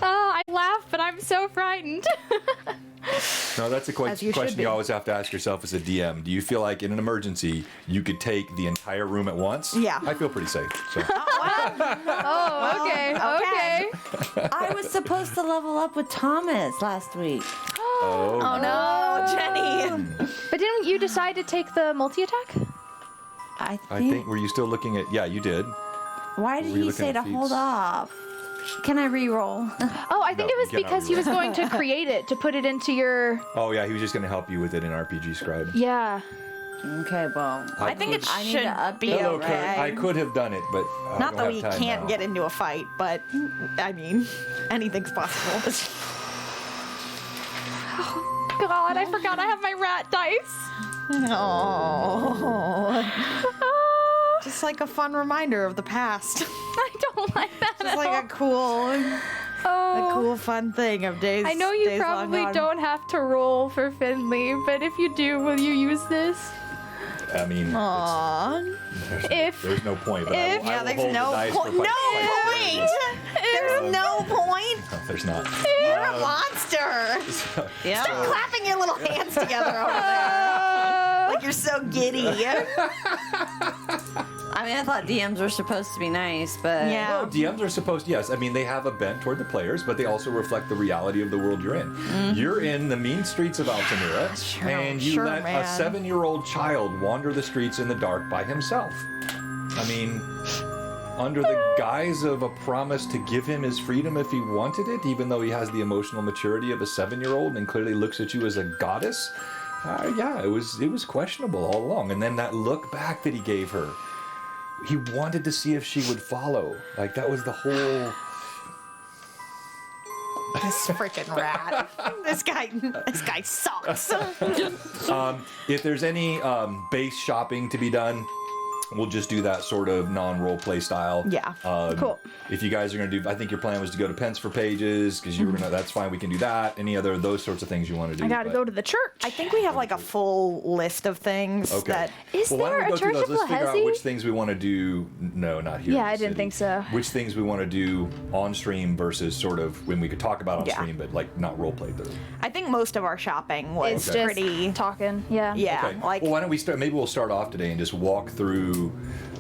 I laugh, but I'm so frightened. No, that's a question you always have to ask yourself as a DM. Do you feel like in an emergency you could take the entire room at once? Yeah. I feel pretty safe. So. Oh, okay. I was supposed to level up with Thomas last week. Oh, No, Jenny. But didn't you decide to take the multi-attack? I I think, were you still looking at, yeah, you did. Why did Were you he looking say at to feats? hold off? Can I re-roll? Oh, I think No, it was you cannot because he was reroll. going to create it, to put it into your... Oh, yeah, he was just going to help you with it in RPG Scribe. Yeah. Okay, well, I think it I need should to update be Hello, it, Kurt. right? I could have done it, but I Not that don't we have time can't now. get into a fight, but I mean, anything's possible. God, I forgot I have my rat dice. Oh. Just like a fun reminder of the past. I don't like that Just at like all. a cool, fun thing of days. I know you days long probably gone. don't have to roll for Finley, but if you do, will you use this? I mean, Aww. there's no point. But If- I Yeah, will there's hold no the dice for point. No point. There's no point. No, there's not. You're a monster. Yeah. Stop clapping your little hands together over there. Like you're so giddy. I mean, I thought DMs were supposed to be nice, but Yeah. No, DMs are supposed, yes. I mean, they have a bent toward the players, but they also reflect the reality of the world you're in. You're in the mean streets of Altamira, and you let a 7-year-old child wander the streets in the dark by himself. I mean, under the guise of a promise to give him his freedom if he wanted it, even though he has the emotional maturity of a 7-year-old and clearly looks at you as a goddess. Yeah, it was questionable all along. And then that look back that he gave her. He wanted to see if she would follow. Like, that was the whole... This freaking rat. This guy sucks. If there's any base shopping to be done, we'll just do that sort of non-role play style. Yeah. Cool. If you guys are going to do... I think your plan was to go to Pence for Pages, because you were going to... That's fine, we can do that. Any other of those sorts of things you want to do. I gotta go to the church. I think we have like a full list of things Okay. that. Is Well, why don't there we go a through church those? of Let's figure out Lahezi? which things we want to do. No, not here. Yeah, in the I didn't city. think so. Which things we want to do on stream versus sort of when we could talk about on Yeah. stream, but like not role play through. I think most of our shopping was It's just pretty. talking. Yeah. Yeah, Okay. like Well, why don't we start? Maybe we'll start off today and just walk through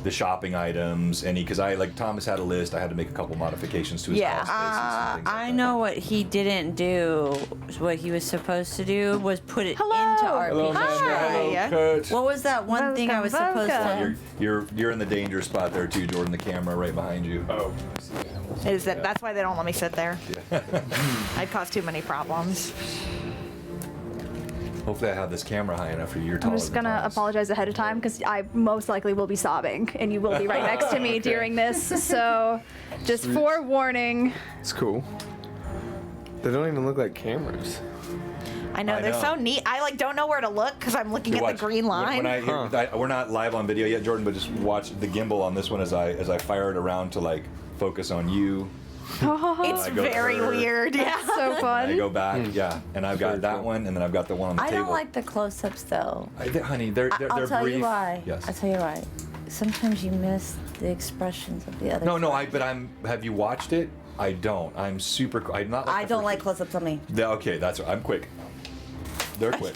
the shopping items. Because Thomas had a list. I had to make a couple modifications to his Yeah. cost basis and things like I that. know what he didn't do. What he was supposed to do was put it Hello. into RPG. Hello, Amanda. Hello, Hi. Kurt. What was that one thing I was Welcome, supposed welcome. to? You're in the danger spot there too, Jordan. The camera right behind you. Oh. is that that's why they don't let me sit there. I'd cause too many problems. Hopefully I have this camera high enough for you. You're taller I'm just than gonna Thomas. apologize ahead of time because I most likely will be sobbing and you will be right next to me during this. So, just forewarning. It's cool. They don't even look like cameras. I know I they're know. so neat. I like don't know where to look because I'm looking Here, at watch. the green line. We're not live on video yet, Jordan, but just watch the gimbal on this one as I fire it around to like focus on you. It's I go to very her. weird. Yeah. So I fun. go back, yeah, and I've got Very that cool. one, and then I've got the one on the I table. don't like the close-ups though. Honey, they're I'll tell brief. you why. Yes. I'll tell you why. Sometimes you miss the expressions of the other. No, have you watched it? I don't. I'm not. I don't like close-ups on me. Okay, that's right. I'm quick. They're quick.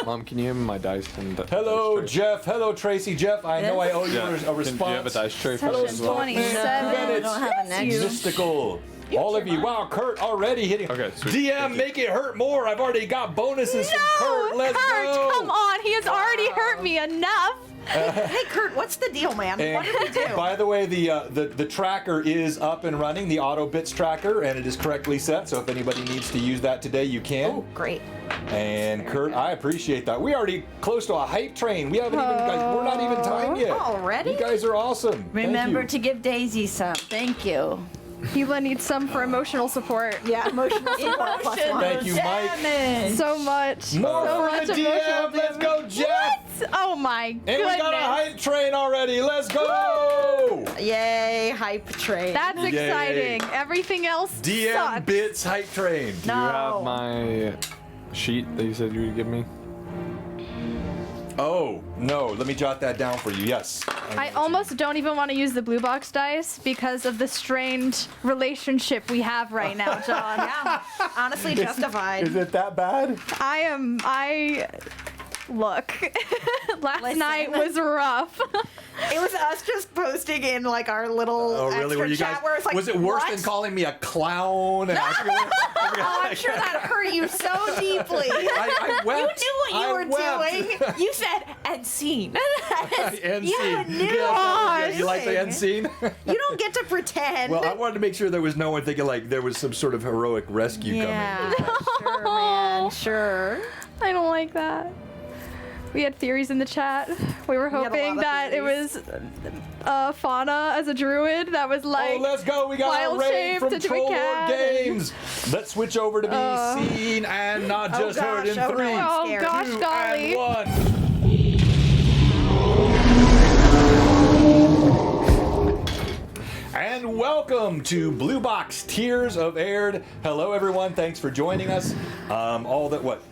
Mom, can you hand me my dice? And Hello, dice tray? Jeff. Hello, Tracy. Jeff, I know I owe you Yeah. a response. Do you have a dice tray for Hello, me as well? 27. I don't have an extra. Mystical. All of you. Wow, Kurt already hitting. Okay, sweet. DM, make it hurt more. I've already got bonuses from Kurt. Let's go. Come on, he has already hurt me enough. Hey Kurt, what's the deal, man? What did we do? By the way, the tracker is up and running, the auto bits tracker, and it is correctly set. So if anybody needs to use that today, you can. Oh, great. And Kurt, I appreciate that. We're already close to a hype train. We haven't even, guys, we're not even timed yet. Already? You guys are awesome. Remember Thank to give Daisy some. Thank you. Hila needs some for emotional support. Yeah, emotional support plus one. Thank you, Mike. So much. More so for much the emotional DM. Let's go, Jeff. Oh my And goodness. we got a hype train already. Let's go. Yay, hype train. That's Yay. exciting. Everything else DM sucks. bits hype train. Do you have my sheet that you said you would give me? Oh, no. Let me jot that down for you. Yes. I almost don't even want to use the blue box dice because of the strained relationship we have right now, John. Yeah, honestly justified. Is it that bad? Look, last Listen. night was rough. It was us just posting in like our little Oh, really? extra Were you chat guys? where it's like, Was it worse what? than calling me a clown? And Oh, I'm sure that hurt you so deeply. I wept. You knew what you were doing. You said end scene. End You scene. knew Yeah, what you you were like the doing. end scene? You don't get to pretend. Well, I wanted to make sure there was no one thinking like there was some sort of heroic rescue yeah, coming. sure, man, sure. I don't like that. We had theories in the chat. We were We had a hoping lot of that theories. it was Fauna as a druid that was like. Oh, let's go. We got wild a raid shape from to do a Troll Lord cat. Games. Let's switch over to be seen and not just heard in gosh, oh, 3, no, I'm Oh scared. gosh, 2, golly. and 1. And welcome to Blue Box Tears of Aihrde. Hello, everyone. Thanks for joining us. What?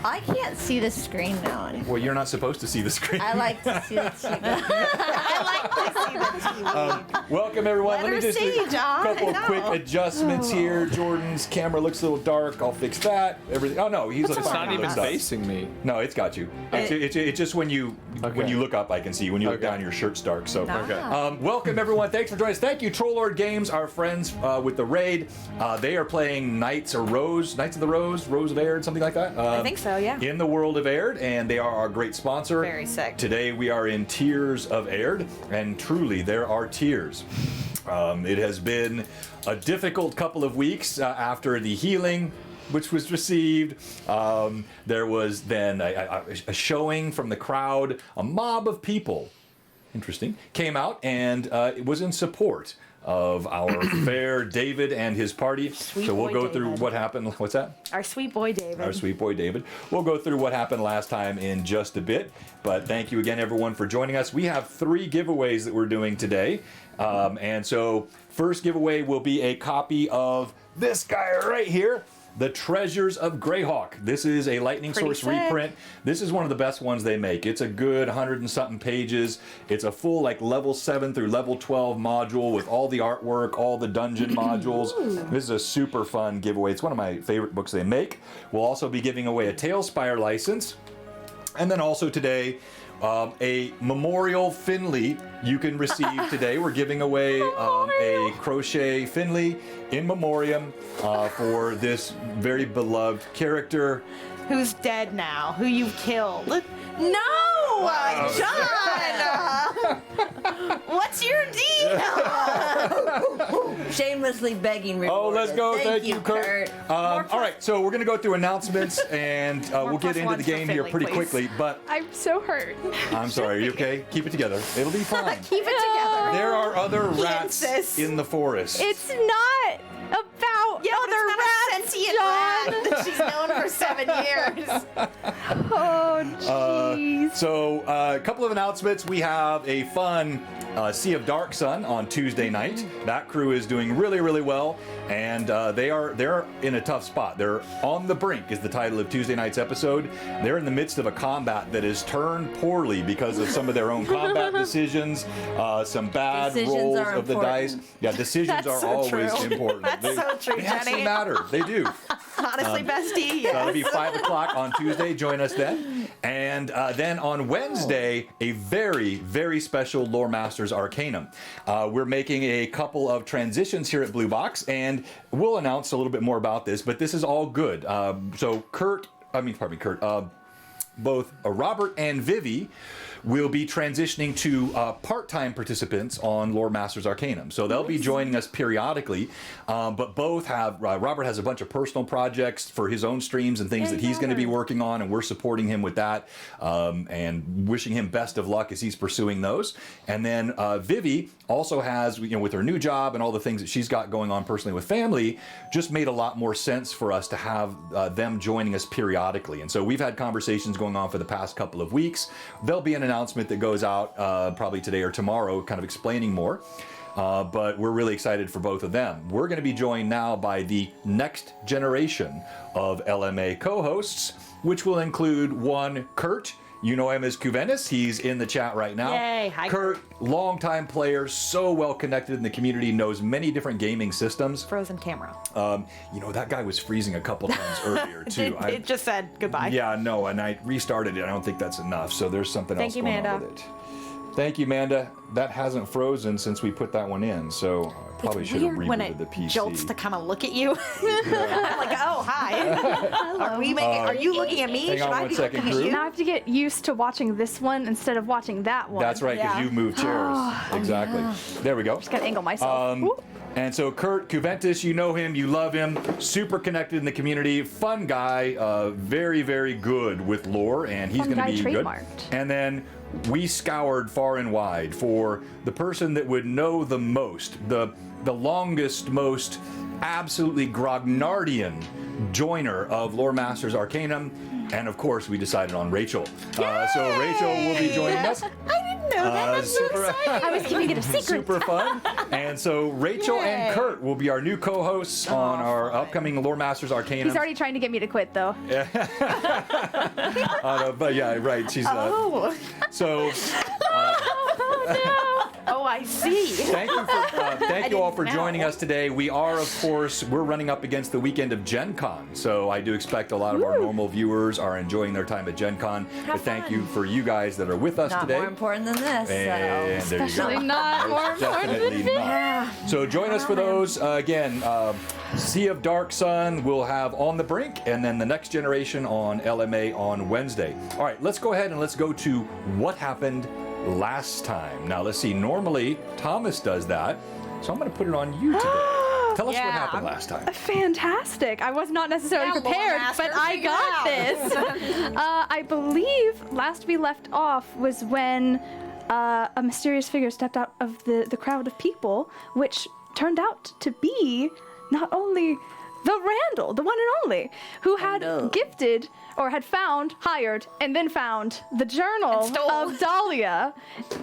I can't see the screen now. Well, you're not supposed to see the screen. I like to see the TV. I like to see the TV. Welcome, everyone. Let me her just see, do a John. couple I of quick know. adjustments here. Jordan's camera looks a little dark. I'll fix that. Everything. Oh no, he's It's fine. not even It's up. facing me. No, it's got you. It's just when you look up, I can see. When you look Okay. down, your shirt's dark. So, Okay. welcome everyone. Thanks for joining us. Thank you, Troll Lord Games, our friends with the raid. They are playing Knights of the Rose, Rose of Aihrde, something like that. I think so, yeah. In the world of Aihrde, and they are our great sponsor. Very sick. Today we are in Tears of Aihrde, and truly there are tears. It has been a difficult couple of weeks after the healing which was received. There was then a showing from the crowd. A mob of people, interesting, came out and it was in support of our fair David and his party. Sweet so we'll boy go through David. what happened. What's that? Our sweet boy David. Our sweet boy David. We'll go through what happened last time in just a bit. But thank you again, everyone, for joining us. We have 3 giveaways that we're doing today. And so first giveaway will be a copy of this guy right here, The Treasures of Greyhawk. This is a Lightning Pretty Source sick. reprint. This is one of the best ones they make. It's a good 100 and something pages. It's a full like level 7 through level 12 module with all the artwork, all the dungeon modules. This is a super fun giveaway. It's one of my favorite books they make. We'll also be giving away a Tailspire license. And then also today, a Memorial Finley you can receive today. We're giving away a crochet Finley in memoriam for this very beloved character. Who's dead now? Who you've killed? No! John! What's your deal? Shamelessly begging reward. Oh, let's go. Thank you, Kurt. Kurt. All right, so we're going to go through announcements and we'll get plus into the ones for game here Finley, pretty please. quickly. But I'm so hurt. I'm sorry, are you okay? Keep it together. It'll be fine. Keep it together. There are other rats insists. in the forest. It's not about Yeah, but other it's not a rats, sentient John. rat that she's known for 7 years. Oh, jeez. So, a couple of announcements. We have a fun Sea of Dark Sun on Tuesday night. That crew is doing really, really well, and they're in a tough spot. They're on the brink is the title of Tuesday night's episode. They're in the midst of a combat that is turned poorly because of some of their own combat decisions, some bad Decisions rolls are of the important. dice. Yeah, decisions That's are so always true. important. That's so true, They actually Jenny. matter. They do. Honestly, bestie, So that'll yes. be 5 o'clock on Tuesday. Join us then. And then on Wednesday, a very, very special Lore Masters Arcanum. We're making a couple of transitions here at Blue Box, and we'll announce a little bit more about this, but this is all good. So both Robert and Vivi will be transitioning to part-time participants on Lore Masters Arcanum. So they'll be joining us periodically, but both have, Robert has a bunch of personal projects for his own streams and things that he's going to be working on, and we're supporting him with that and wishing him best of luck as he's pursuing those. And then Vivi also has, with her new job and all the things that she's got going on personally with family, just made a lot more sense for us to have them joining us periodically. And so we've had conversations going on for the past couple of weeks. There'll be an announcement that goes out probably today or tomorrow kind of explaining more. But we're really excited for both of them. We're going to be joined now by the next generation of LMA co-hosts, which will include one Kurt You know him as Cuventus. He's in the chat right now. Yay. Hi, Kurt, longtime player, so well connected in the community, knows many different gaming systems. Frozen camera. You know, that guy was freezing a couple times earlier, too. It just said goodbye. Yeah, no, and I restarted it. I don't think that's enough, so there's something else going on with it. Thank you, Amanda. That hasn't frozen since we put that one in, so I probably should have Weird when rebooted it the PC. jolts to kind of look at you. I'm like, oh, hi. Are you looking at me? Hang Should on I one be second, looking at Drew. you? Now I have to get used to watching this one instead of watching that one. That's right, because Yeah. you moved chairs. Exactly. There we go. Just gotta angle myself. Whoop. And so Kurt Cuventus, you know him, you love him, super connected in the community, fun guy, very, very good with lore, and he's Fun going to guy be good. trademarked. And then we scoured far and wide for the person that would know the most, the longest, most absolutely grognardian joiner of Lore Masters Arcanum, and of course we decided on Rachel. So Rachel will be joining us. I didn't know that. I'm so excited. I was keeping it a secret. Super fun. And so Rachel and Kurt will be our new co-hosts on our upcoming Lore Masters Arcanum. He's already trying to get me to quit, though. But yeah, right. She's so. Oh, I see. Thank you all for joining us today. We are, of course, we're running up against the weekend of Gen Con, so I do expect a lot of our normal viewers are enjoying their time at Gen Con. But thank you for you guys that are with us Not today. more important than this. And So. there you Especially go. not more important Definitely than not. So join us for those. Again, Sea of Dark Sun we'll have On the Brink, and then the Next Generation on LMA on Wednesday. All right, let's go ahead and let's go to what happened last time. Now let's see. Normally Thomas does that, so I'm going to put it on you today. Tell us what happened last time. Fantastic. I was not necessarily Yeah, Lore prepared, Master, but I figure got it this. I believe last we left off was when a mysterious figure stepped out of the crowd of people, which turned out to be not only the Randall, the one and only, who had gifted or had found, hired, and then found the journal of Dahlia,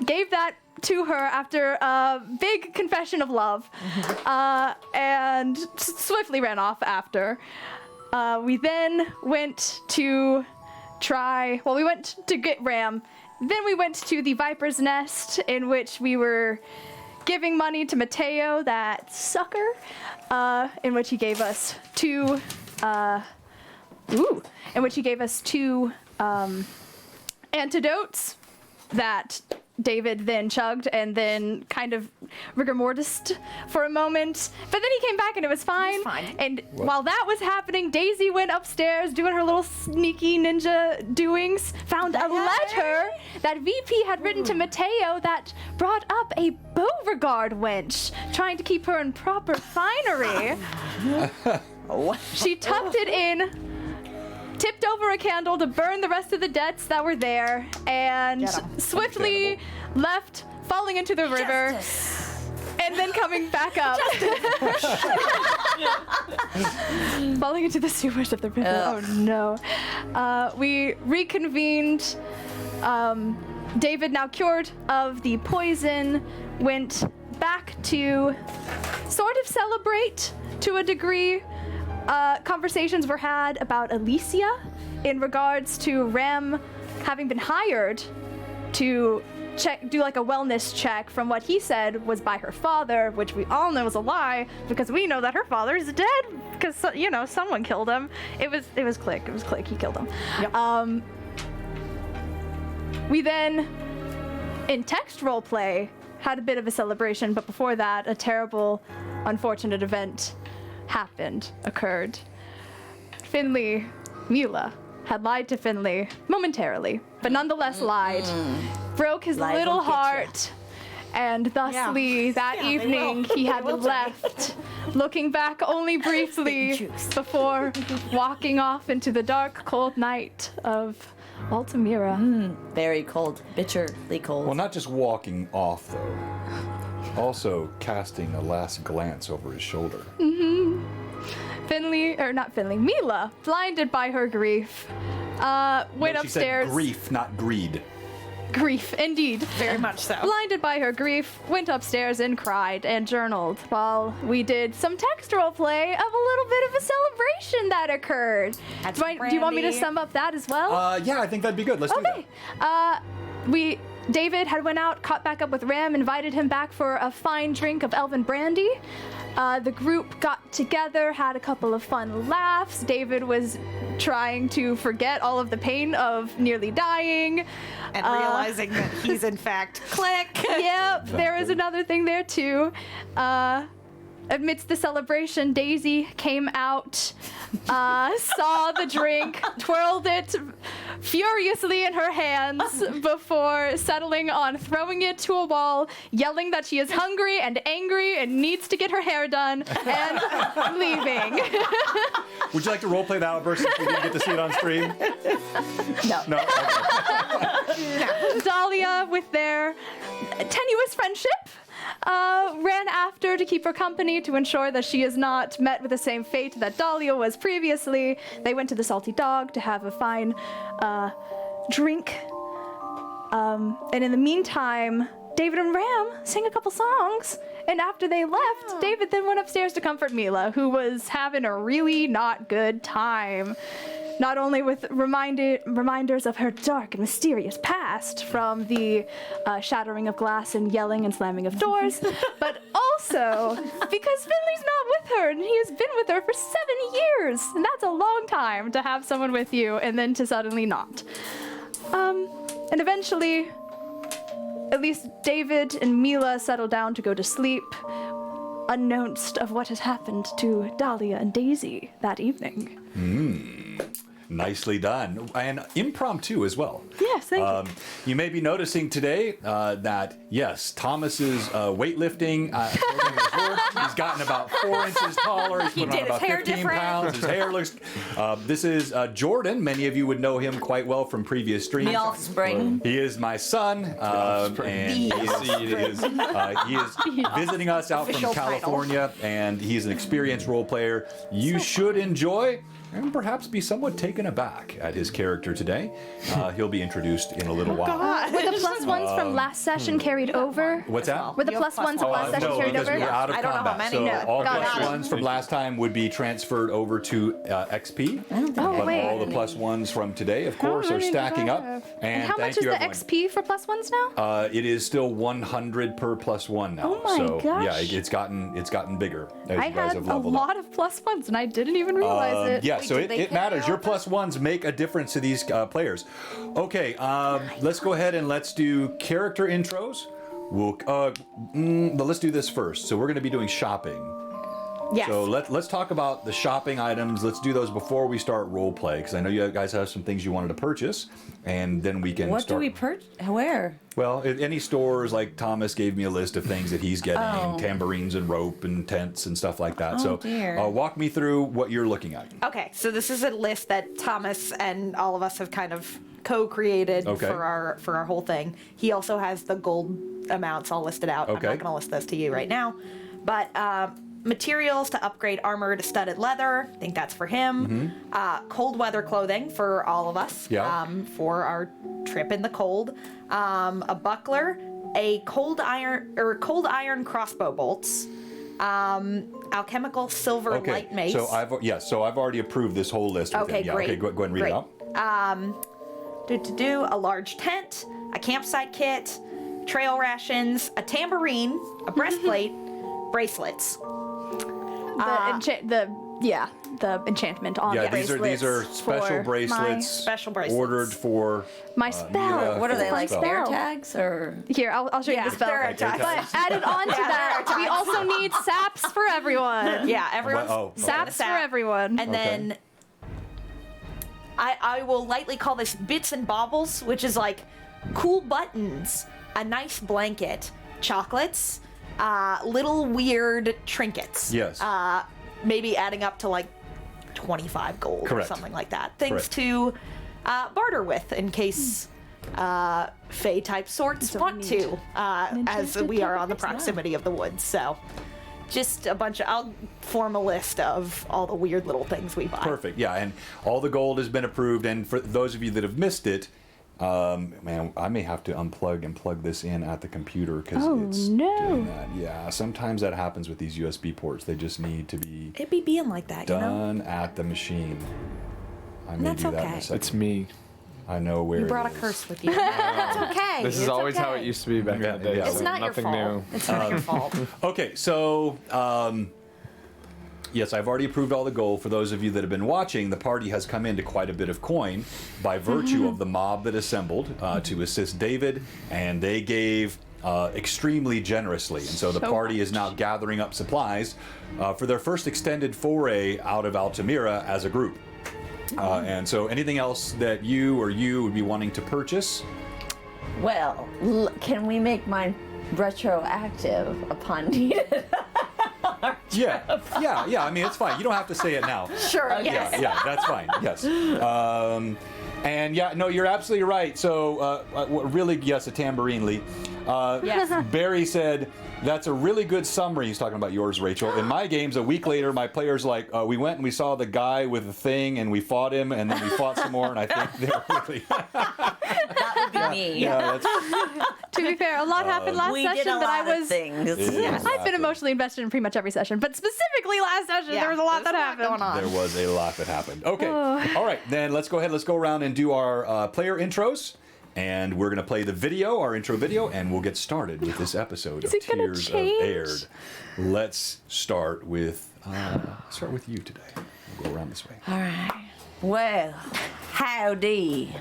gave that to her after a big confession of love, and swiftly ran off after. We then went to we went to get Ram. Then we went to the Viper's Nest, in which we were giving money to Mateo, that sucker, in which he gave us two antidotes that David then chugged and then kind of rigor mortised for a moment. But then he came back and it was fine. And while that was happening, Daisy went upstairs doing her little sneaky ninja doings, found a letter that VP had written to Mateo that brought up a Beauregard wench, trying to keep her in proper finery. She tucked it in, tipped over a candle to burn the rest of the debts that were there, and swiftly left, falling into the river, and then coming back up. Falling into the sewers of the river. Oh no. We reconvened. David, now cured of the poison, went back to sort of celebrate to a degree. Conversations were had about Alicia in regards to Rem having been hired to do like a wellness check from what he said was by her father, which we all know is a lie because we know that her father is dead because someone killed him. It was Click. It was Click. He killed him. Yep. We then, in text roleplay, had a bit of a celebration, but before that, a terrible, unfortunate event occurred. Finley, Mula, had lied to Finley momentarily, but nonetheless lied. Broke his Lies little will get ya. heart, and thusly that evening he had left, looking back only briefly before walking off into the dark, cold night of Altamira. Very cold, bitterly cold. Well, not just walking off though, also casting a last glance over his shoulder. Mila, blinded by her grief, went She said upstairs. grief, not greed. grief, indeed. Very much so. Blinded by her grief, went upstairs and cried and journaled while we did some text role play of a little bit of a celebration that occurred. Had Do some you want me to brandy. sum up that as well? Yeah, I think that'd be good. Let's do Okay. David had went out, caught back up with Ram, invited him back for a fine drink of elven brandy. The group got together, had a couple of fun laughs. David was trying to forget all of the pain of nearly dying. And realizing that he's in fact click. Yep, there was another thing there too. Amidst the celebration, Daisy came out, saw the drink, twirled it furiously in her hands before settling on throwing it to a wall, yelling that she is hungry and angry and needs to get her hair done, and leaving. Would you like to roleplay that outburst since we didn't get to see it on screen? No. No? Okay. Dahlia, with their tenuous friendship, ran after to keep her company to ensure that she is not met with the same fate that Dahlia was previously. They went to the Salty Dog to have a fine drink. And in the meantime, David and Ram sang a couple songs. And after they left, David then went upstairs to comfort Mila, who was having a really not good time. Not only with reminders of her dark and mysterious past from the shattering of glass and yelling and slamming of doors, but also because Finley's not with her and he has been with her for 7 years. And that's a long time to have someone with you and then to suddenly not. And eventually, at least David and Mila settle down to go to sleep, unknowns of what has happened to Dahlia and Daisy that evening. Nicely done. And impromptu as well. Yes, thank you. You may be noticing today that, yes, Thomas's weightlifting he's gotten about 4 inches taller. He's put on did his about hair 15 different. pounds. His hair looks... this is Jordan. Many of you would know him quite well from previous streams. The offspring. He is my son, and he is visiting us out from Official California, and he's an experienced role player. You should enjoy and perhaps be somewhat taken aback at his character today. He'll be introduced in a little while. Were the plus ones from last session carried over? What's that? Were the You have plus plus ones from last session No, carried because over? we're out of I don't know how combat. many. So No. all Got plus it. ones from last time would be transferred over to XP. But wait. all the plus ones from today, of course, are stacking up. And how thank much is you, the everyone. XP for plus ones now? It is still 100 per plus one now. Oh my so gosh. yeah, it's gotten bigger as I you guys had have a leveled up. lot of plus ones and I didn't even realize it. Yeah, so did they it matters. carry Your over? plus ones make a difference to these players. Okay, let's go ahead and let's do character intros. Let's do this first. So we're going to be doing shopping. Yes. So let's talk about the shopping items. Let's do those before we start role play, because I know you guys have some things you wanted to purchase, and then we can What start. do we purchase? Where? Well, any stores, like Thomas gave me a list of things that he's getting, Oh. tambourines and rope and tents and stuff like that. Oh, So dear. walk me through what you're looking at. Okay, so this is a list that Thomas and all of us have kind of co-created Okay. for our whole thing. He also has the gold amounts all listed out. Okay. I'm not going to list those to you right now, but materials to upgrade armor to studded leather. I think that's for him. Cold weather clothing for all of us. Yeah. For our trip in the cold. A buckler, a cold iron crossbow bolts. Alchemical silver Okay. light mace. So I've already approved this whole list. With Okay, him. Yeah, great. Okay, go ahead and read Great. it out. A large tent, a campsite kit, trail rations, a tambourine, a breastplate, bracelets. The enchantment on Yeah, the these are bracelets special for bracelets. Special bracelets. Ordered for. my spell. Mila What are they for like? spell. Air tags or? Here, I'll show you Yeah, the spell. there are tags. But added on to that, we also need saps for everyone. Yeah, everyone's Oh, okay. Saps for Sap. everyone. And then I will lightly call this bits and baubles, which is like cool buttons, a nice blanket, chocolates, little weird trinkets. Yes. Maybe adding up to like 25 gold Correct. or something like that. Things Correct. to barter with in case Fey type sorts want to, as we are on the proximity of the woods. So just a bunch of, I'll form a list of all the weird little things we buy. Perfect. Yeah, and all the gold has been approved. And for those of you that have missed it, Man, I may have to unplug and plug this in at the computer because Oh, it's no. doing that. Yeah, sometimes that happens with these USB ports. They just need to be It be being like that, you know? done at the machine. I may That's do that in okay. a second. It's me. I know where You brought a it is. curse with you. It's okay. This is it's always how okay. it used to be back Yeah, in the day. yeah. It's so not your nothing fault. new. It's not your fault. Okay, so yes, I've already approved all the gold. For those of you that have been watching, the party has come into quite a bit of coin by virtue of the mob that assembled to assist David, and they gave extremely generously. And so the So party is now gathering up supplies for their first extended foray out of Altamira as a group. And so anything else that you would be wanting to purchase? Well, can we make mine retroactive upon needed? Yeah. I mean, it's fine. You don't have to say it now. Sure, yes. Yeah, that's fine. Yes. And yeah, no, you're absolutely right. So, really, yes, a tambourine, Lee. Yes. Barry said, that's a really good summary. He's talking about yours, Rachel. In my games, a week later, my players like, we went and we saw the guy with the thing and we fought him and then we fought some more and I think they're really... That would be me. yeah, that's... To be fair, a lot happened last We session did a that lot I of was. things. I've been emotionally invested in pretty much every session, but specifically last session, there was a lot that happened. going on. There was a lot that happened. Okay. All right, then let's go ahead. Let's go around and do our player intros. And we're going to play the video, our intro video, and we'll get started with this episode of it gonna Tears of change? Aihrde. Let's start with you today. We'll go around this way. All right. Well, howdy,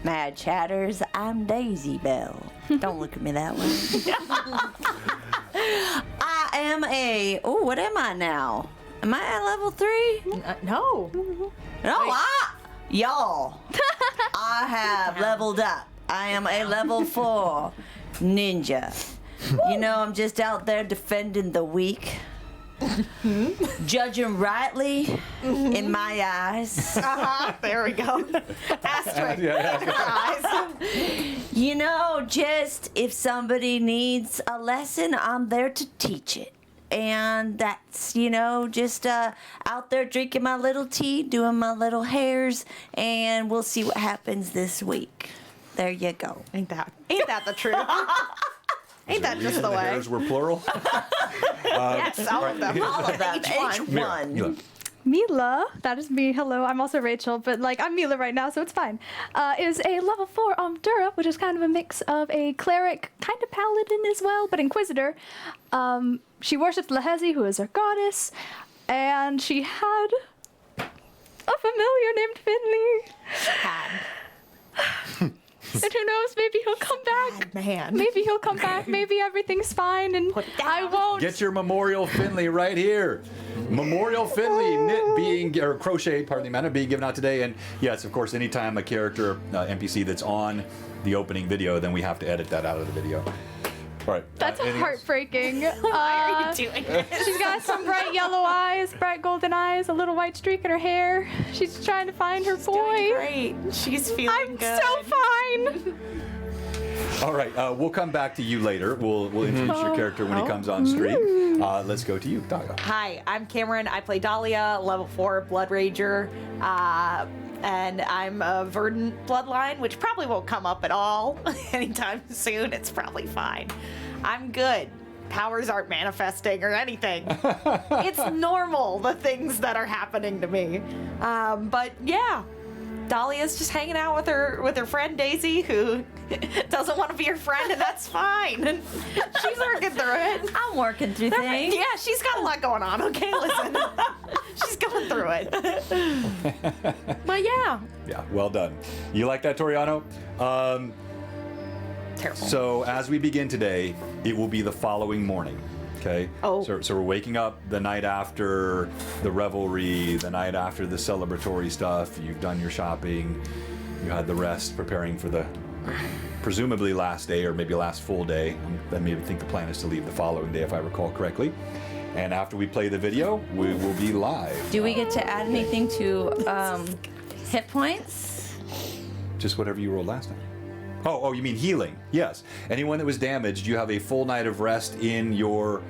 Mad Chatters. I'm Daisy Bell. Don't look at me that way. I am what am I now? Am I at level 3? No. No, y'all. I have leveled up. I am a level 4 ninja. You know, I'm just out there defending the weak. Judging rightly in my eyes. There we go. Asterisk. Eyes. You know, just if somebody needs a lesson, I'm there to teach it. And that's, you know, just out there drinking my little tea, doing my little hairs, and we'll see what happens this week. There you go. Ain't that the truth? Ain't that just the way? Hairs were plural. Yes, all of them. All of them, Each one. H1. Mila. Mila, that is me. Hello, I'm also Rachel, but like I'm Mila right now, so it's fine. Is a level 4 Dura, which is kind of a mix of a cleric, kind of paladin as well, but inquisitor. She worships Lahezi, who is her goddess, and she had a familiar named Finley. And who knows, maybe he'll come back. Man. Maybe he'll come back. Maybe everything's fine, and Put it I down. won't. Get your Memorial Finley right here. Memorial Finley knit being, or crochet, pardon the manner, being given out today. And yes, of course, anytime a character, NPC that's on the opening video, then we have to edit that out of the video. All right. That's anything else? heartbreaking. Why are you doing this? She's got some bright yellow eyes, bright golden eyes, a little white streak in her hair. She's trying to find her boy. Doing great. She's feeling I'm good. so fine. All right, we'll come back to you later. We'll introduce your character when he comes on stream. Let's go to you, Dahlia. Hi, I'm Cameron. I play Dahlia, level 4 Blood Rager. And I'm a verdant bloodline, which probably won't come up at all anytime soon. It's probably fine. I'm good. Powers aren't manifesting or anything. It's normal, the things that are happening to me. But yeah, Dahlia's just hanging out with her friend Daisy, who doesn't want to be her friend, and that's fine. And she's working through it. I'm working through things. Yeah, she's got a lot going on. Okay, listen. She's going through it. But yeah. Yeah, well done. You like that, Toriano? Terrible. So as we begin today, it will be the following morning. Okay. Oh. So we're waking up the night after the revelry, the night after the celebratory stuff. You've done your shopping. You had the rest, preparing for the presumably last day or maybe last full day. I maybe think the plan is to leave the following day, if I recall correctly. And after we play the video, we will be live. Do we get to add anything to hit points? Just whatever you rolled last time. Oh, you mean healing? Yes. Anyone that was damaged, you have a full night of rest in your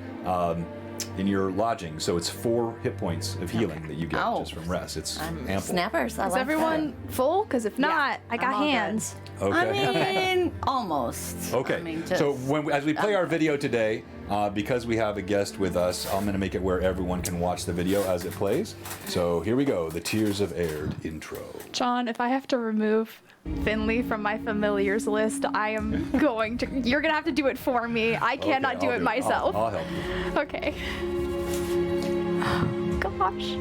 in your lodging, so it's 4 hit points of healing that you get Oh. just from rest. It's ample. Snappers. I Is like everyone full? Because if not, I got I'm all good. hands. Okay. that. I mean, almost. Okay. I mean, So just- as we play our video today, because we have a guest with us, I'm going to make it where everyone can watch the video as it plays. So here we go, the Tears of Aihrde intro. John, if I have to remove Finley from my familiars list, I am going to. You're gonna have to do it for me. I cannot Okay, do I'll it myself. I'll help you. Okay. Gosh.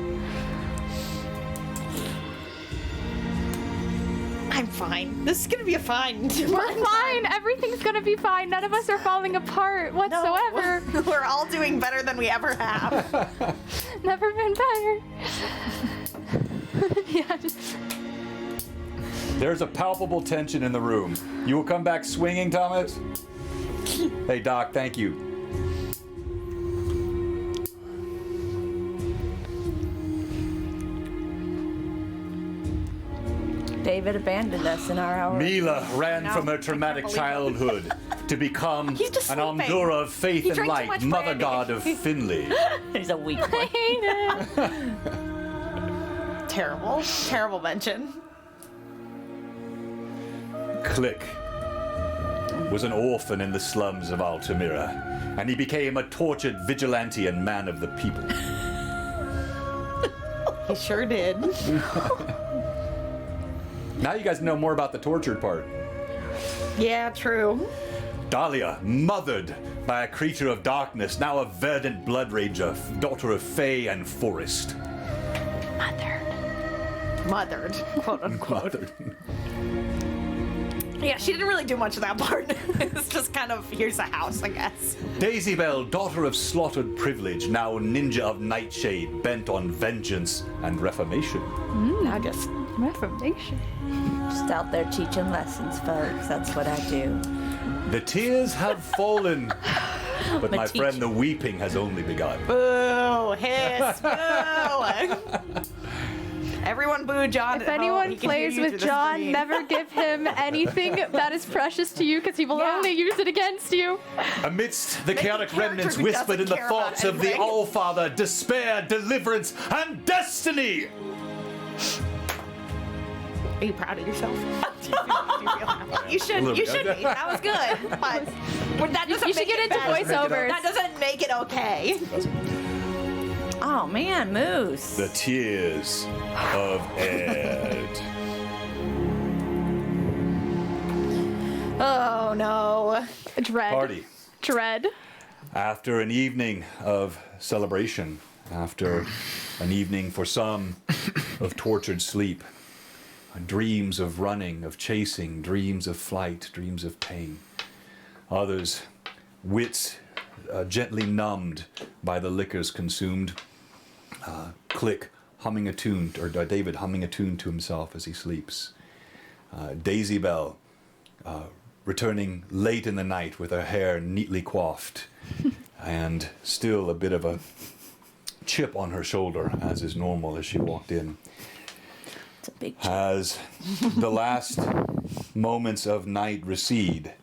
I'm fine. This is gonna be a fine. We're fine. Everything's gonna be fine. None of us are falling apart whatsoever. No, we're all doing better than we ever have. Never been better. Yeah, just. There's a palpable tension in the room. You will come back swinging, Thomas? Hey, Doc, thank you. David abandoned us in our hour. Mila ran No, from her I traumatic can't believe childhood to become He's just an sleeping. Amdura of faith He and drank too light, much mother brandy. god of Finley. He's a weak one. Terrible. Terrible mention. Click was an orphan in the slums of Altamira, and he became a tortured vigilante and man of the people. He sure did. Now you guys know more about the tortured part. Yeah, true. Dahlia, mothered by a creature of darkness, now a verdant blood rager, daughter of Fae and Forest. Mothered, quote unquote. Mothered. Yeah, she didn't really do much of that part. It's just kind of, here's a house, I guess. Daisy Bell, daughter of slaughtered privilege, now ninja of Nightshade, bent on vengeance and reformation. I just, Reformation. Just out there teaching lessons, folks. That's what I do. The tears have fallen, but my teacher. friend, the weeping has only begun. boo, hiss, boo. Everyone boo John. If at home. anyone He can hear plays you with through the John, screen. never give him anything that is precious to you, because he will Yeah. only use it against you. Amidst the Make a chaotic character remnants who whispered in doesn't the care about thoughts of the anything. All-Father, despair, deliverance, and destiny! Are you proud of yourself? Do you feel happy? You should. little You bit. should be. That was good. But that doesn't You should make get it into bad. voiceovers. That doesn't make it okay. Oh man, Moose. The tears of Aihrde. Oh no. Dread. Party. Dread. After an evening of celebration, after an evening for some of tortured sleep, dreams of running, of chasing, dreams of flight, dreams of pain. Others, wits gently numbed by the liquors consumed. Click humming a tune, or David humming a tune to himself as he sleeps. Daisy Bell returning late in the night with her hair neatly coiffed and still a bit of a chip on her shoulder, as is normal as she walked in. It's a big chip. As the last moments of night recede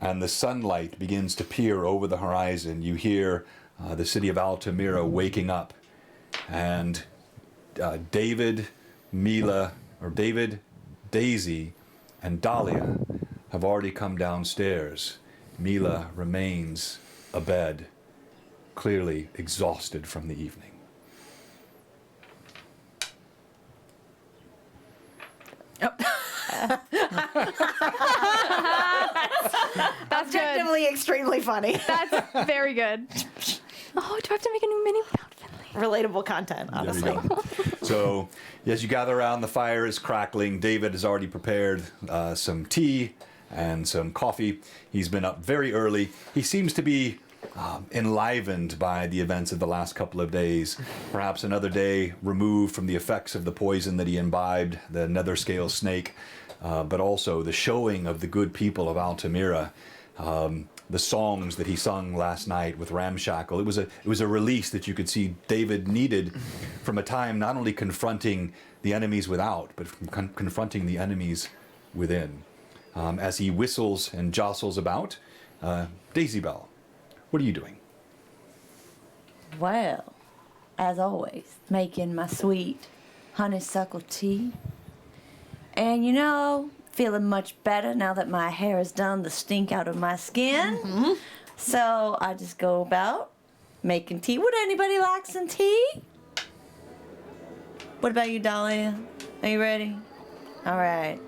and the sunlight begins to peer over the horizon, you hear the city of Altamira waking up, and David, Daisy, and Dahlia have already come downstairs. Mila remains abed, clearly exhausted from the evening. That's good. Objectively extremely funny. That's very good. Oh, do I have to make a new mini without Finley? Relatable content, There we honestly. go. So, as you gather around, the fire is crackling. David has already prepared some tea and some coffee. He's been up very early. He seems to be enlivened by the events of the last couple of days. Perhaps another day removed from the effects of the poison that he imbibed, the nether scale snake, but also the showing of the good people of Altamira. The songs that he sung last night with Ramshackle. It was a release that you could see David needed from a time not only confronting the enemies without, but from confronting the enemies within. As he whistles and jostles about, Daisy Bell, what are you doing? Well, as always, making my sweet honeysuckle tea. And you know, feeling much better now that my hair has done the stink out of my skin. Mm-hmm. So I just go about making tea. Would anybody like some tea? What about you, Dahlia? Are you ready? All right.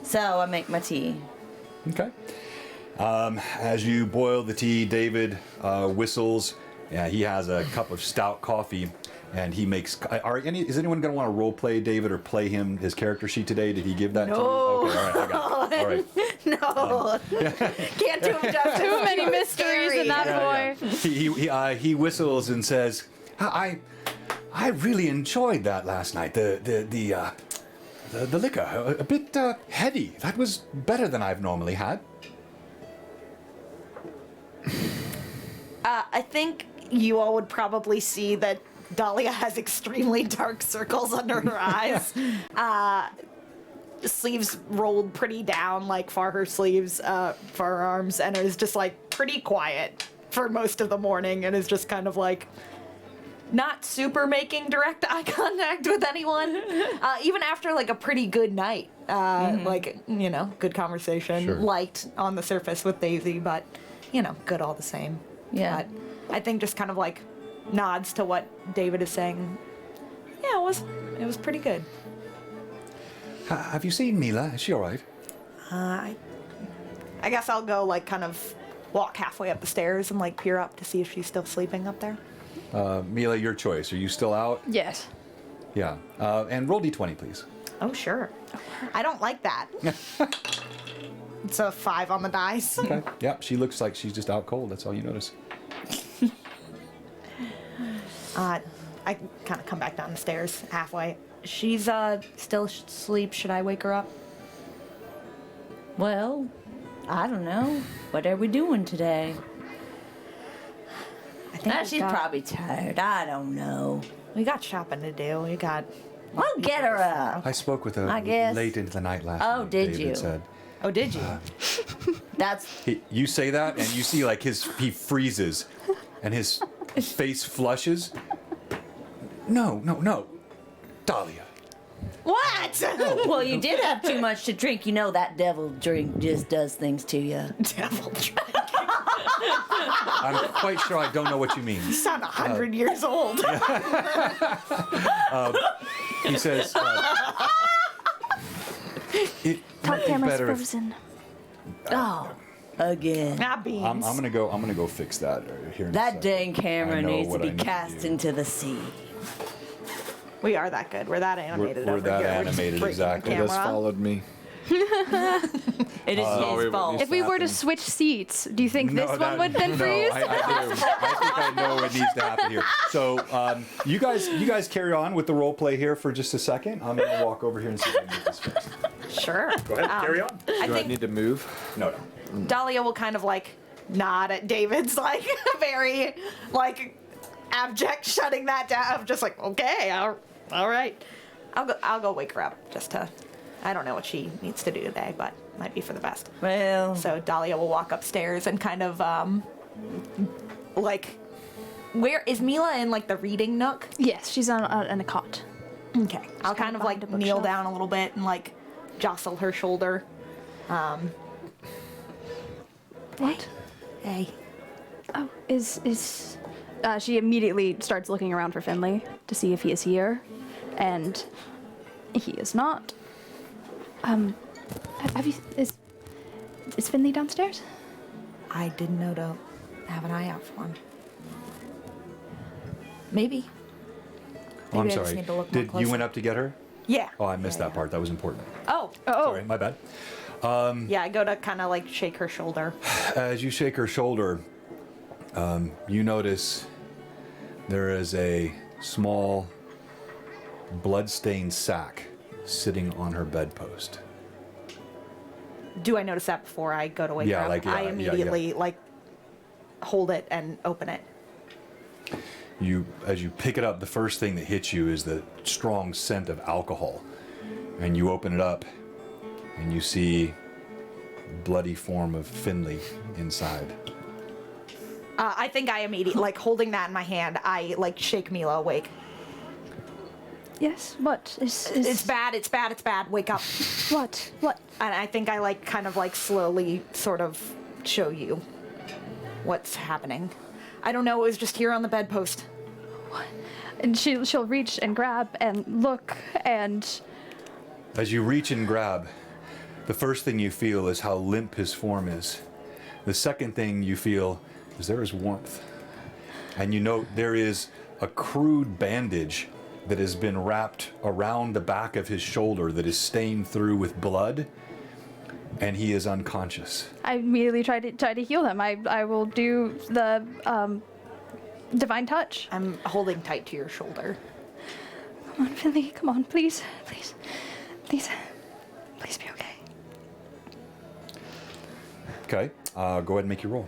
So I make my tea. Okay. As you boil the tea, David whistles. Yeah, he has a cup of stout coffee, and he makes. Is anyone going to want to role play David or play him his character sheet today? Did he give that to you? Okay, all right, I got it. All right. No, can't do him justice. Too many mysteries in that boy. He whistles and says, "I really enjoyed that last night. The liquor, a bit heady. That was better than I've normally had." I think you all would probably see that Dahlia has extremely dark circles under her eyes. The sleeves rolled pretty down, like far her sleeves, far her arms, and is just like pretty quiet for most of the morning, and is just kind of like not super making direct eye contact with anyone, even after like a pretty good night, like, you know, good conversation, Sure. light on the surface with Daisy, but, you know, good all the same. Yeah. But I think just kind of like nods to what David is saying. Yeah, it was pretty good. Have you seen Mila? Is she all right? I guess I'll go like kind of walk halfway up the stairs and like peer up to see if she's still sleeping up there. Mila, your choice. Are you still out? Yes. Yeah. And roll d20, please. Oh, sure. I don't like that. It's a 5 on the dice. Okay. Yeah, she looks like she's just out cold. That's all you notice. I kind of come back down the stairs halfway. She's still asleep. Should I wake her up? Well, I don't know. What are we doing today? I think She's probably tired. I don't know. we got shopping to do. We got. I'll get her up. I spoke with her I guess. late into the night last night. Oh, did David you? Said. Oh, did you? That's You say that, and you see like he freezes, and his face flushes. No, Dahlia. What? well. You did have too much to drink. You know that devil drink just does things to you. Devil drink. I'm quite sure I don't know what you mean. You sound 100 years old. He says, it might Top be camera's better if frozen. Oh, again. Not beans. I'm gonna go fix that here. In a That second. dang I camera know needs to what I be need to cast do. into the sea. We are that good. We're that animated. We're over that here. We're just animated, breaking the exactly. It has camera. followed me. It is his fault. If we were to switch seats, do you think this one would then freeze? I do. I think I know what needs to happen here. So you guys carry on with the role play here for just a second. I'm gonna walk over here and see if I can get this fixed. Sure. Go ahead, carry on. I Do I think need to move? No. Dahlia will kind of like nod at David's like very like abject shutting that down. Just like, okay, all right. I'll go wake her up just to. I don't know what she needs to do today, but might be for the best. Well, So Dahlia will walk upstairs and kind of like, where is Mila in like the reading nook? Yes, she's on a cot. Okay. I'll kind of like behind a kneel bookshelf. down a little bit and like jostle her shoulder. What? Hey. Oh, is she immediately starts looking around for Finley to see if he is here, and he is not. Have you is Finley downstairs? I didn't know to have an eye out for him. Maybe. Oh, I'm Maybe I just sorry. need to look more Did you closely. went up to get her? Yeah. Oh, I missed Yeah, that part. That was important. Oh. Sorry, my bad. Yeah, I go to kind of like shake her shoulder. As you shake her shoulder, you notice there is a small blood-stained sack sitting on her bedpost. Do I notice that before I go to wake Yeah, her up? like, yeah, I yeah, immediately like hold it and open it. As you pick it up, the first thing that hits you is the strong scent of alcohol. And you open it up, and you see bloody form of Finley inside. I think I immediately, like, holding that in my hand, I, like, shake Mila awake. Yes, what is... It's bad, it's bad, it's bad. Wake up. What? What? And I think I, like, kind of, like, slowly sort of show you what's happening. I don't know, it was just here on the bedpost. And she'll reach and grab and look and... As you reach and grab, the first thing you feel is how limp his form is. The second thing you feel is there is warmth. And you note there is a crude bandage that has been wrapped around the back of his shoulder that is stained through with blood, and he is unconscious. I immediately try to heal him. I will do the divine touch. I'm holding tight to your shoulder. Come on, Finley. Come on, please. Please. Please. Please be okay. Okay, go ahead and make your roll.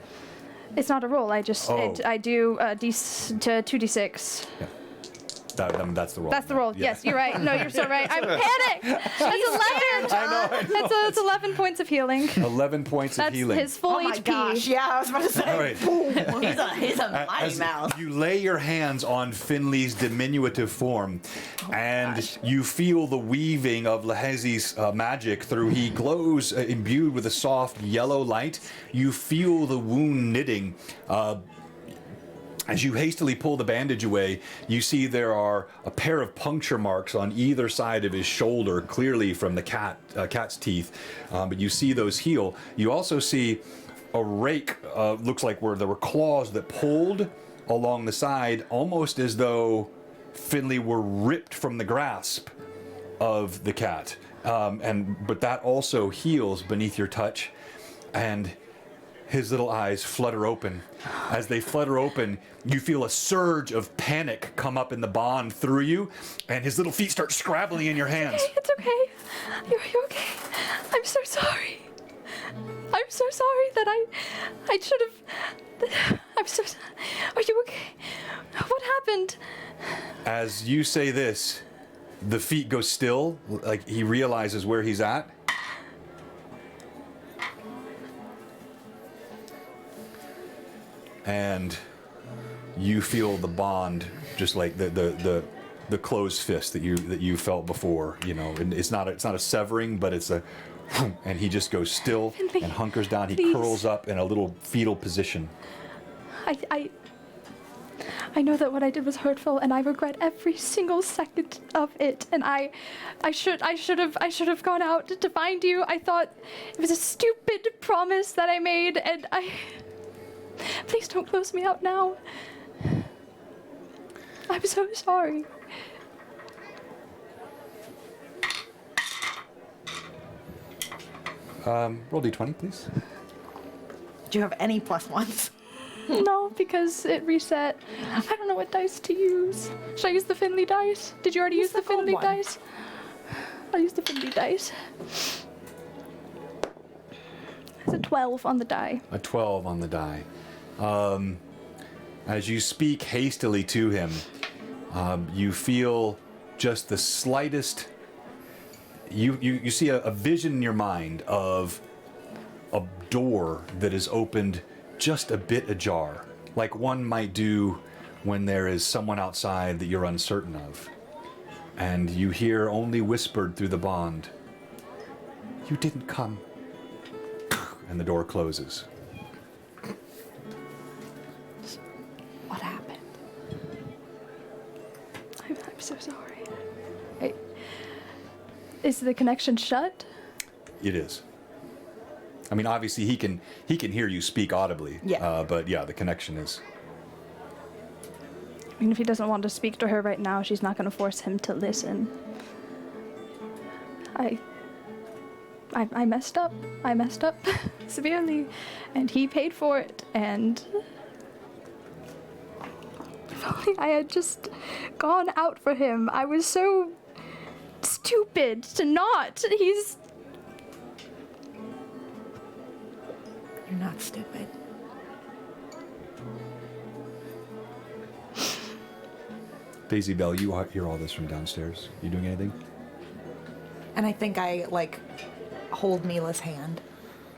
It's not a roll. I just Oh. I do to 2d6. Yeah. That's the roll. That's the roll. Yeah. Yes, you're right. No, you're so right. I'm panicked. That's 11. That's 11 points of healing. 11 points of That's healing. his full Oh my HP. gosh, yeah, I was about to say. All right. He's a mighty As mouse. you lay your hands on Finley's diminutive form, and you feel the weaving of Lehezi's magic through. He glows, imbued with a soft yellow light. You feel the wound knitting. As you hastily pull the bandage away, you see there are a pair of puncture marks on either side of his shoulder, clearly from the cat's teeth. But you see those heal. You also see a rake, looks like where there were claws that pulled along the side, almost as though Finley were ripped from the grasp of the cat. But that also heals beneath your touch, and his little eyes flutter open. As they flutter open, you feel a surge of panic come up in the bond through you, and his little feet start scrabbling in your hands. It's okay. You're okay. I'm so sorry. I'm so sorry that I should have. I'm so. Are you okay? What happened? As you say this, the feet go still, like he realizes where he's at. And you feel the bond, just like the closed fist that you felt before. You know, and it's not a severing, but it's a, and he just goes still Finley, and hunkers down. He please. curls up in a little fetal position. I know that what I did was hurtful, and I regret every single second of it. And I should have gone out to find you. I thought it was a stupid promise that I made, and please don't close me out now. I'm so sorry. Roll d20, please. Do you have any +1s? No, because it reset. I don't know what dice to use. Should I use the Finley dice? Did you already use the gold Finley one. dice? I'll use the Finley dice. It's a 12 on the die. A 12 on the die. As you speak hastily to him, you feel just the slightest. You see a vision in your mind of a door that is opened just a bit ajar, like one might do when there is someone outside that you're uncertain of. And you hear only whispered through the bond, "You didn't come." And the door closes. What happened? I'm so sorry. Is the connection shut? It is. I mean, obviously he can hear you speak audibly. Yeah. But yeah, the connection is. I mean, if he doesn't want to speak to her right now, she's not going to force him to listen. I messed up. I messed up severely, and he paid for it. And if only I had just gone out for him. I was so stupid to not. You're not stupid. Daisy Bell, you hear all this from downstairs. You doing anything? And I think I, like, hold Mila's hand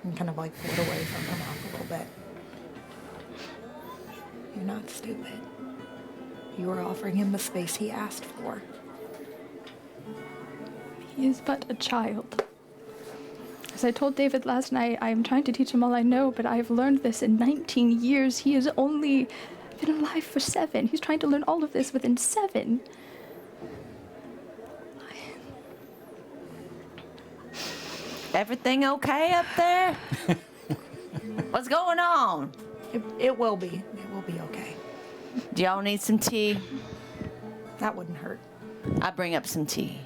and kind of, like, pull it away from her mouth a little bit. You're not stupid. You are offering him the space he asked for. He is but a child. As I told David last night, I am trying to teach him all I know, but I have learned this in 19 years. He has only been alive for 7. He's trying to learn all of this within 7. Everything okay up there? What's going on? It will be. It will be okay. Do y'all need some tea? That wouldn't hurt. I bring up some tea.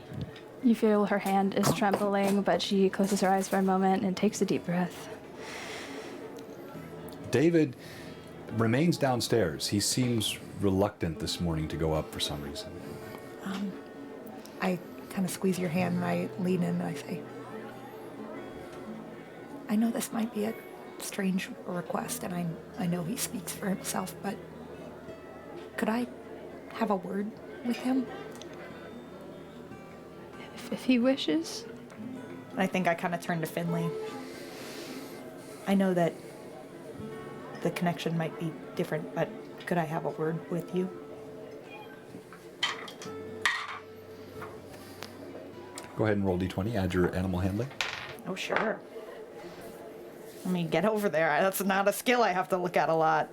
You feel her hand is trembling, but she closes her eyes for a moment and takes a deep breath. David remains downstairs. He seems reluctant this morning to go up for some reason. I kind of squeeze your hand and I lean in and I say, I know this might be a strange request, and I know he speaks for himself, but could I have a word with him? If he wishes. I think I kind of turn to Finley. I know that the connection might be different, but could I have a word with you? Go ahead and roll d20. Add your animal handling. Oh, sure. Let me get over there. That's not a skill I have to look at a lot.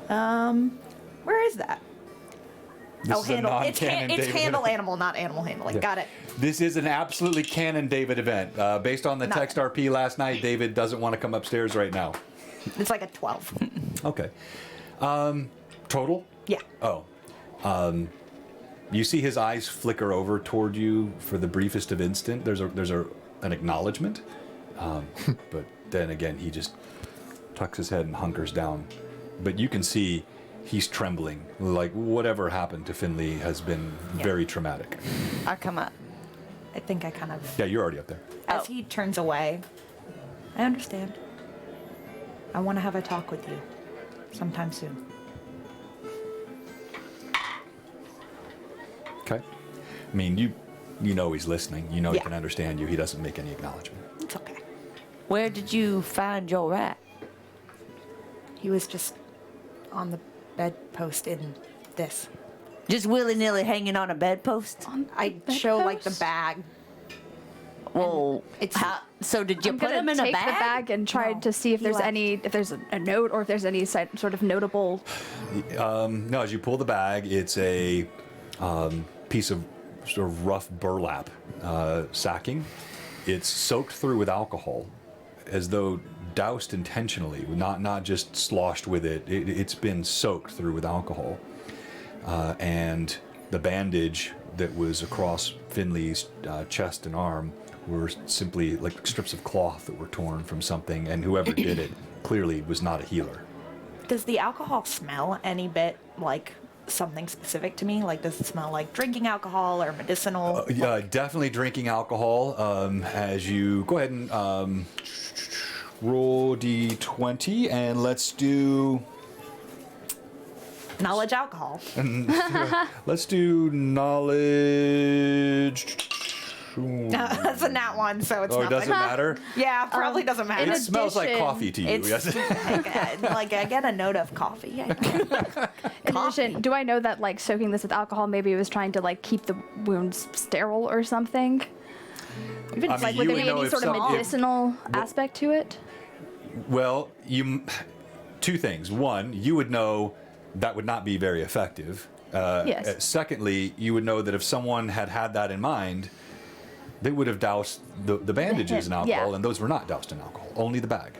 Where is that? This is a handle. It's non-canon David handle event. animal, not animal handling. Yeah. Got it. This is an absolutely canon David event. Based on the Not- text RP last night, David doesn't want to come upstairs right now. It's like a 12. Okay. Total? Yeah. Oh. You see his eyes flicker over toward you for the briefest of instant. There's an acknowledgement. But then again, he just tucks his head and hunkers down. But you can see he's trembling. Like whatever happened to Finley has been very traumatic. I come up. I think I kind of... Yeah, you're already up there. As he turns away, I understand. I want to have a talk with you sometime soon. Okay. I mean, you know he's listening. You know he Yeah. can understand you. He doesn't make any acknowledgement. It's okay. Where did you find your rat? He was just on the bedpost in this. Just willy-nilly hanging on a bedpost? I show like the bag. Well, It's- so did you I'm put gonna him in a take bag? the bag and try No, to see if he there's left. if there's a note or if there's any sort of notable. No, as you pull the bag, it's a piece of sort of rough burlap sacking. It's soaked through with alcohol, as though doused intentionally, not just sloshed with it. It's been soaked through with alcohol. And the bandage that was across Finley's chest and arm were simply like strips of cloth that were torn from something, and whoever did it clearly was not a healer. Does the alcohol smell any bit like something specific to me? Like, does it smell like drinking alcohol or medicinal? Yeah, definitely drinking alcohol. As you go ahead and roll d20, and let's do Knowledge alcohol. let's do knowledge. That's a nat one, so it's Oh, it nothing. doesn't matter. Yeah, probably doesn't matter. It smells like addition, coffee to you. It's Yes. like I get a note of coffee. In addition, do I know that like soaking this with alcohol maybe it was trying to like keep the wounds sterile or something? Even I mean, like you Would would there be know any if sort of some- if- medicinal aspect to it? Well, two things. One, you would know that would not be very effective. Yes. Secondly, you would know that if someone had that in mind, they would have doused the bandages in alcohol, Yeah. and those were not doused in alcohol. Only the bag.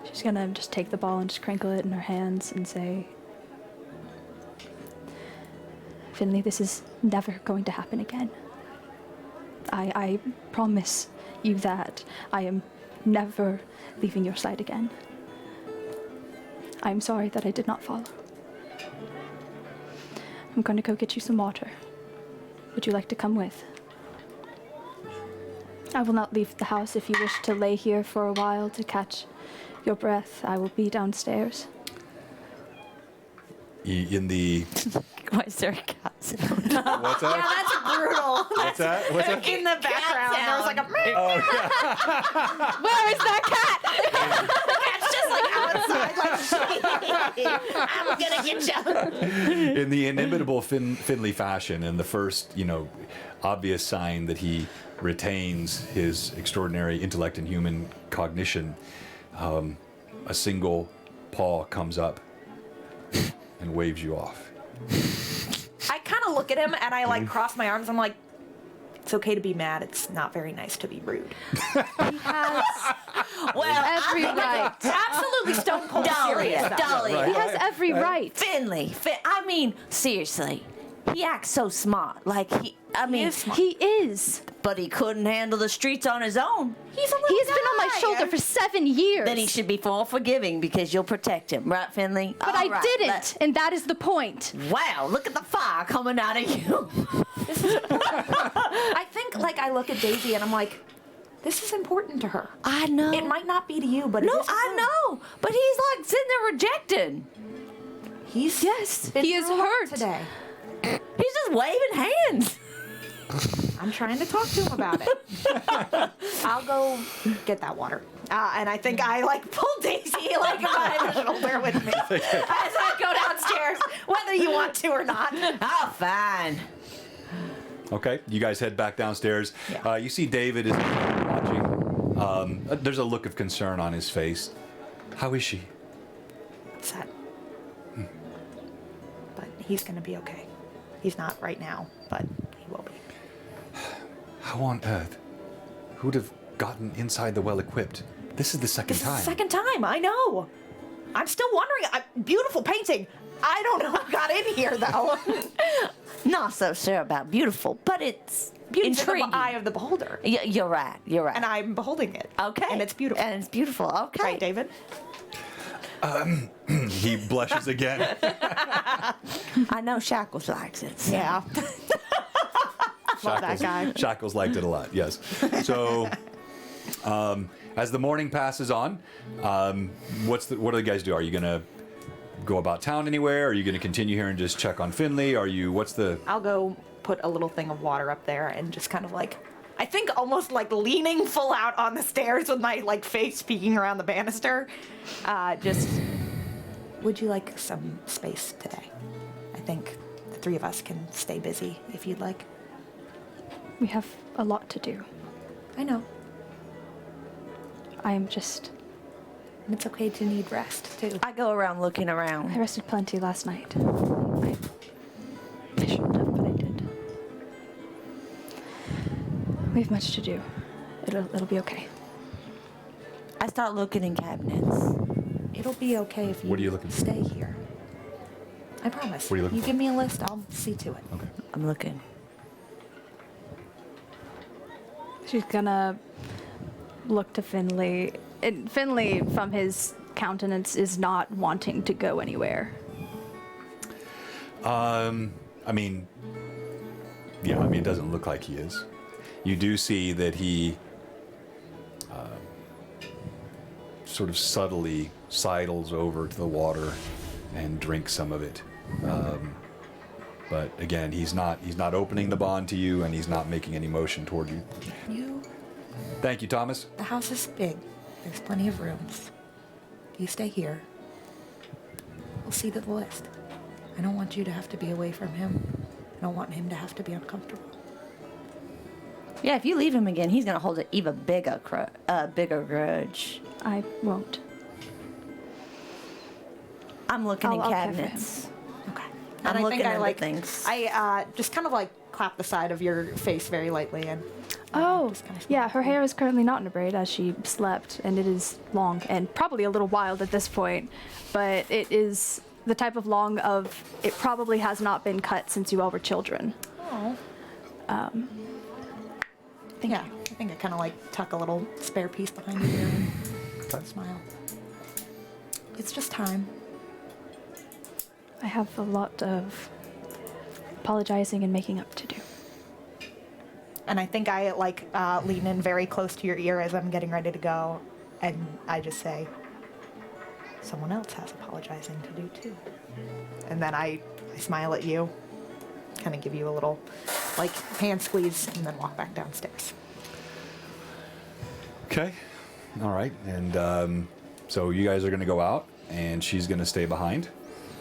She's gonna just take the ball and just crinkle it in her hands and say, Finley, this is never going to happen again. I promise you that I am never leaving your side again. I'm sorry that I did not follow. I'm going to go get you some water. Would you like to come with? I will not leave the house if you wish to lay here for a while to catch your breath. I will be downstairs. In the Why is there a cat sound? what's that? that's brutal. What's that? What's that? In the background, there was like a Oh, yeah. Where is that cat? cat's just like I'm gonna get you. In the inimitable Finley fashion, and the first, obvious sign that he retains his extraordinary intellect and human cognition, a single paw comes up and waves you off. I kind of look at him and I like cross my arms. I'm like, it's okay to be mad. It's not very nice to be rude. He has every right. Absolutely stone cold serious. Dahlia. He has every right. Finley, I mean, seriously, he acts so smart. Like He is. but he couldn't handle the streets on his own. He's a little He's been on my guy. shoulder for 7 years. Then he should be more forgiving because you'll protect him, right, Finley? But I didn't, and that is the point. Wow, look at the fire coming out of you. I think like I look at Daisy and I'm like, this is important to her. I know. It might not be to you, but it No, is to I her. know. But he's like sitting there rejected. He's Yes, been he is through a lot hurt. today. He's just waving hands. I'm trying to talk to him about it. I'll go get that water. And I think I like pull Daisy like by the shoulder with me as I go downstairs, whether you want to or not. Oh, fine. Okay, you guys head back downstairs. Yeah. You see David is watching. There's a look of concern on his face. How is she? Upset. But he's gonna be okay. He's not right now, but he will be. How on earth? Who'd have gotten inside the well-equipped? This is the second This is time. the second time, I know. I'm still wondering. Beautiful painting. I don't know who got in here, though. Not so sure about beautiful, but it's Beauty's in intriguing. the eye of the beholder. You're right. You're right. And I'm beholding it. Okay. And it's beautiful. And it's beautiful. Okay. Right, David? He blushes again. I know Shackles likes it. Yeah. Love that guy. Shackles liked it a lot, yes. So, as the morning passes on, what do the guys do? Are you going to go about town anywhere? Are you going to continue here and just check on Finley? I'll go put a little thing of water up there and just kind of like, I think almost like leaning full out on the stairs with my like face peeking around the banister. Would you like some space today? I think the three of us can stay busy if you'd like. We have a lot to do. I know. I am just. And it's okay to need rest, too. I go around looking I around. rested plenty last night. I shouldn't have, but I did. We have much to do. It'll be okay. I start looking in cabinets. It'll be okay if you, What are you looking for? stay here. I promise. What are you looking You for? give me a list, I'll see to it. Okay. I'm looking. She's gonna look to Finley. Finley, from his countenance, is not wanting to go anywhere. It doesn't look like he is. You do see that he sort of subtly sidles over to the water and drinks some of it. But again, he's not opening the bond to you, and he's not making any motion toward you. Thank you, Thomas. The house is big. There's plenty of rooms. You stay here. We'll see to the list. I don't want you to have to be away from him. I don't want him to have to be uncomfortable. Yeah, if you leave him again, he's gonna hold an even bigger grudge. I won't. I'm looking I'll in care for cabinets. Okay. I'm And looking I think I under like things. I just kind of like clap the side of your face very lightly and Oh, just kinda yeah, smile. her hair is currently not in a braid as she slept, and it is long and probably a little wild at this point, but it is the type of long of it probably has not been cut since you all were children. Oh. Thank Yeah, you. I think I kind of like tuck a little spare piece behind your ear and smile. It's just time. I have a lot of apologizing and making up to do. And I think I like lean in very close to your ear as I'm getting ready to go, and I just say, someone else has apologizing to do too. And then I smile at you, kind of give you a little like hand squeeze, and then walk back downstairs. Okay. All right. And so you guys are going to go out, and she's going to stay behind.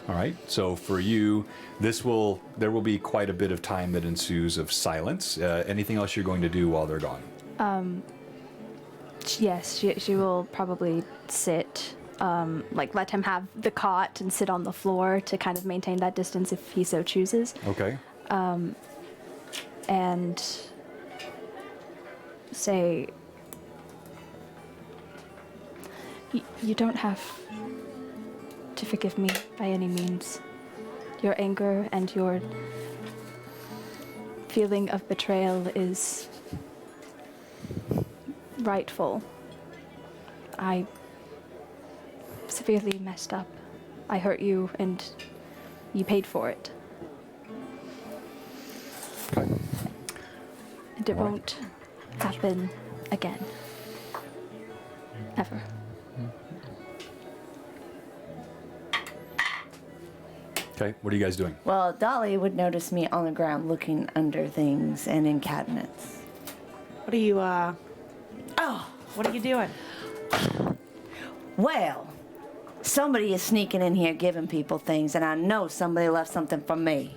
All right. So for you, there will be quite a bit of time that ensues of silence. Anything else you're going to do while they're gone? Yes, she will probably sit, let him have the cot and sit on the floor to kind of maintain that distance if he so chooses. Okay. And say, you don't have to forgive me by any means. Your anger and your feeling of betrayal is rightful. I severely messed up. I hurt you and you paid for it. Okay. And it won't happen again. Ever. Okay. What are you guys doing? Well, Dolly would notice me on the ground looking under things and in cabinets. What are you, what are you doing? Well, somebody is sneaking in here giving people things, and I know somebody left something for me.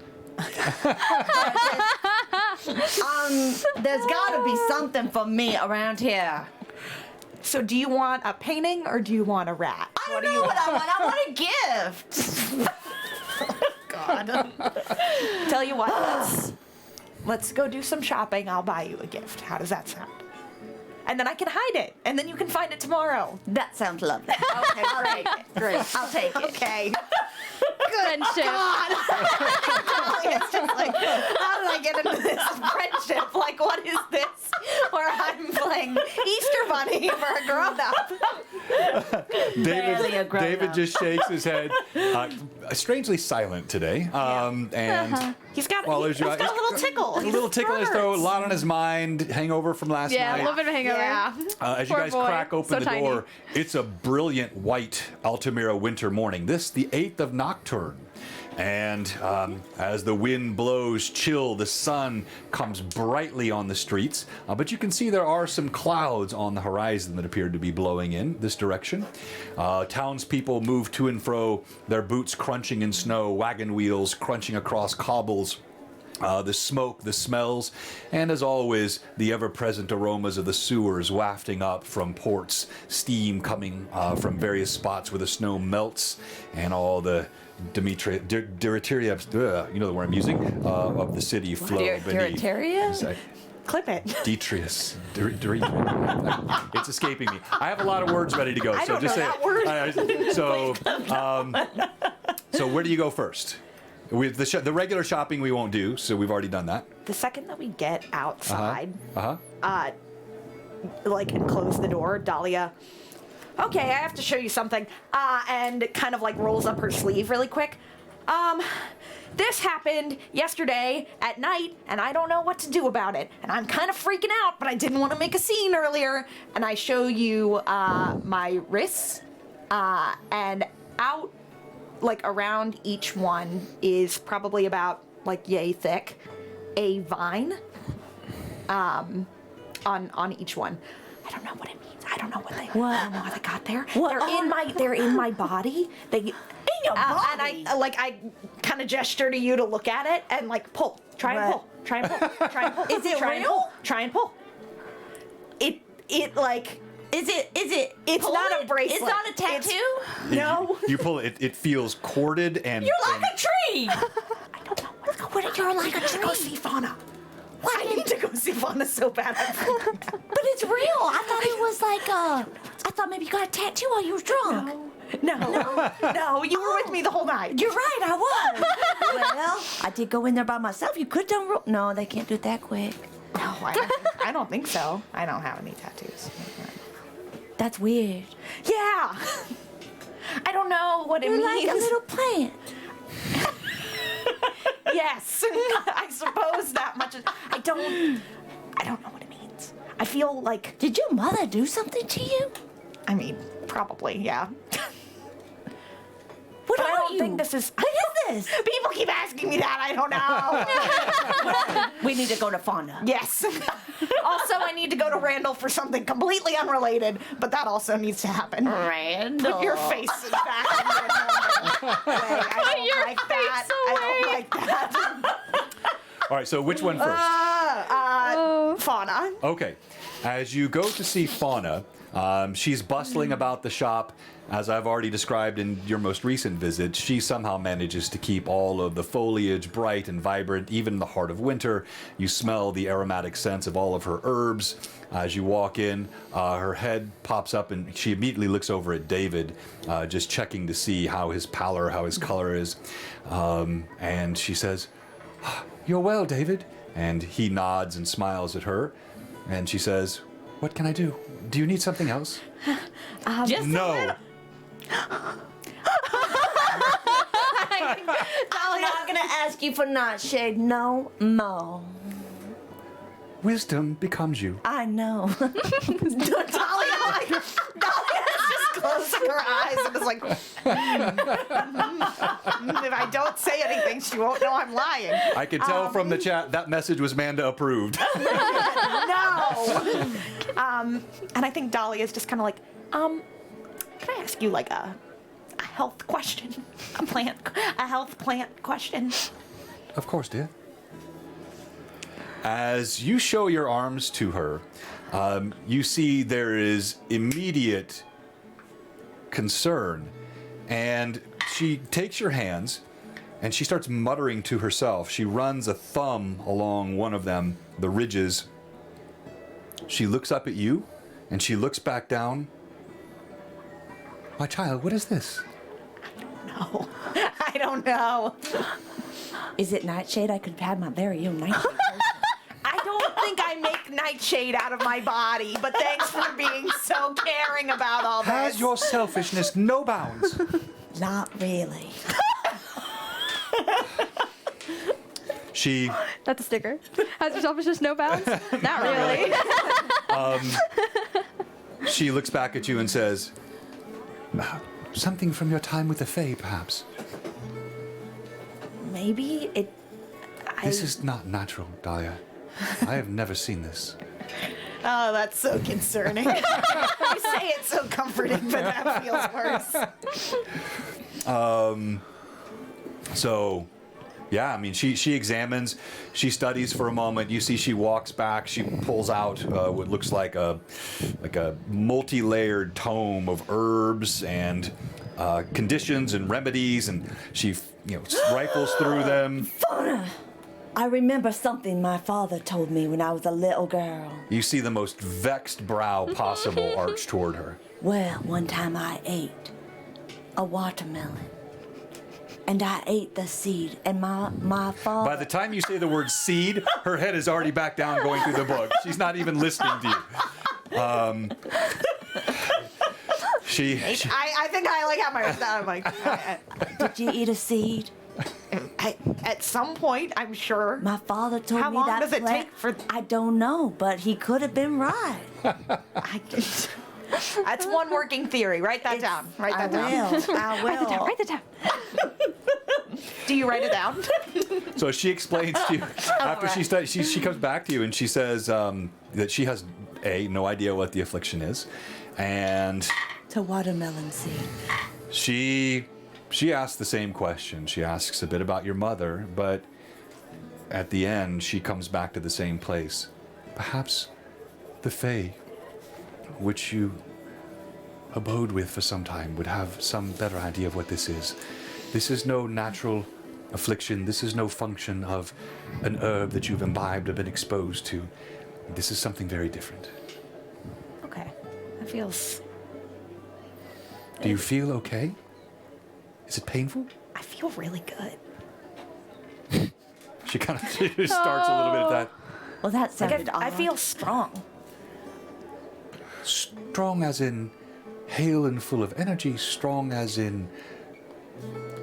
There's got to be something for me around here. So do you want a painting or do you want a rat? I don't know what I want. I want a gift. God. Tell you what, let's go do some shopping. I'll buy you a gift. How does that sound? And then I can hide it, and then you can find it tomorrow. That sounds lovely. Okay, great. Great. I'll take it. Okay. Friendship. It's just like, how did I get into this friendship? Like, what is this? Where I'm playing Easter Bunny for a grown-up. Barely a grown-up. David just shakes his head. Strangely silent today. And He's got, well, he's got a little tickle. a little tickle in his throat, a lot on his mind, hangover from last Yeah, a night. little bit of a hangover. Yeah. As you Poor guys boy. crack open So the tiny. door, it's a brilliant white Altamira winter morning. This, the 8th of Nocturne. And as the wind blows chill, the sun comes brightly on the streets. But you can see there are some clouds on the horizon that appear to be blowing in this direction. Townspeople move to and fro, their boots crunching in snow, wagon wheels crunching across cobbles. The smoke, the smells, and as always, the ever-present aromas of the sewers wafting up from ports, steam coming from various spots where the snow melts, and all the durateria, you know the word I'm using, of the city flow beneath. Durateria? Clip it. Detrius. It's escaping me. I have a lot of words ready to go. I so don't just know say that word. So where do you go first? With the regular shopping we won't do, so we've already done that. The second that we get outside, Uh-huh. and close the door, Dahlia, okay, I have to show you something, and kind of like rolls up her sleeve really quick. This happened yesterday at night, and I don't know what to do about it. And I'm kind of freaking out, but I didn't want to make a scene earlier. And I show you my wrists, and out, like around each one is probably about like yay thick, a vine, on each one. I don't know what it means. I don't know what they. I don't know how they got there. What? They're in my body. They in your body? And I kind of gesture to you to look at it and like pull. Try and pull. Try and pull. Try and pull. Is it Try and real? pull. Try and pull. It like. Is it? It's not a pulled? bracelet. It's not a tattoo? No. You pull it. It feels corded and. You're like a tree! I don't know. What you're like a tree. Go see Fauna. I need to go see Fauna so bad. But it's real. I thought it was like I thought maybe you got a tattoo while you was drunk. No, you were with me the whole night. You're right, I was. Well, I did go in there by myself. You could done no, they can't do it that quick. No, I don't think so. I don't have any tattoos. That's weird. Yeah. I don't know what it You're means. like a little plant. Yes, I suppose that much. I don't know what it means. I feel like. Did your mother do something to you? I mean, probably, yeah. What But I are don't you? think this is. What is this? People keep asking me that. I don't know. We need to go to Fonda. Yes. Also, I need to go to Randall for something completely unrelated, but that also needs to happen. Randall. Put your face back in your normal way. I don't like that. I don't like that. All right, so which one first? Fauna. Okay. As you go to see Fauna, she's bustling about the shop. As I've already described in your most recent visit, she somehow manages to keep all of the foliage bright and vibrant, even in the heart of winter. You smell the aromatic scents of all of her herbs. As you walk in, her head pops up and she immediately looks over at David, just checking to see how his pallor, how his color is. And she says, "You're well, David." And he nods and smiles at her. And she says, "What can I do? Do you need something else?" Just No. I'm not gonna ask you for nightshade no more. Wisdom becomes you. I know. Dahlia's just closing her eyes and is like, if I don't say anything, she won't know I'm lying. I could tell from the chat that message was Manda approved. No. And I think Dahlia is just kind of like, can I ask you like a health question? A health plant question? Of course, dear. As you show your arms to her, you see there is immediate concern. And she takes your hands and she starts muttering to herself. She runs a thumb along one of them, the ridges. She looks up at you and she looks back down. "My child, what is this?" No. I don't know. Is it nightshade? I could have my very own nightshade. I don't think I make nightshade out of my body, but thanks for being so caring about all this. Has your selfishness no bounds? Not really. She That's a sticker. Has your selfishness no bounds? Not really. She looks back at you and says, "Something from your time with the Fae, perhaps." Maybe it. This is not natural, Dahlia. I have never seen this. Oh, that's so concerning. You say it so comforting, but that feels worse. So, yeah, I mean, she examines, she studies for a moment. You see she walks back, she pulls out what looks like a multi-layered tome of herbs and conditions and remedies, and she rifles through them. I remember something my father told me when I was a little girl. You see the most vexed brow possible arched toward her. Well, one time I ate a watermelon. And I ate the seed, and my father... By the time you say the word seed, her head is already back down going through the book. She's not even listening to you. I think I like have my head down. I'm like, Did you eat a seed? at some point, I'm sure. My father told How me long that does it plant- take for- I don't know, but he could have been right. That's one working theory. Write that down. Write that down. I will. Write it down. Do you write it down? So she explains to you after she studies. She comes back to you and she says that she has no idea what the affliction is, and To watermelon seed. she asks the same question. She asks a bit about your mother, but at the end she comes back to the same place. Perhaps the Fae, which you abode with for some time, would have some better idea of what this is. This is no natural affliction. This is no function of an herb that you've imbibed or been exposed to. This is something very different. Okay. That feels... Do you feel okay? Is it painful? I feel really good. She kind of starts a little bit at that. Well, that sounded I odd. feel strong. Strong as in hale and full of energy, strong as in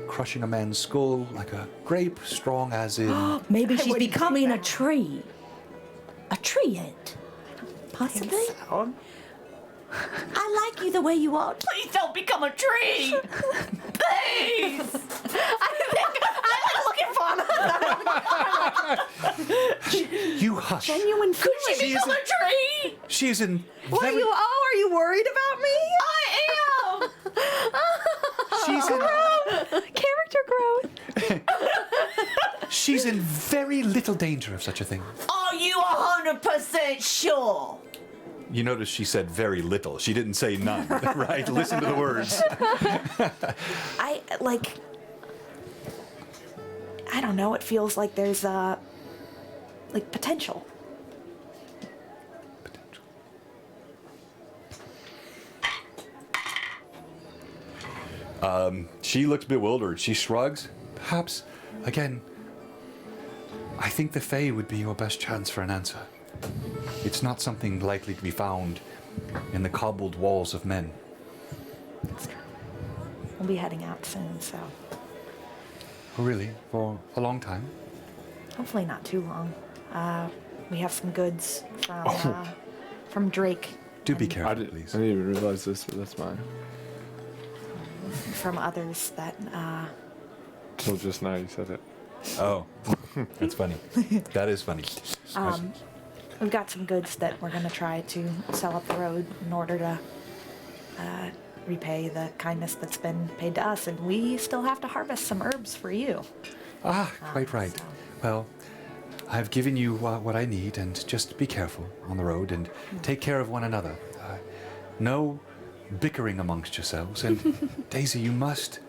crushing a man's skull like a grape, strong as in... Maybe she's wouldn't becoming a tree. A tree ant. Possibly. So, I like you the way you are. Please don't become a tree. Please. Fauna. You hush. Genuine feeling. She is tree! She is in What are very- you? Oh, are you worried about me? I am! She's in Character growth. She's in very little danger of such a thing. Are you 100% sure? You notice she said very little. She didn't say none, right? Listen to the words. I don't know. It feels like there's potential. She looks bewildered. She shrugs. Perhaps, again, I think the Fae would be your best chance for an answer. It's not something likely to be found in the cobbled walls of men. That's true. We'll be heading out soon, so Oh, really? For a long time? hopefully not too long. We have some goods from Drake, Do be I careful, didn't, please. I didn't even realize this, but that's mine. from others that Till just now you said it. Oh, that's funny. That is funny. we've got some goods that we're gonna try to sell up the road in order to repay the kindness that's been paid to us, and we still have to harvest some herbs for you. Quite right. so- Well, I've given you what I need, and just be careful on the road and take care of one another. No bickering amongst yourselves, and Daisy, you must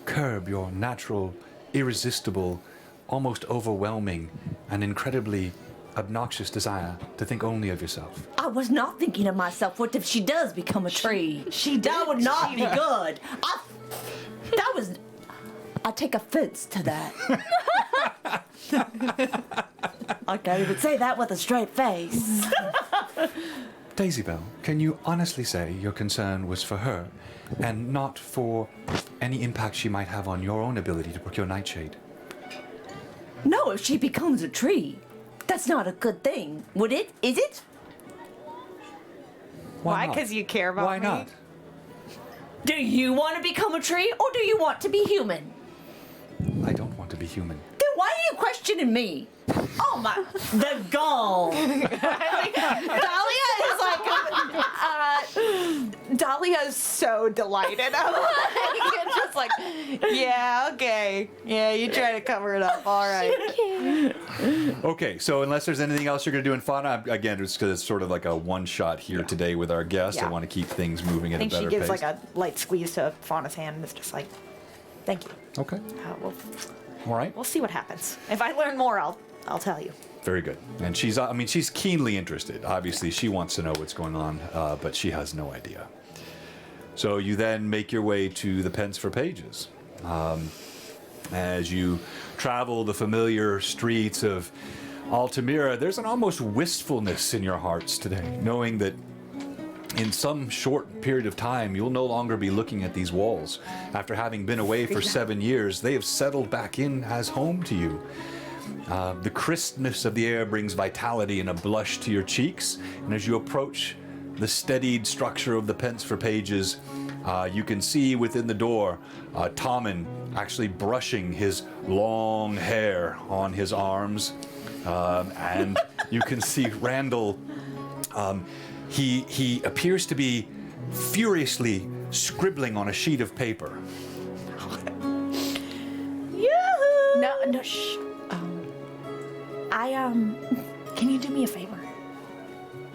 curb your natural, irresistible, almost overwhelming, and incredibly obnoxious desire to think only of yourself. I was not thinking of myself. What if she does become a tree? That would not be good. I take offense to that. I can't even say that with a straight face. Daisy Bell, can you honestly say your concern was for her, and not for any impact she might have on your own ability to procure nightshade? No, if she becomes a tree, that's not a good thing. Would it? Is it? Why? not? 'Cause you care about Why me? not? Do you want to become a tree, or do you want to be human? I don't want to be human. Then why are you questioning me? Oh my, the gall. Dahlia is Dahlia is so delighted. I'm like, just like, yeah, okay. Yeah, you try to cover it up. All right. Okay, so unless there's anything else you're going to do in Fauna, again, just because it's sort of like a one-shot here today with our guest, I Yeah. want to keep things moving I at a think better she gives pace. like a light squeeze to Fauna's hand and is just like, thank you. Okay, We'll all right. see what happens. If I learn more, I'll tell you. Very good. And she's keenly interested. Obviously, she wants to know what's going on, but she has no idea. So you then make your way to the Pence for Pages. As you travel the familiar streets of Altamira, there's an almost wistfulness in your hearts today, knowing that in some short period of time, you'll no longer be looking at these walls. After having been away for 7 years, they have settled back in as home to you. The crispness of the air brings vitality and a blush to your cheeks, and as you approach the steadied structure of the Pence for Pages, you can see within the door Tommen actually brushing his long hair on his arms, and you can see Randall. He appears to be furiously scribbling on a sheet of paper. No, shh. Can you do me a favor?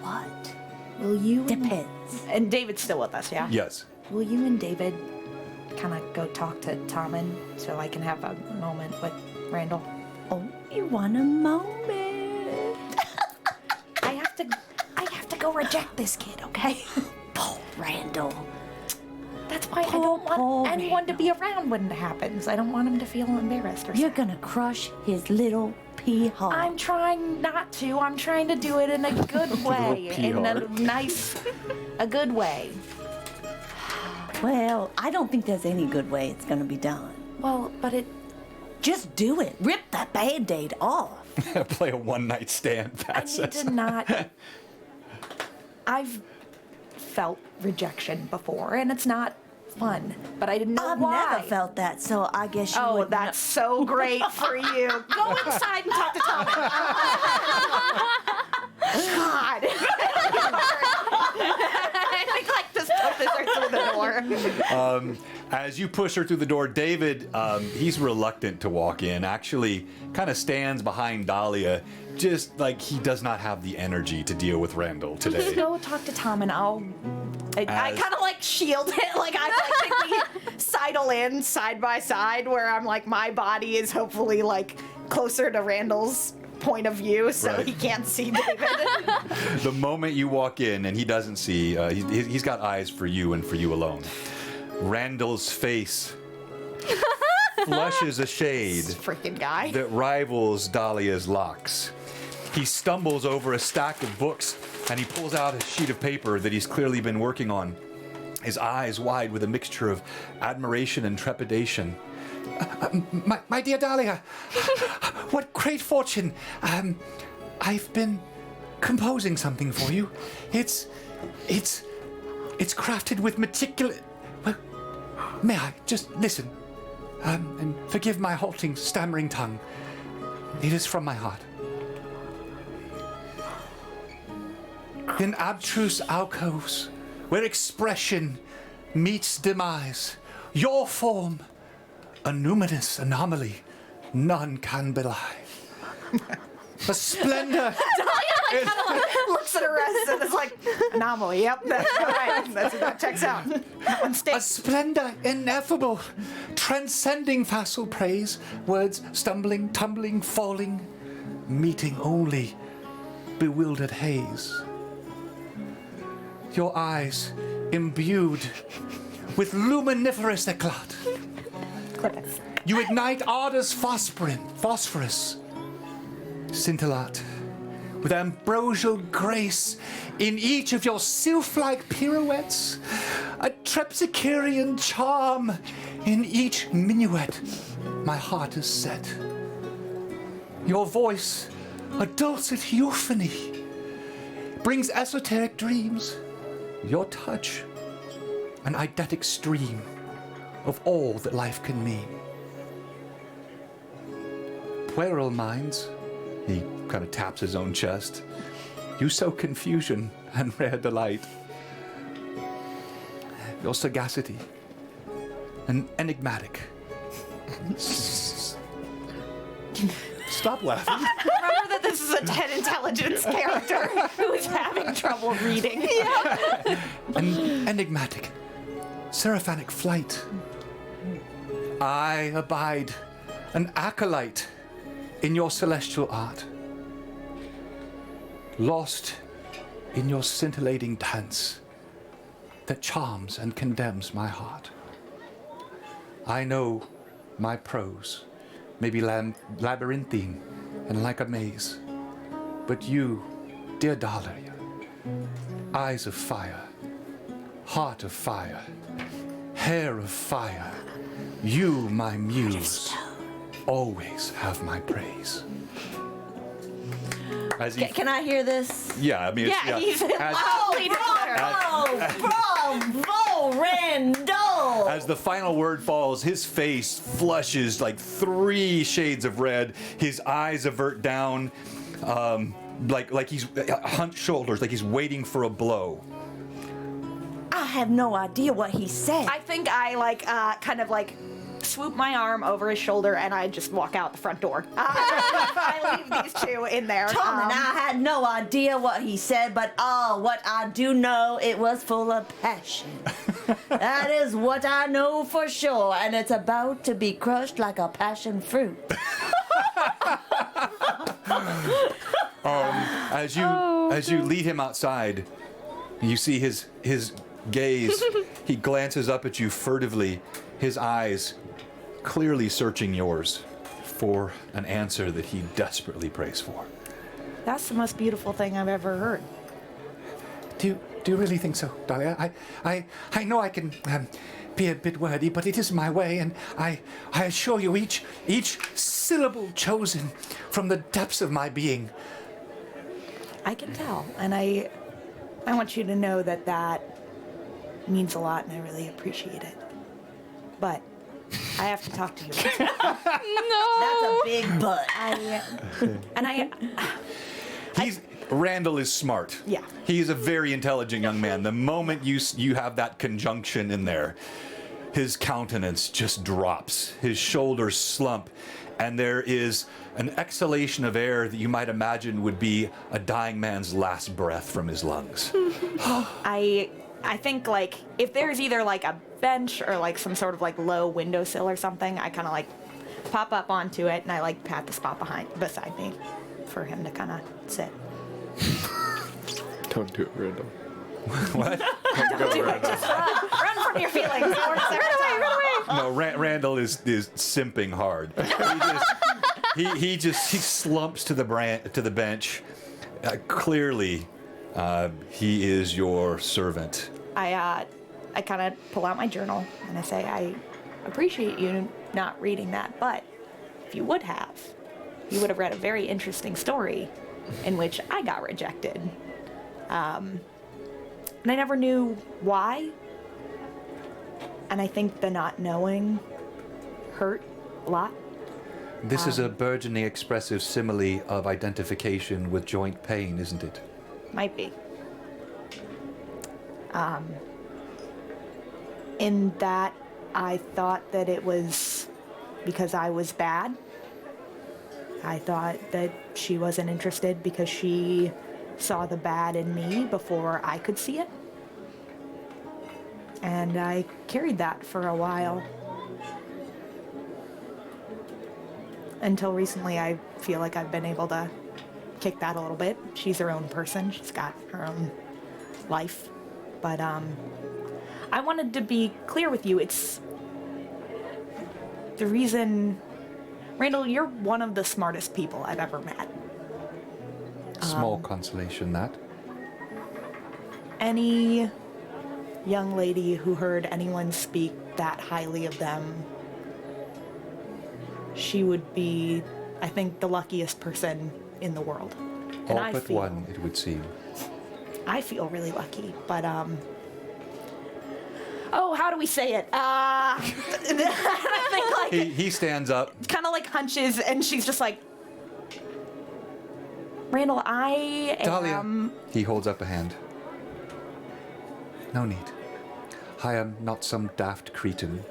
What? Will you? Depends. And David's still with us, yeah? Yes. Will you and David kind of go talk to Tommen so I can have a moment with Randall? Oh, you want a moment? I have to go reject this kid, okay? Poor Randall. That's why I don't want anyone to be around when it happens. I don't want him to feel embarrassed or You're something. gonna crush his little pea heart. I'm trying not to. I'm trying to do it in a good way. pea In a heart. a good way. Well, I don't think there's any good way it's gonna be done. Well, but it. Just do it. Rip that Band-Aid off. Play a one-night stand. I That's need to not. I've felt rejection before, and it's not fun, but I didn't know I've why. never felt that, so I guess you Oh, would that's so great for you. Go inside and talk to Tommy. God. I think like just pushes her through the door. As you push her through the door, David, he's reluctant to walk in. Actually, kind of stands behind Dahlia, just like he does not have the energy to deal with Randall today. Go talk to Tom and I As- kind of like shield it, like I think we sidle in side by side, where I'm like my body is hopefully like closer to Randall's point of view, so Right. he can't see David. The moment you walk in and he doesn't see, he's got eyes for you and for you alone. Randall's face flushes a shade Freaking guy. that rivals Dahlia's locks. He stumbles over a stack of books and he pulls out a sheet of paper that he's clearly been working on, his eyes wide with a mixture of admiration and trepidation. My dear Dahlia, what great fortune. I've been composing something for you. It's crafted with meticulous... Well, may I just listen? And forgive my halting, stammering tongue. It is from my heart. In abstruse alcoves, where expression meets demise, your form, a numinous anomaly, none can belie. A splendor. Looks at her rest and is like, anomaly. Yep, that's right. That checks out. That one A sticks. splendor ineffable, transcending facile praise, words stumbling, tumbling, falling, meeting only bewildered haze. Your eyes imbued with luminiferous eclat. You ignite ardor's phosphorus, scintillant, with ambrosial grace in each of your sylph-like pirouettes, a Terpsichorean charm in each minuet. My heart is set. Your voice, a dulcet euphony, brings esoteric dreams. Your touch, an eidetic stream of all that life can mean. Puerile minds, he kind of taps his own chest. You sow confusion and rare delight. Your sagacity, an enigmatic. Stop laughing. Remember that this is a 10 intelligence character who is having trouble reading. An enigmatic, seraphanic flight. I abide, an acolyte in your celestial art, lost in your scintillating dance that charms and condemns my heart. I know my prose may be labyrinthine and like a maze, but you, dear Dahlia, eyes of fire, heart of fire, hair of fire, you, my muse, always have my praise. As he, Can I hear this? yeah, I mean, it's, Yeah, he's as, loudly declare. Bravo, Randall! as the final word falls, his face flushes like 3 shades of red. His eyes avert down, like he's hunched shoulders, like he's waiting for a blow. I have no idea what he said. I think I like kind of like swoop my arm over his shoulder and I just walk out the front door. I leave these two in there. Tom and I had no idea what he said, but what I do know, it was full of passion. That is what I know for sure, and it's about to be crushed like a passion fruit. As you lead him outside, you see his gaze. He glances up at you furtively, his eyes clearly searching yours for an answer that he desperately prays for. That's the most beautiful thing I've ever heard. Do you really think so, Dahlia? I know I can be a bit wordy, but it is my way, and I assure you, each syllable chosen from the depths of my being. I can tell, and I want you to know that means a lot, and I really appreciate it. but I have to talk to you. That's a big butt. Randall is smart. Yeah. He's a very intelligent young man. The moment you have that conjunction in there, his countenance just drops. His shoulders slump, and there is an exhalation of air that you might imagine would be a dying man's last breath from his lungs. I think, like, if there's either, like, a bench or, like, some sort of, like, low windowsill or something, I kind of, like, pop up onto it, and I, like, pat the spot beside me for him to kind of sit. Don't do it, Randall. What? Don't do it. Just run from your feelings. Run away. No, Randall is simping hard. He slumps to the bench. Clearly, he is your servant. I kind of pull out my journal and I say, I appreciate you not reading that, but if you would have read a very interesting story in which I got rejected. And I never knew why. And I think the not knowing hurt a lot. This is a burgeoning expressive simile of identification with joint pain, isn't it? Might be. In that, I thought that it was because I was bad. I thought that she wasn't interested because she saw the bad in me before I could see it. And I carried that for a while. Until recently, I feel like I've been able to kick that a little bit. She's her own person. She's got her own life. But I wanted to be clear with you. It's the reason... Randall, you're one of the smartest people I've ever met. Small consolation, that. Any young lady who heard anyone speak that highly of them, she would be, I think, the luckiest person in the world. And All but one, it would seem. I feel really lucky, but oh, how do we say it? I think, like, He stands up. kind of like hunches, and she's just like, Randall, I Dahlia. am... He holds up a hand. No need. I am not some daft cretin.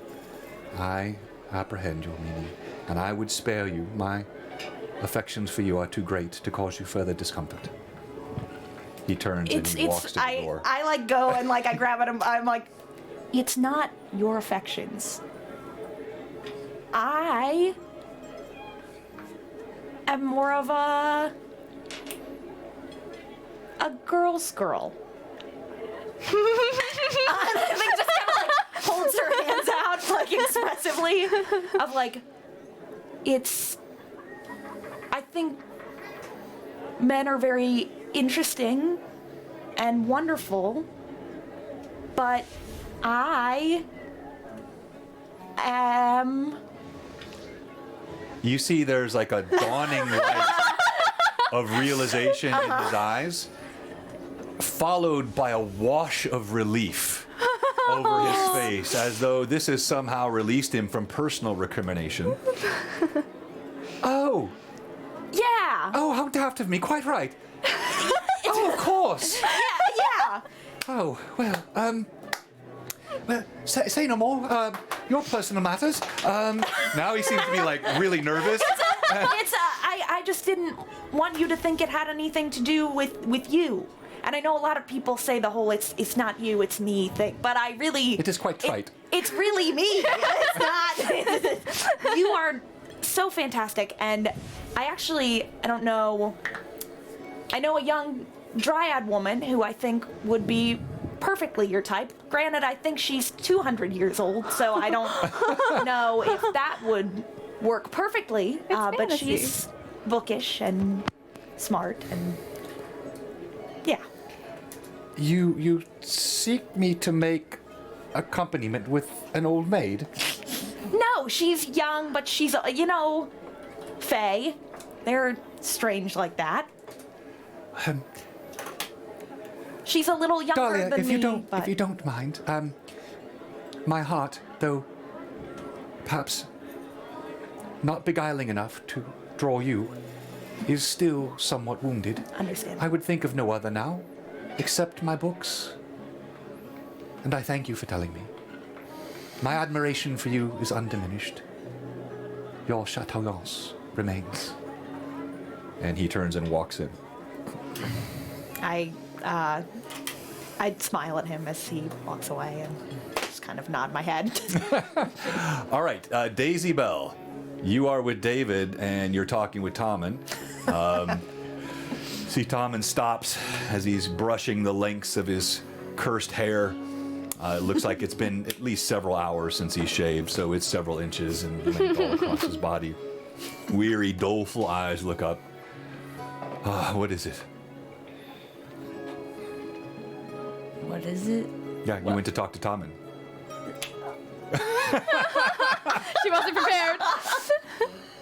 I apprehend your meaning, and I would spare you. My affections for you are too great to cause you further discomfort. He turns and walks to the door. I like go and like I grab at him. I'm like, it's not your affections. I am more of a girl's girl. And I think just kind of like holds her hands out like expressively of like, it's, I think men are very interesting and wonderful, but I am... You see there's like a dawning light of realization in his eyes, followed by a wash of relief over his face, as though this has somehow released him from personal recrimination. Oh! Yeah! Oh, how daft of me, quite right. Oh, of course! Yeah! Oh, well, say no more. Your personal matters. Now he seems to be like really nervous. I just didn't want you to think it had anything to do with you. And I know a lot of people say the whole it's not you, it's me thing, but I really... It is quite trite. It's really me. It's not... You are so fantastic, and I don't know... I know a young dryad woman who I think would be perfectly your type. Granted, I think she's 200 years old, so I don't know if that would work perfectly. But fantasy. she's bookish and smart, and yeah. You seek me to make accompaniment with an old maid? No, she's young, but she's, Fae. They're strange like that. She's a little younger Dahlia, than if me. you don't mind, my heart, though perhaps not beguiling enough to draw you, is still somewhat wounded. Understand. I would think of no other now, except my books. And I thank you for telling me. My admiration for you is undiminished. Your chatoyance remains. And he turns and walks in. I'd smile at him as he walks away and just kind of nod my head. All right, Daisy Bell, you are with David and you're talking with Tommen. See, Tommen stops as he's brushing the lengths of his cursed hair. It looks like it's been at least several hours since he shaved, so it's several inches and length all across his body. Weary, doleful eyes look up. What is it? What is it? Yeah, you went to talk to Tommen. She wasn't prepared.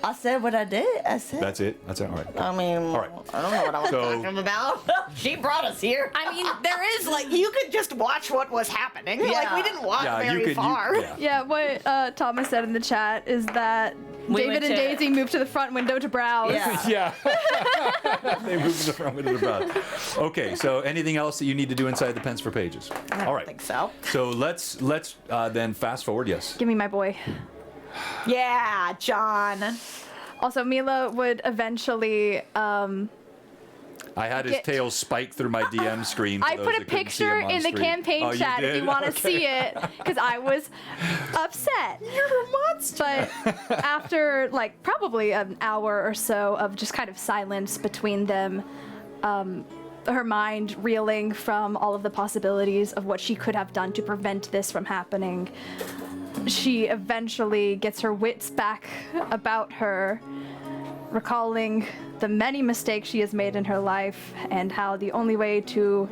I said what I did. I said. That's it? That's it? All right. I mean, All right. I don't know what I was So- talking about. She brought us here. I mean, there is like you could just watch what was happening. Like Yeah. we didn't walk Yeah, you very could. far. Yeah, what Thomas said in the chat is that We David went and to- Daisy moved to the front window to browse. Yeah. Yeah. They moved to the front window of the browse. Okay, so anything else that you need to do inside the Pens for Pages? I All don't right. think so. So let's then fast forward. Yes. Give me my boy. Yeah, John. Also, Mila would eventually. I had his Get- tail spike through my DM screen. for I those put a that couldn't see picture him on in the screen. campaign Oh, you chat if did? you want to Okay. see it, because I was upset. You're a monster. But after like probably an hour or so of just kind of silence between them, her mind reeling from all of the possibilities of what she could have done to prevent this from happening, she eventually gets her wits back about her, recalling the many mistakes she has made in her life and how the only way to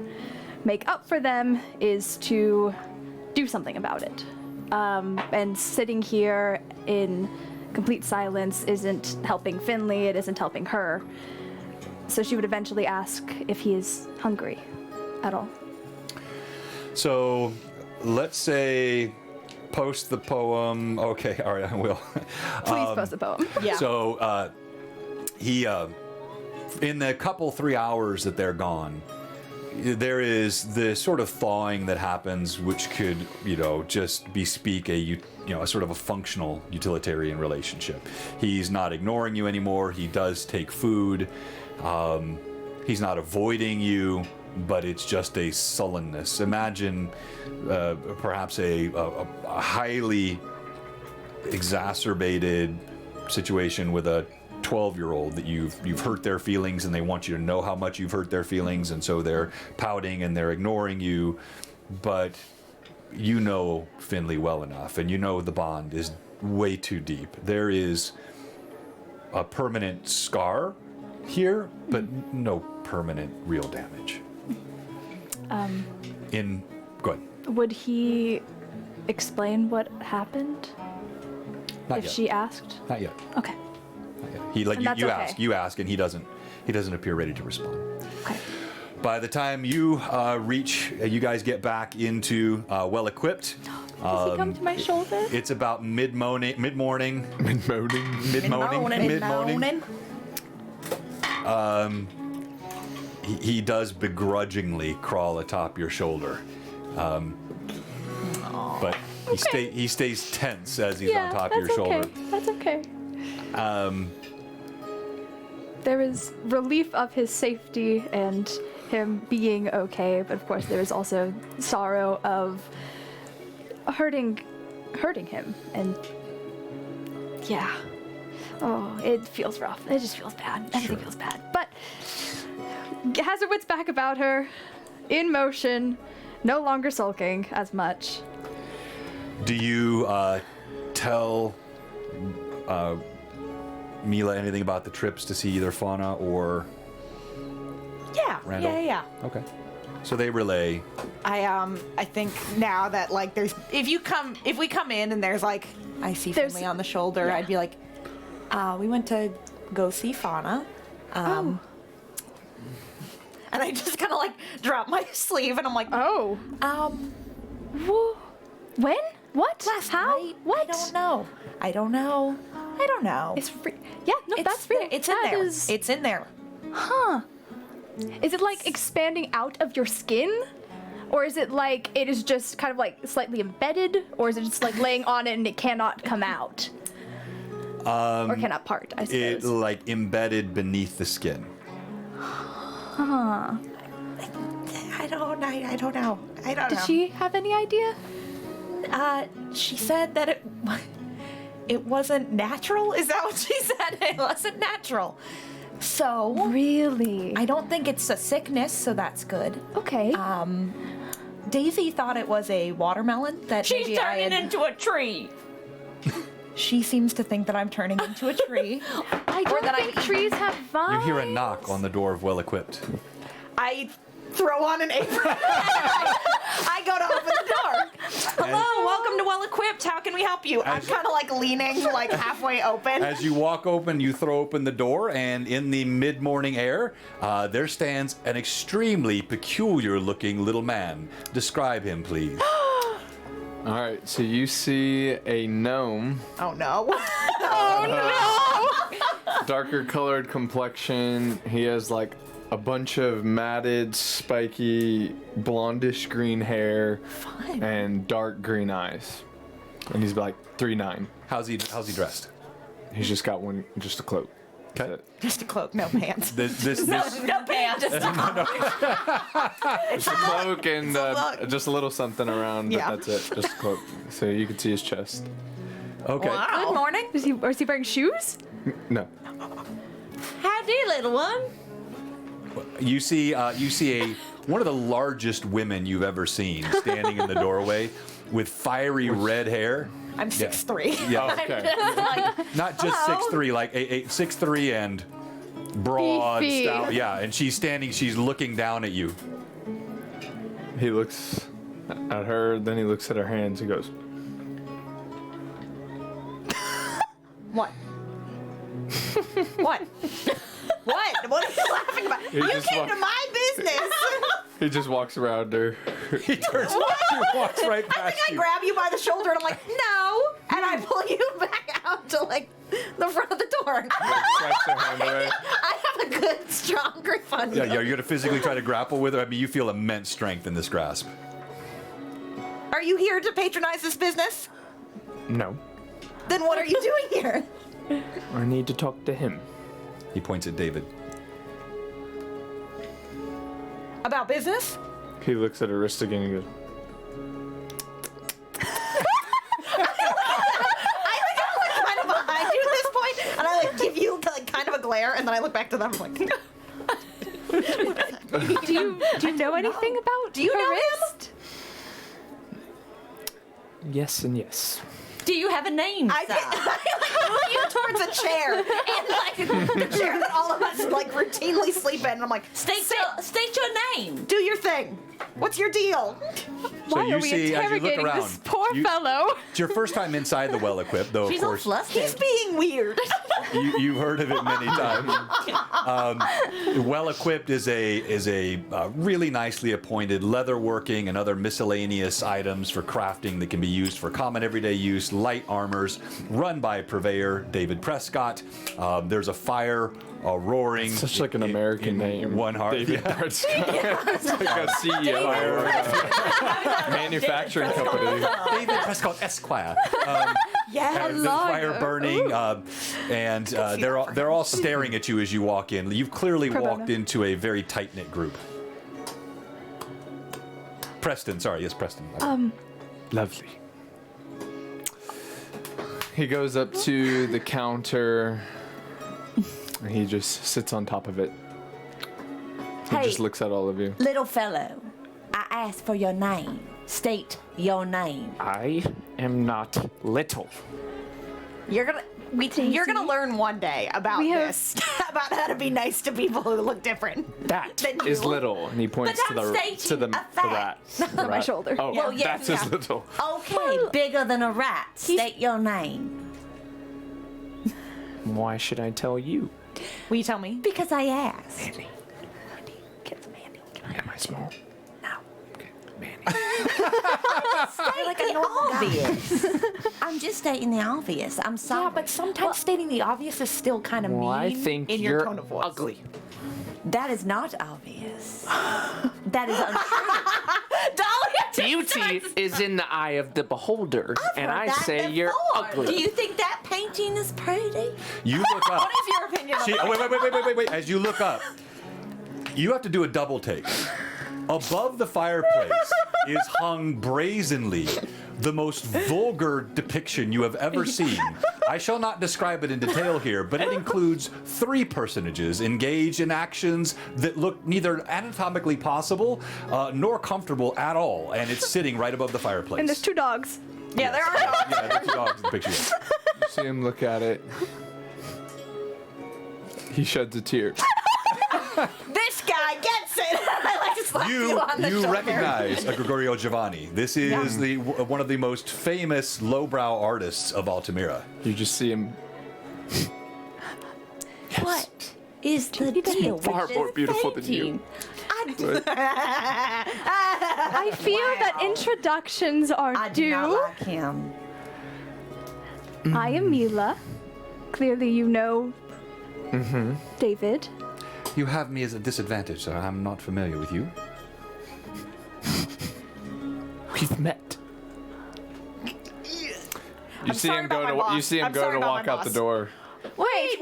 make up for them is to do something about it. And sitting here in complete silence isn't helping Finley, it isn't helping her. So she would eventually ask if he is hungry at all. So let's say post the poem. Okay, all right, I will. Please post the poem. Yeah. So he, in the couple 3 hours that they're gone, there is this sort of thawing that happens, which could, just bespeak a sort of a functional utilitarian relationship. He's not ignoring you anymore. He does take food. He's not avoiding you, but it's just a sullenness. Imagine perhaps a highly exacerbated situation with a 12-year-old that you've hurt their feelings and they want you to know how much you've hurt their feelings, and so they're pouting and they're ignoring you, but you know Finley well enough and you know the bond is way too deep. There is a permanent scar here, but no permanent real damage. Go ahead. Would he explain what happened Not if yet. she asked? Not yet. Okay. Not yet. He And that's okay. you ask, and he doesn't appear ready to respond. Okay. By the time you you guys get back into well-equipped. Does he come to my shoulder? It's about mid-morning. Mid-moaning. He does begrudgingly crawl atop your shoulder, but he stays tense as he's on top of your shoulder. That's okay. There is relief of his safety and him being okay, but of course there is also sorrow of hurting him, and yeah. Oh, it feels rough. It just feels bad. Everything feels bad. But has her wits back about her, in motion, no longer sulking as much. Do you tell Mila anything about the trips to see either Fauna or Yeah. Randall? Yeah. Okay. So they relay. I think now that like there's if we come in and there's like I see There's- Finley on the shoulder, I'd be like, we went to go see Fauna. And I just kind of like drop my sleeve and I'm like, Oh. When? What? Last How? night? What? I don't know. It's free. Yeah, no, that's real. It's in That there. is- It's in there. Huh. Is it like expanding out of your skin? Or is it like it is just kind of like slightly embedded? Or is it just like laying on it and it cannot come out? Or cannot part, I It suppose. like embedded beneath the skin. Huh. I don't know. Did she have any idea? She said that it wasn't natural. Is that what she said? It wasn't natural. So Really? I don't think it's a sickness, so that's good. Okay. Daisy thought it was a watermelon that She's maybe I turning had. into a tree. She seems to think that I'm turning into a tree. I don't that think I- trees have vines. You hear a knock on the door of Well Equipped. I throw on an apron. I go to open the door. Hello, welcome to Well Equipped. How can we help you? I'm kind of like leaning, like halfway open. As you walk open, you throw open the door, and in the mid-morning air, there stands an extremely peculiar-looking little man. Describe him, please. All right, so you see a gnome, Oh no. darker colored complexion. He has like a bunch of matted, spiky, blondish green hair and dark green eyes. And he's like 3'9". How's he dressed? He's just got just a cloak. That's Okay. it. Just a cloak, no pants. This No pants. Just a cloak and look. just a little something around, but Yeah. that's it. Just a cloak. So you can see his chest. okay. Good morning. Is he wearing shoes? No. Howdy, little one. You see one of the largest women you've ever seen standing in the doorway with fiery red hair. I'm 6'3". Yeah. Oh, okay. Not just 6'3", like a 6'3" and broad, Beefy. stout. Yeah, and she's looking down at you. He looks at her, then he looks at her hands. He goes, What? What? What? What are you laughing about? He You just came walked- to my business. he just walks around her. He turns, he walks right I past think I you. grab you by the shoulder and I'm like, no, and I pull you back out to like the front of the door. Swipes her hand away. I have a good, strong grip on you. Yeah, you're gonna physically try to grapple with her. I mean, you feel immense strength in this grasp. Are you here to patronize this business? No. Then what are you doing here? I need to talk to him. He points at David. About business? He looks at her wrist again and goes, I think I'm like kind of behind you at this point, and I like give you like kind of a glare, and then I look back to them I'm like, Do you know anything about? Do you her know him? wrist? yes and yes. Do you have a name, I sir? like move you towards a chair, and like the chair that all of us like routinely sleep in, and I'm like, State your name. do your thing. What's your deal? Why you are we see, as you look interrogating around, this poor you- fellow? It's your first time inside the Well Equipped, though. She's of all course, flustered. He's being weird. you've heard of it many times. Well Equipped is a really nicely appointed leatherworking and other miscellaneous items for crafting that can be used for common everyday use, light armors, run by purveyor David Prescott. There's a fire roaring. Such like an American name. One heart. David Yeah. Prescott. It's like a CEO of a manufacturing company. David Prescott Esquire. Yeah, There's a fire burning, and they're all staring at you as you walk in. You've clearly Pro bono. walked into a very tight knit group. Preston, sorry, yes, Preston. Lovely. He goes up to the counter. And he just sits on top of it. He Hey. just looks at all of you. Little fellow, I asked for your name. State your name. I am not little. You're gonna learn one day about We have- this, about how to be nice to people who look different. That Then is you- little. And he points But to I'm the stating a rat. fact. The On my rat. shoulder. Oh, Well, yeah, that's his yeah. little. Okay, bigger than a rat. State your name. Why should I tell you? Will you tell me? Because I asked. Am I small? No. Okay, Manny. like a normal guy. obvious. I'm just stating the obvious. I'm sorry. Yeah, but sometimes stating the obvious is still kind of mean I think in your you're tone of voice. ugly. That is not obvious. That is untrue. Beauty is in the eye of the beholder, and I That say you're before. ugly. Do you think that painting is pretty? You look up. What is your opinion on that? Wait. As you look up, you have to do a double take. Above the fireplace is hung brazenly the most vulgar depiction you have ever seen. I shall not describe it in detail here, but it includes 3 personages engaged in actions that look neither anatomically possible nor comfortable at all, and it's sitting right above the fireplace. And there's 2 dogs. Yeah, there are dogs. Yeah, the 2 dogs in the picture. You see him look at it. He sheds a tear. This guy gets it. I like to slap you on the You shoulder. recognize a Gregorio Giovanni. This is one of the most famous lowbrow artists of Altamira. You just see him. What is the deal with Far this more beautiful than you. painting? I feel that introductions are I do due. not like him. I am Mila. Clearly, you know David. You have me as a disadvantage, sir. I'm not familiar with you. We've met. You see sorry him about go my to. boss. You see him I'm go sorry to about walk my out the boss. door. Wait.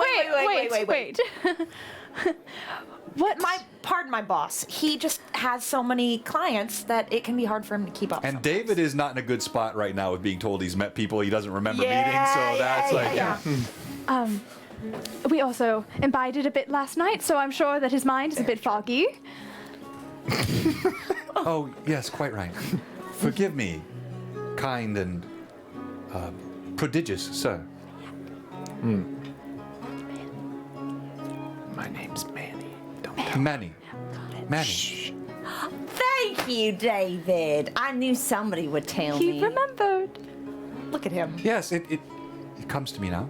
What? Pardon my boss. He just has so many clients that it can be hard for him to keep up. And sometimes. David is not in a good spot right now with being told he's met people he doesn't remember Yeah, meeting, so that's yeah. We also imbibed a bit last night, so I'm sure that his mind is a bit foggy. Oh, yes, quite right. Forgive me, kind and prodigious sir. My name's Manny. Don't Manny. Thank you, David. I knew somebody would tell He me. remembered. Look at him. Yes, it comes to me now.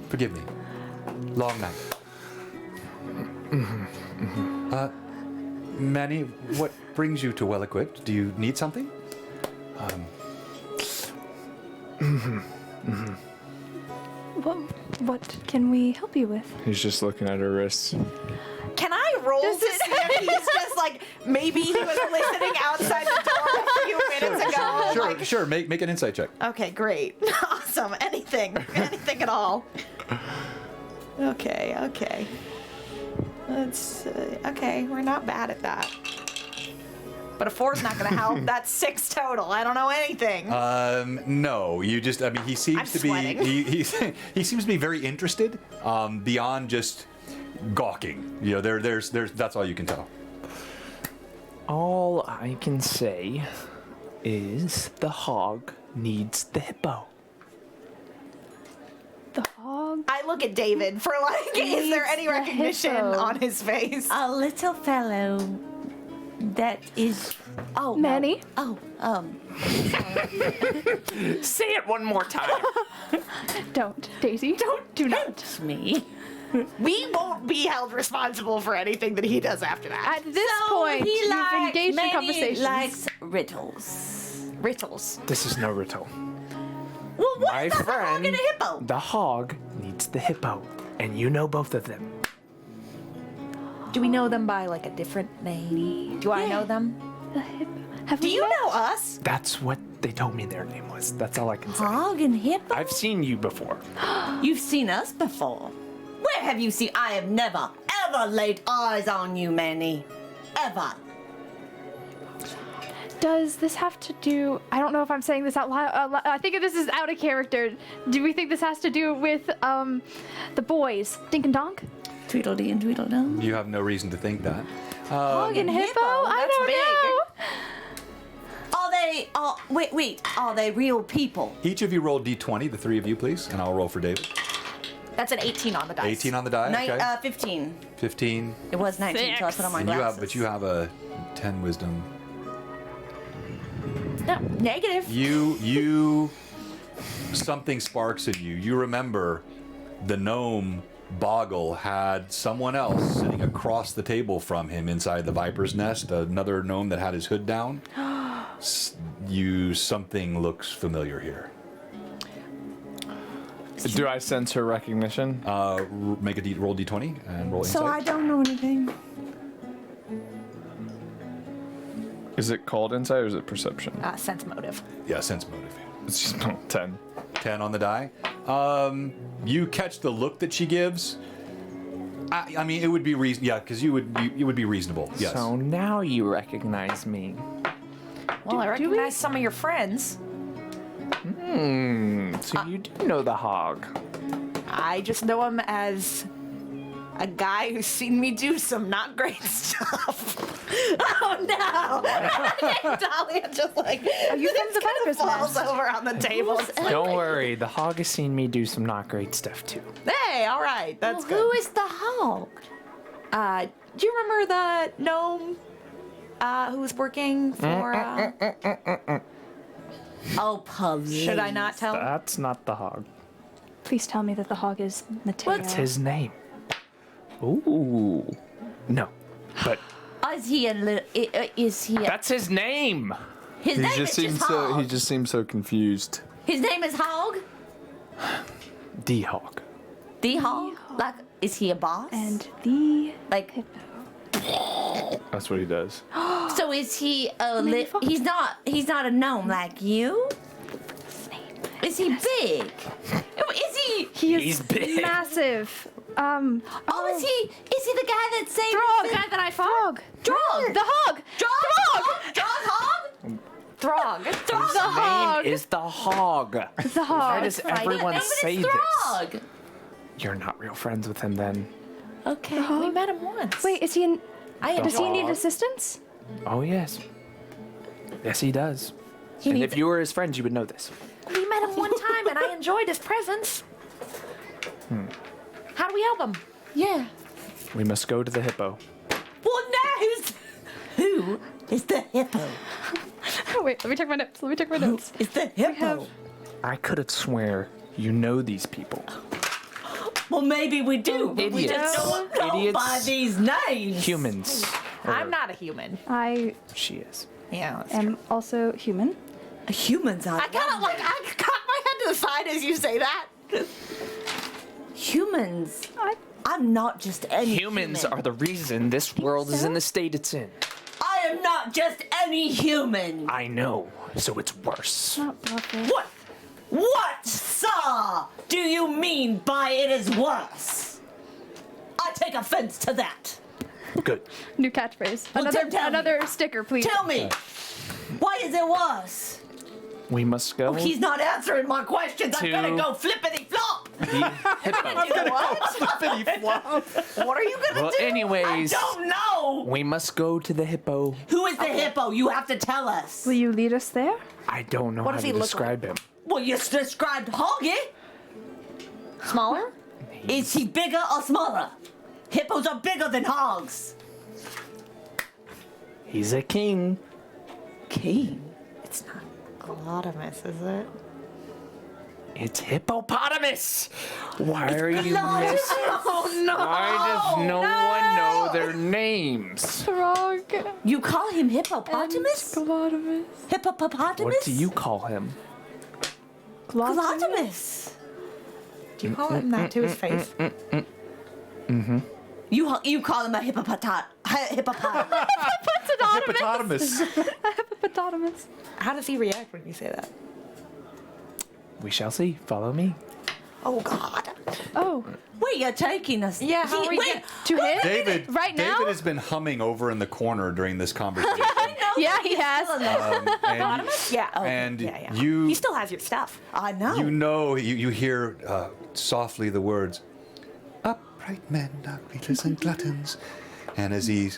Forgive me. Long night. Manny, what brings you to Well Equipped? Do you need something? What can we help you with? He's just looking at her wrists. Can I roll Does to it- see if he's just like, maybe he was listening outside the door a few minutes ago? Sure, Like, sure. Make an insight check. okay, great. Awesome. Anything at all. Okay. Let's, okay, we're not bad at that. But a 4's not gonna help. That's 6 total. I don't know anything. No, you just. I mean, he seems I'm to be. sweating. He seems to be very interested. Beyond just gawking. You know, there's. That's all you can tell. All I can say is the hog needs the hippo. The hog? I look at David for like, is there any the recognition hippo. on his face? A little fellow that is. Oh, no. Manny? Oh, Say it one more time. Don't, Daisy. Do not. it's me. We won't be held responsible for anything that he does after that. At this point, he you've likes, engaged in Manny conversations. likes riddles. Riddles. This is no riddle. Well, what My is the hog friend, and a hippo? the hog needs the hippo, and you know both of them. Do we know them by like a different name? Do I know them? The hippo. Have Do we you met? know us? That's what they told me their name was. That's all I can say. Hog and hippo? I've seen you before. You've seen us before. Where have you seen? I have never, ever laid eyes on you, Manny. Ever. Does this have to do? I don't know if I'm saying this out loud. I think this is out of character. Do we think this has to do with the boys, Dink and Donk? Tweedledee and Tweedledum. You have no reason to think that. Hog and hippo? I That's don't big. know. Are they? Wait. Are they real people? Each of you roll d20, the 3 of you, please, and I'll roll for David. That's an 18 on the dice. 18 on the die. Okay. 15. 15. It was 19 until I put on my And glasses. you have a 10 wisdom. No, negative. You something sparks in you. You remember the gnome Boggle had someone else sitting across the table from him inside the viper's nest, another gnome that had his hood down. something looks familiar here. Do I sense her recognition? Make a roll d20 and roll So I insight. don't know anything. Is it called insight or is it perception? Sense motive. Yeah, sense motive. It's just 10. 10 on the die. You catch the look that she gives. I mean, it would be yeah, because you would be reasonable. Yes. So now you recognize me. Well, I recognize some of your friends. So you do know the hog. I just know him as a guy who's seen me do some not great stuff. Oh no! Dahlia just like Are you from the Viper's falls Nest? over on the table. Don't worry, the hog has seen me do some not great stuff too. Hey, all right, that's Who is the hog? good. Do you remember the gnome who was working for? Oh, please. Should I not tell? That's not the hog. Please tell me that the hog is Mateo. What's his name? Ooh. No. But Is he a little? Is he? that's his name. His name is just Hog. He just seems so confused. His name is Hog. The hog. The Hog. Like, is he a boss? And the like, That's what he does. so is he a? Maybe fox. He's not a gnome like you. Is he big? Is he? He's big. massive. Oh, is he the guy that saved Throg. the guy that I fought? Drog. The hog. Drog Hog? Throg. The hog. Name is the hog. The hog. Why does everyone Name say is this? Throg. You're not real friends with him then. Okay. We met him once. Wait, is he in? I Does he need hog. assistance? Oh yes. Yes, he does. And needs- if you were his friends, you would know this. We met him one time, and I enjoyed his presence. How do we help him? Yeah. We must go to the hippo. Well, now who is the hippo? Wait, let me check my notes. Let me check my notes. Is the hippo? I could have swear you know these people. Well, maybe we do, but we just Idiots. don't know Idiots. by these names. Humans. I'm not a human. I She is. Yeah. am also human. Humans are I kind of like I cock my head to the side as you say that. humans. I'm not just any Humans human. are the reason this world is in the state it's in. I am not just any human. I know, so it's worse. Not bluffing. What? What, sir, do you mean by it is worse? I take offense to that. Good. New catchphrase. Well, tell me. Another sticker, please. Tell me, why is it worse? We must go. He's not answering my questions. I'm gonna To- go flippity flop. the hippo. What are you gonna Well, do? anyways, I don't know. we must go to the hippo. Who is the hippo? You have to tell us. Will you lead us there? I don't know What how does to he look describe him. Well, you described Hoggy. Smaller? Is he bigger or smaller? Hippos are bigger than hogs. He's a king. King. It's not Glottimus, is it? It's hippopotamus. Why are you Glottimus. missing? Oh no! Why does no one know their names? Throg. You call him hippopotamus? Glottimus. Hippopotamus? What do you call him? Glottimus. Do you call him that to his face? You call him a hippopotamus. Hippopotamus. Hippopotamus. How does he react when you say that? We shall see. Follow me. Oh God. Oh, Where you taking us? Yeah, how are we wait, get- to him? David, Right now? David has been humming over in the corner during this conversation. Yeah, he has. and Yeah. Oh, and yeah. you He still has your stuff. I know. you hear softly the words, "Upright men are greeters and gluttons," and as he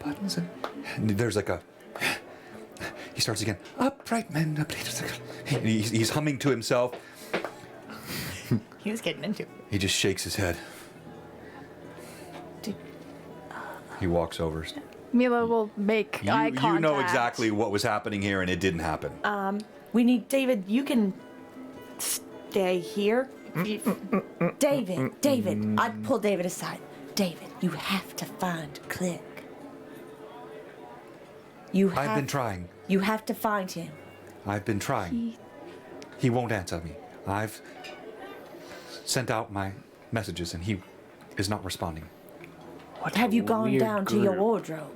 buttons and there's like a. He starts again. Upright men are greeters and gluttons. And he's humming to himself. He was getting into it. He just shakes his head. He walks over. Mila will make eye contact. You know exactly what was happening here, and it didn't happen. We need David. You can stay here. David, I'd pull David aside. David, you have to find Click. I've been trying. You have to find him. I've been trying. He won't answer me. I've sent out my messages and he is not responding. Have you gone down to your wardrobe?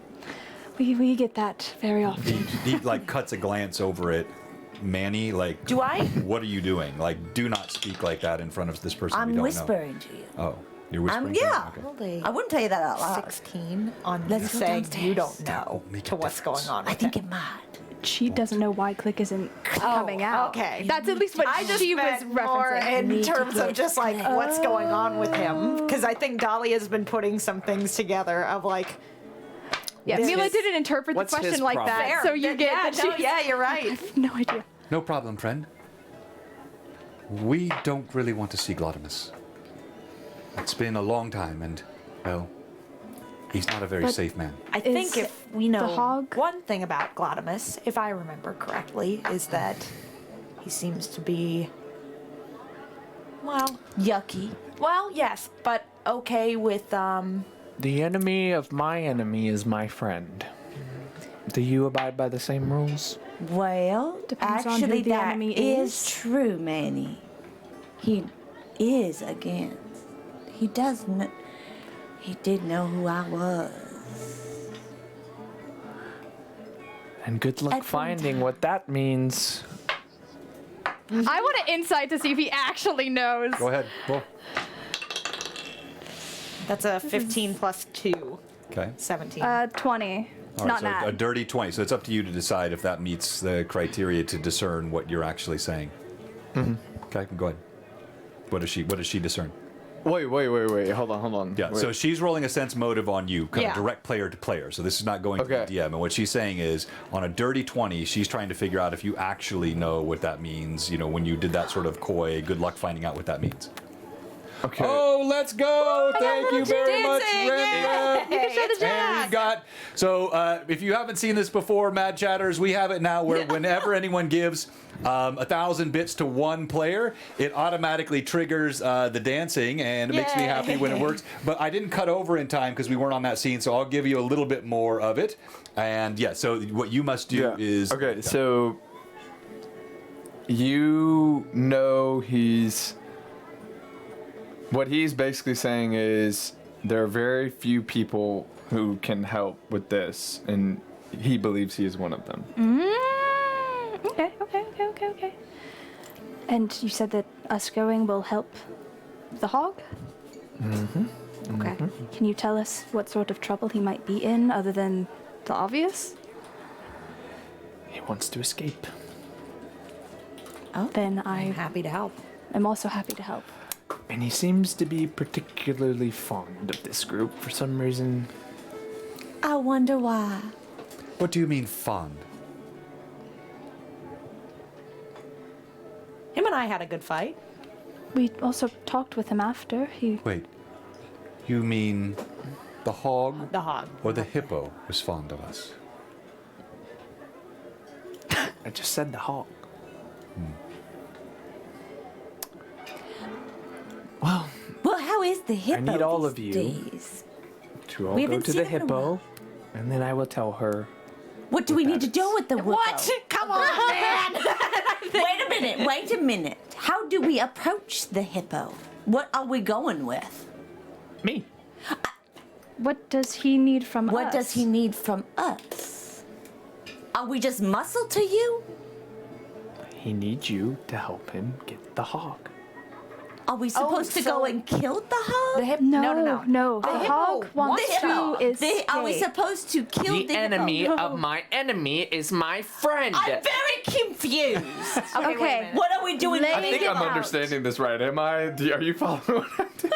We get that very often. He like cuts a glance over at Manny, like, Do I? what are you doing? Like, do not speak like that in front of this person we I'm don't whispering to you. know. Oh, you're whispering? yeah. To him? Rolled a I wouldn't tell you that out loud. 16 on Let's you go saying downstairs. you don't That know won't make to a what's going difference. on. I with think him. it might. She doesn't know why Click isn't coming out. okay. That's at least what I just she was meant more referencing. in Need to terms of get just like clear. what's going on with him, because I think Dolly has been putting some things together of like. Yeah, This Mila is- didn't interpret the what's his question like problem? that, Fair. so you Yeah, get yeah, that no, she's- yeah, you're right. I have no idea. No problem, friend. We don't really want to see Glottimus. It's been a long time and, well, he's not a very But- safe man. I think Is if we know the hog- one thing about Glottimus, if I remember correctly, is that he seems to be, well, Yucky. yes, but okay with The enemy of my enemy is my friend. Do you abide by the same rules? Well, Depends on who actually, the that enemy is is. true, Manny. He is against. He does know. He did know who I was. And good luck At one finding what that means. I want an insight to see if he actually knows. Go ahead. Roll. That's a 15 plus 2, Okay. 17. 20. All right, Not so that. a dirty 20. So it's up to you to decide if that meets the criteria to discern what you're actually saying. Okay, go ahead. What does she discern? Wait. Hold on. Yeah, Wait. so she's rolling a sense motive on you, kind Yeah. of direct player to player. So this is not going to Okay. the DM. And what she's saying is, on a dirty 20, she's trying to figure out if you actually know what that means. You know, when you did that sort of coy, good luck finding out what that means. Okay. Oh, let's go! Thank you very much, Rembrandt. You can show the And we've got, so if you haven't seen this before, Mad Chatters, we have it now where whenever anyone gives 1,000 bits to one player, it automatically triggers the dancing, and it makes me happy when it works. But I didn't cut over in time because we weren't on that scene, so I'll give you a little bit more of it. And yeah, so what you must do is... Okay, so you know what he's basically saying is there are very few people who can help with this, and he believes he is one of them. Okay. And you said that us going will help the hog? okay. Can you tell us what sort of trouble he might be in other than the obvious? He wants to escape. Then I'm I happy to help. am also happy to help. And he seems to be particularly fond of this group for some reason. I wonder why. What do you mean fond? Him and I had a good fight. We also talked with him after. He Wait, you mean the hog The hog. or the hippo was fond of us? I just said the hawk. Well, Well, how is the hippo need all these of you. days? to all We go haven't to seen the him in a hippo, while. and then I will tell her. What do we need to do with the hippo? What? Come on, man! Wait a minute. How do we approach the hippo? What are we going with? Me. What does he need from us? What does he need from us? Are we just muscle to you? He needs you to help him get the hawk. Are we supposed to go and kill the hog? No. The hog wants hippo. to escape. Are we supposed to kill the, hippo? of my enemy is my friend. I'm very confused. Okay, wait a Okay. minute. What are we doing? Lay I think it I'm out. understanding this right. Am I? Are you following what I'm doing?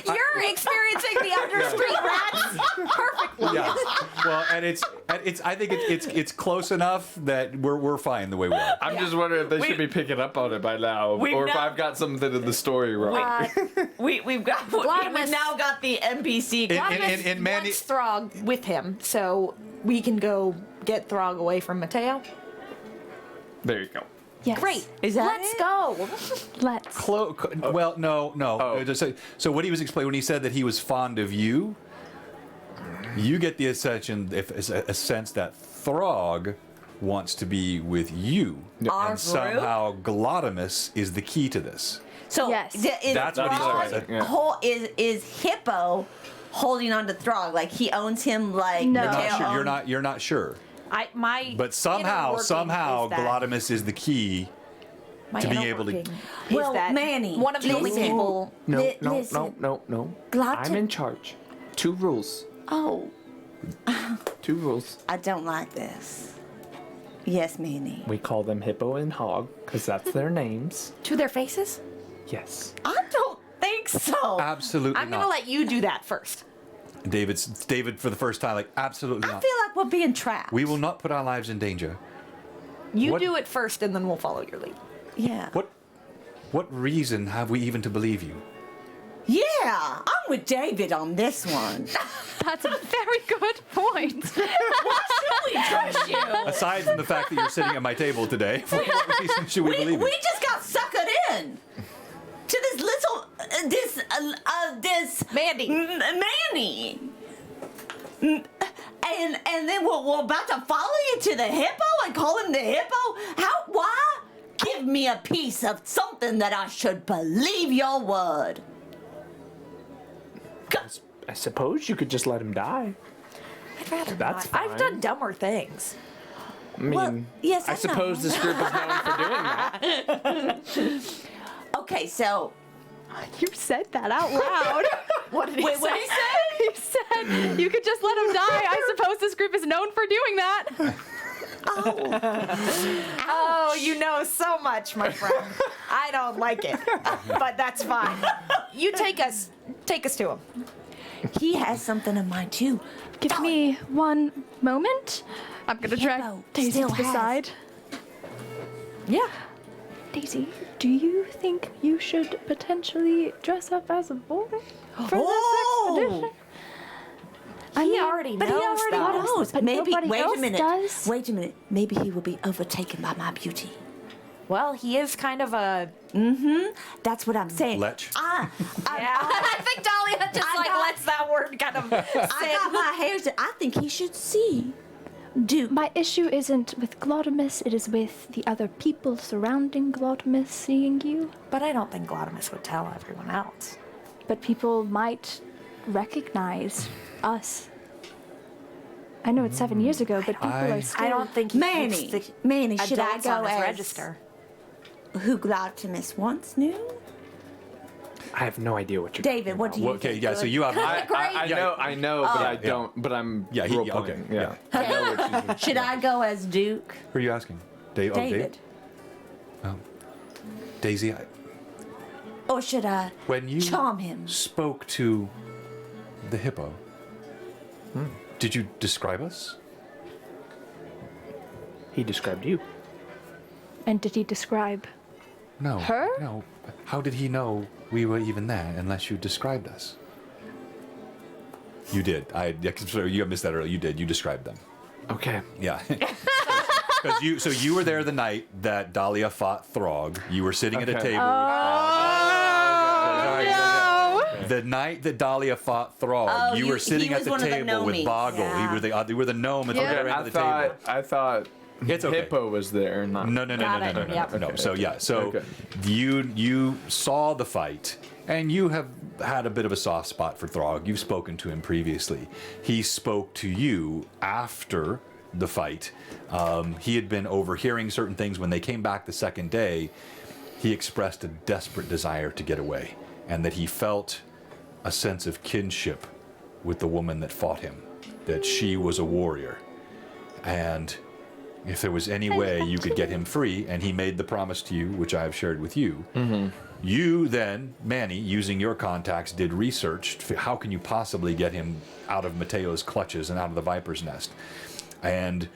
You're experiencing the understreet rats perfectly. Yeah. Well, and it's I think it's close enough that we're fine the way we are. I'm just wondering if they should be picking up on it by now, or if now- I've got something in the story wrong. We've now got the NPC. In Manny, Wants Throg with him, so we can go get Throg away from Mateo. There you go. Yes. Great. Is that Let's it? go. Let's. well, no. Oh. So what he was explaining when he said that he was fond of you, you get the ascension, a sense that Throg wants to be with you. Our And somehow Glottimus is the key to this. So Yes. is That's what he's Throg trying to- yeah. is Hippo holding on to Throg like he owns him like No. You're not Mateo sure. owned- You're not sure. My But somehow, inner working is that- Glottimus is the key. my to be inner able to- working Well, is that Manny, one of the only listen. people. No, Li- no, listen. no. Glott- I'm in charge. 2 rules. Oh, 2 rules. I don't like this. Yes, Manny. We call them Hippo and Hog because that's their names. To their faces? Yes. I don't think so. Absolutely I'm not. gonna let you do that first. David for the first time, like absolutely I not. feel like we're being trapped. We will not put our lives in danger. You What- do it first, and then we'll follow your lead. Yeah. What reason have we even to believe you? Yeah, I'm with David on this one. That's a very good point. We trust you. Aside from the fact that you're sitting at my table today, for what reason should we believe We you? just got suckered in to this little this Mandy. Manny. And then we're about to follow you to the hippo and call him the hippo? Why? Give me a piece of something that I should believe your word. I suppose you could just let him die. I'd rather That's not. I've fine. done dumber things. I mean, Well, yes, I I suppose know. this group is known for doing that. Okay, so You said that out loud. What did he wait, say? what did he say? You said you could just let him die. I suppose this group is known for doing that. Oh, you know so much, my friend. I don't like it, but that's fine. You take us to him. He has something in mind too. Give me one moment. I'm gonna drag Hippo Daisy still to the has- side. Yeah. Daisy, do you think you should potentially dress up as a boy for this expedition? I He mean, already But he knows already that. knows. but Maybe. nobody Wait else a minute. does. Wait a minute. Maybe he will be overtaken by my beauty. Well, he is kind of a. That's what I'm saying. Lech? Yeah. I think Dahlia just lets that word kind of. I got my hairs. I think he should see. Duke. My issue isn't with Glottimus, it is with the other people surrounding Glottimus seeing you. But I don't think Glottimus would tell everyone else. But people might recognize us. I know it's 7 years ago, but people are still... I don't think he Manny, keeps the Manny, should I adults go on his as register. who Glottimus once knew? I have no idea what you're David, what do you Well, okay, think? yeah. So you have. I know, but I don't. But I'm Yeah, role okay, playing. yeah. I know what she's. Should I go as Duke? Who are you asking? Dave. David. Daisy. Or should I When you charm him? spoke to the hippo, did you describe us? He described you. And did he describe... No. Her? No. How did he know we were even there unless you described us? You did. You missed that earlier. You did. You described them. Okay. Yeah. Because you were there the night that Dahlia fought Throg. You were sitting at a Okay. table. Oh, The night that Dahlia fought Throg, you were sitting he at was the one of the table with gnomies. Boggle. Yeah. You were the gnome at the Yeah. other end I of the table. thought It's okay. Hippo was there. Not No. Got it. Yep. No. Okay, So okay. yeah. So Okay. you saw the fight, and you have had a bit of a soft spot for Throg. You've spoken to him previously. He spoke to you after the fight. He had been overhearing certain things. When they came back the second day, he expressed a desperate desire to get away, and that he felt a sense of kinship with the woman that fought him. That she was a warrior, and if there was any way you could get him free, and he made the promise to you, which I have shared with you, you then, Manny, using your contacts, did research. How can you possibly get him out of Mateo's clutches and out of the Viper's nest? And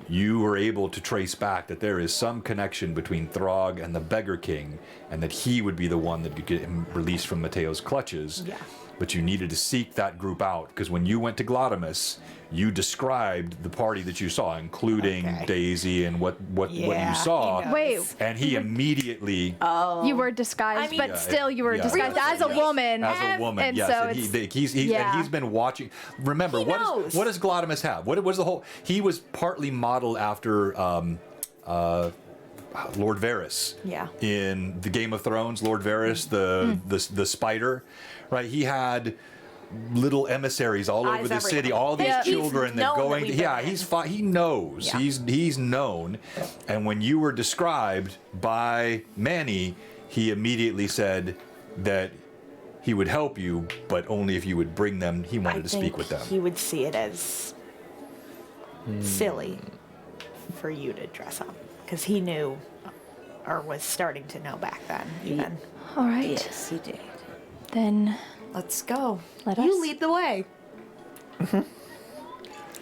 you were able to trace back that there is some connection between Throg and the Beggar King, and that he would be the one that could get him released from Mateo's clutches. Yeah. but you needed to seek that group out because when you went to Glottimus, you described the party that you saw, including Daisy and what you saw. Wait, And he immediately, you were disguised, but still you were disguised as a woman. as a woman, and yes, so and it's, he's been watching. Remember, He knows. what does Glottimus have? What was the whole? He was partly modeled after Lord Varys. Yeah. In the Game of Thrones, Lord Varys, the spider, right? He had little emissaries all Eyes over the everywhere. city, all these Yeah. children He's that known that going. we've Yeah, been in. he knows. Yeah. He's known, and when you were described by Manny, he immediately said that he would help you, but only if you would bring them. He wanted to speak with them. He would see it as silly for you to dress up because he knew, or was starting to know back then. Even all right. Yes, he did. Then let's go. Let you us. lead the way.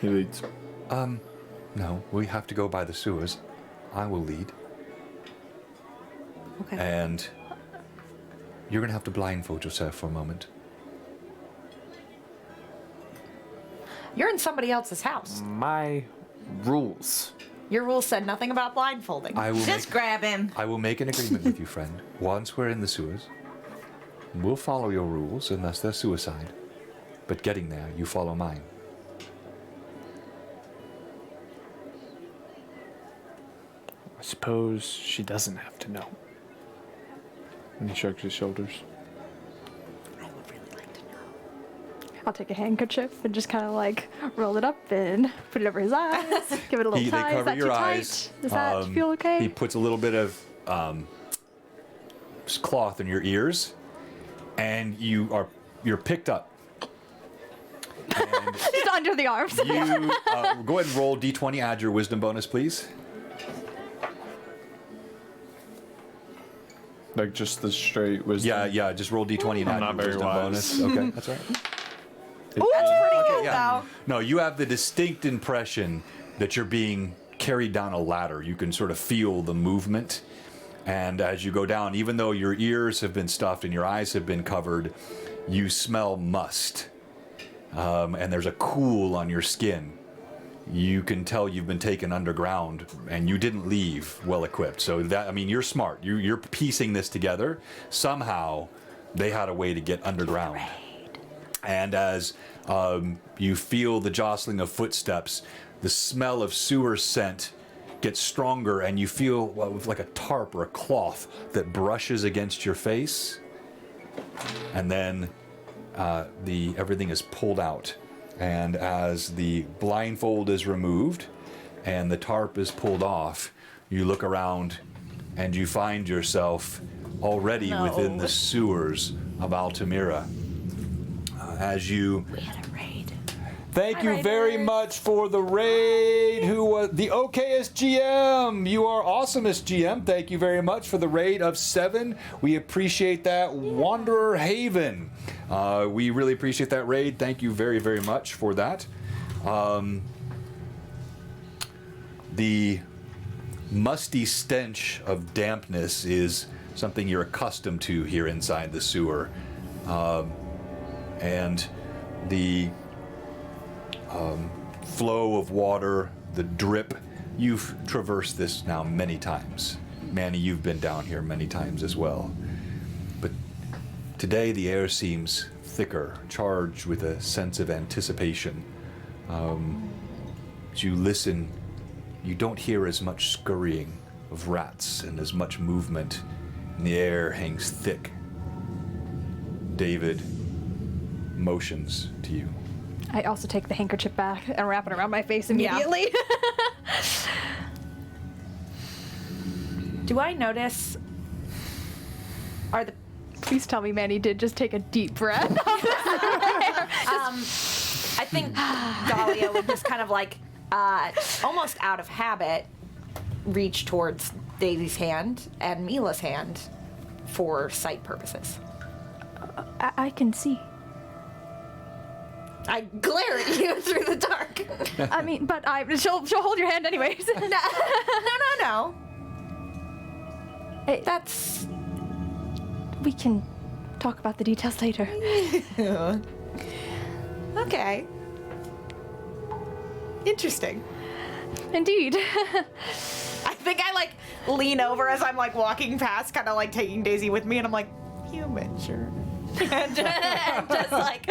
He leads. No, we have to go by the sewers. I will lead, Okay. and you're gonna have to blindfold yourself for a moment. You're in somebody else's house. My rules. Your rules said nothing about blindfolding. I will Just grab him. I will make an agreement with you, friend. Once we're in the sewers, we'll follow your rules unless they're suicide. But getting there, you follow mine. I suppose she doesn't have to know. And he shrugs his shoulders. I would really like to know. I'll take a handkerchief and just kind of like roll it up and put it over his eyes. Give it a little They tie. Is cover that your too eyes. tight? Does that feel okay? He puts a little bit of cloth in your ears, and you're picked up. And Just under the arms. you go ahead and roll d20. Add your wisdom bonus, please. Like just the straight wisdom. Yeah. Just roll d20 and I'm add not your very wisdom wise. bonus. Okay, that's all right. That's pretty good, Yeah. though. No, you have the distinct impression that you're being carried down a ladder. You can sort of feel the movement. And as you go down, even though your ears have been stuffed and your eyes have been covered, you smell must. And there's a cool on your skin. You can tell you've been taken underground and you didn't leave well equipped. So that, I mean, you're smart. You're piecing this together. Somehow they had a way to get underground. And as you feel the jostling of footsteps, the smell of sewer scent gets stronger, and you feel like a tarp or a cloth that brushes against your face. And then everything is pulled out. And as the blindfold is removed and the tarp is pulled off, you look around and you find yourself already within the sewers of Altamira. As you... We had a raid. Thank you very much for the raid. Who was the okayest GM? You are awesomest GM. Thank you very much for the raid of 7. We appreciate that. Wanderer Haven. We really appreciate that raid. Thank you very, very much for that. The musty stench of dampness is something you're accustomed to here inside the sewer. And the flow of water, the drip, you've traversed this now many times. Manny, you've been down here many times as well. But today the air seems thicker, charged with a sense of anticipation. As you listen, you don't hear as much scurrying of rats and as much movement, and the air hangs thick. David motions to you. I also take the handkerchief back and wrap it around my face immediately. Do I notice? Are the Please tell me Manny did just take a deep breath. I think Dahlia would just kind of like, almost out of habit, reach towards Daisy's hand and Mila's hand for sight purposes. I can see. I glare at you through the dark. I mean, but she'll hold your hand anyways. No. Hey, That's we can talk about the details later. Okay. Interesting. Indeed. I think I like lean over as I'm like walking past, kind of like taking Daisy with me, and I'm like, human, sure. and just like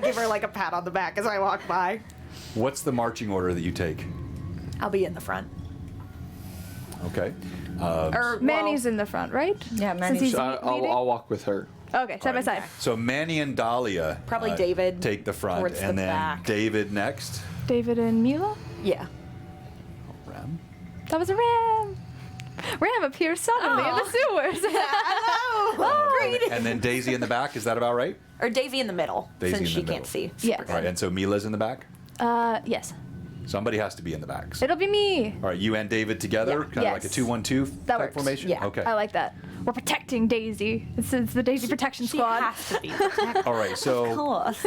give her like a pat on the back as I walk by. What's the marching order that you take? I'll be in the front. Okay. Or Manny's in the front, right? Yeah, Since Manny's. he's So leading? I'll walk with her. Okay, side by side. So Manny and Dahlia Probably David take the front, towards the and then back. David next. David and Mila? Yeah. Ram. That was a Ram. Ram appears suddenly in the sewers. Hello. And then Daisy in the back. Is that about right? Or Daisy in the middle, Daisy since in she the can't middle. see. Yeah. Super All right. good. And so Mila's in the back. Yes. Somebody has to be in the back. It'll be me. All right. You and David together, Yeah. kind of like a Yes. 2-1-2 That type works. formation. Yeah. Okay. I like that. We're protecting Daisy. It's the Daisy Protection She Squad. has to be protected. All right. So course.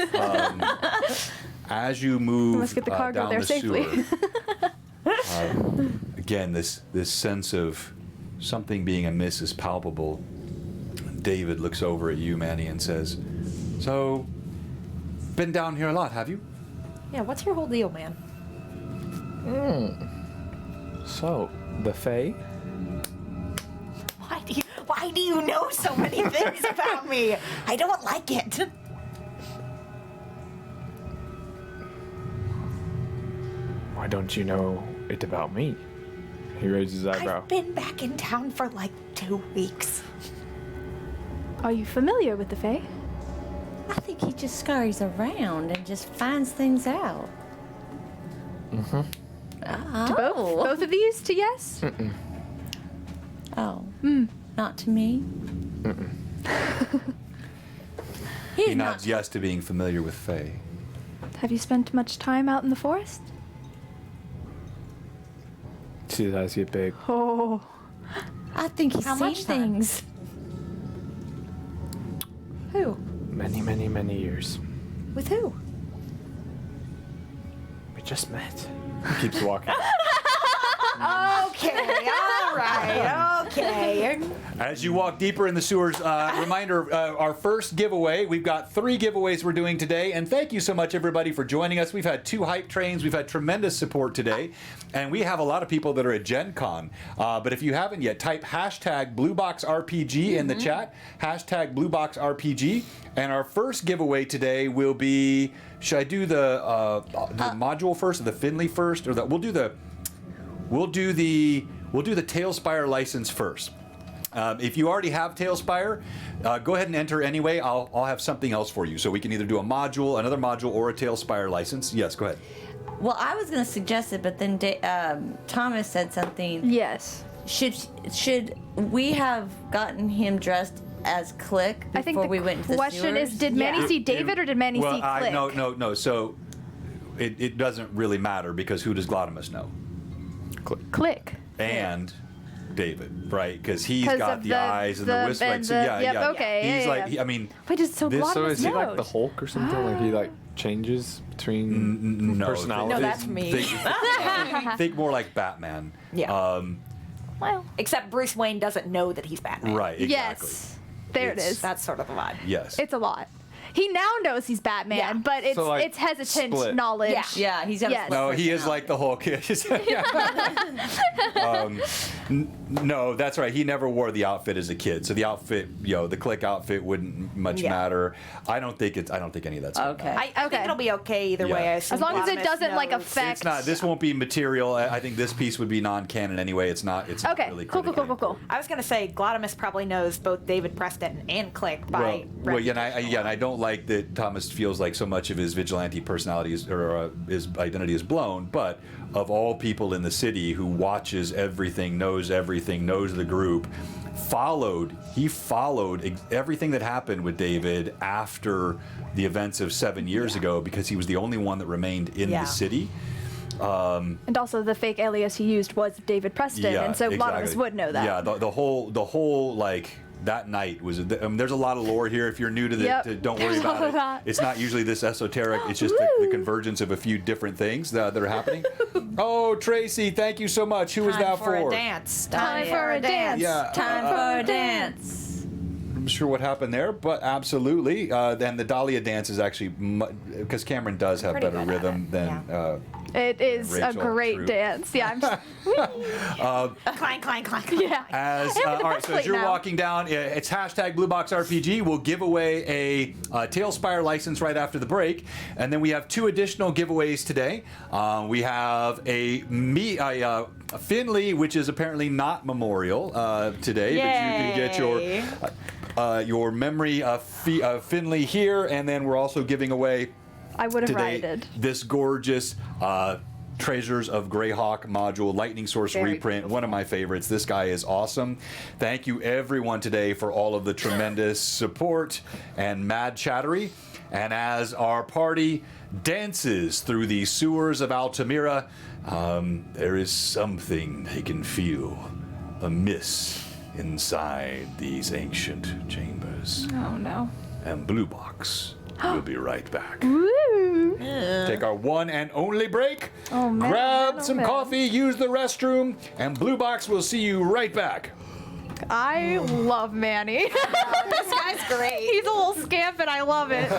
as you move Let's get the cargo down there the safely. sewer, again, this sense of something being amiss is palpable. David looks over at you, Manny, and says, "So, been down here a lot, have you?" Yeah, what's your whole deal, man? So, the Fae? Why do you know so many things about me? I don't like it. Why don't you know it about me? He raises his eyebrow. I've been back in town for like 2 weeks. Are you familiar with the Fae? I think he just scurries around and just finds things out. To both of these to yes? Oh. Not to me. He nods yes to being familiar with Faye. Have you spent much time out in the forest? See his eyes get big. Oh. I think he's How seen much time? things. Who? Many, many, many years. With who? We just met. He keeps walking. Okay, all right, okay. As you walk deeper in the sewers, reminder, our first giveaway. We've got 3 giveaways we're doing today, and thank you so much, everybody, for joining us. We've had 2 hype trains. We've had tremendous support today, and we have a lot of people that are at Gen Con. But if you haven't yet, type hashtag BlueBoxRPG in the chat, hashtag BlueBoxRPG, and our first giveaway today will be, should I do the module first, or the Finley first, or we'll do the Tailspire license first. If you already have Tailspire, go ahead and enter anyway. I'll have something else for you. So we can either do another module, or a Tailspire license. Yes, go ahead. Well, I was going to suggest it, but then Thomas said something. Yes. Should we have gotten him dressed as Click before I think the we went into the question is, sewers? did Manny Yeah. see David or did Manny see Click? No. So it doesn't really matter, because who does Glottimus know? Click. And David, right? Because he's 'Cause got of the the- eyes and the the- whisper. Right? and So the- yeah, yep, yeah. okay, He's yeah, like, yeah. I mean, Wait, just so So Glottimus is he like knows. the Hulk or something? Like he like changes between no. personalities? No, that's me. Think more like Batman. Yeah. Well, Except Bruce Wayne doesn't know that he's Batman. Right. Exactly. yes. There it It's- is. That's sort of the vibe. Yes. It's a lot. He now knows he's Batman, Yeah. but it's So, like, it's hesitant split. knowledge. Yeah. Yeah, he's got Yes. a No, he is like the Hulk. No, that's right. He never wore the outfit as a kid, so the outfit, the Click outfit wouldn't much Yeah. matter. I don't think any of that's gonna Okay. matter. I think Okay. it'll be okay either Yeah. way. I assume As long as it Glottimus doesn't like knows. affect. It's not. This won't be material. I think this piece would be non-canon anyway. It's not. It's Okay. not really Cool. critical. I was gonna say Glottimus probably knows both David Preston and Click by Well, yeah, reputation. and I don't like that Thomas feels like so much of his vigilante personality his identity is blown. But of all people in the city, who watches everything, knows the group, he followed everything that happened with David after the events of 7 years ago, because he was the only one that remained in Yeah. the city. And also, the fake alias he used was David Preston, and so Glottimus exactly. would know that. Yeah, the whole like that night was. There's a lot of lore here. If you're new to the, Yep. don't worry There's a lot about of it. that. It's not usually this esoteric. It's just the convergence of a few different things that are happening. Oh, Tracy, thank you so much. Who was Time that for a dance. Time for a dance. Yeah. Time for a dance. sure what happened there, but absolutely. Then the Dahlia dance is actually because Cameron does have Pretty better good at rhythm it, than. yeah. It is a Rachel, great true. dance. Yeah, I'm just, Clank, clank, clank. yeah. As And with the all right, so as breastplate you're now. walking down, it's hashtag BlueBoxRPG. We'll give away a Tailspire license right after the break, and then we have 2 additional giveaways today. We have a Finley, which is apparently not Memorial today, but you can get your memory of Finley here, and then we're also giving away I would have today rioted. this gorgeous Treasures of Greyhawk module lightning source Very reprint, one of my favorites. This guy is awesome. Thank you everyone today for all of the tremendous support and mad chattery. And as our party dances through the sewers of Altamira, there is something they can feel amiss inside these ancient chambers. Oh no. And Blue Box will be right back. Woo! Take our one and only break. Oh, man, Grab man, oh, some man. coffee, use the restroom, and Blue Box will see you right back. I love Manny. This guy's great. He's a little scamp and I love it.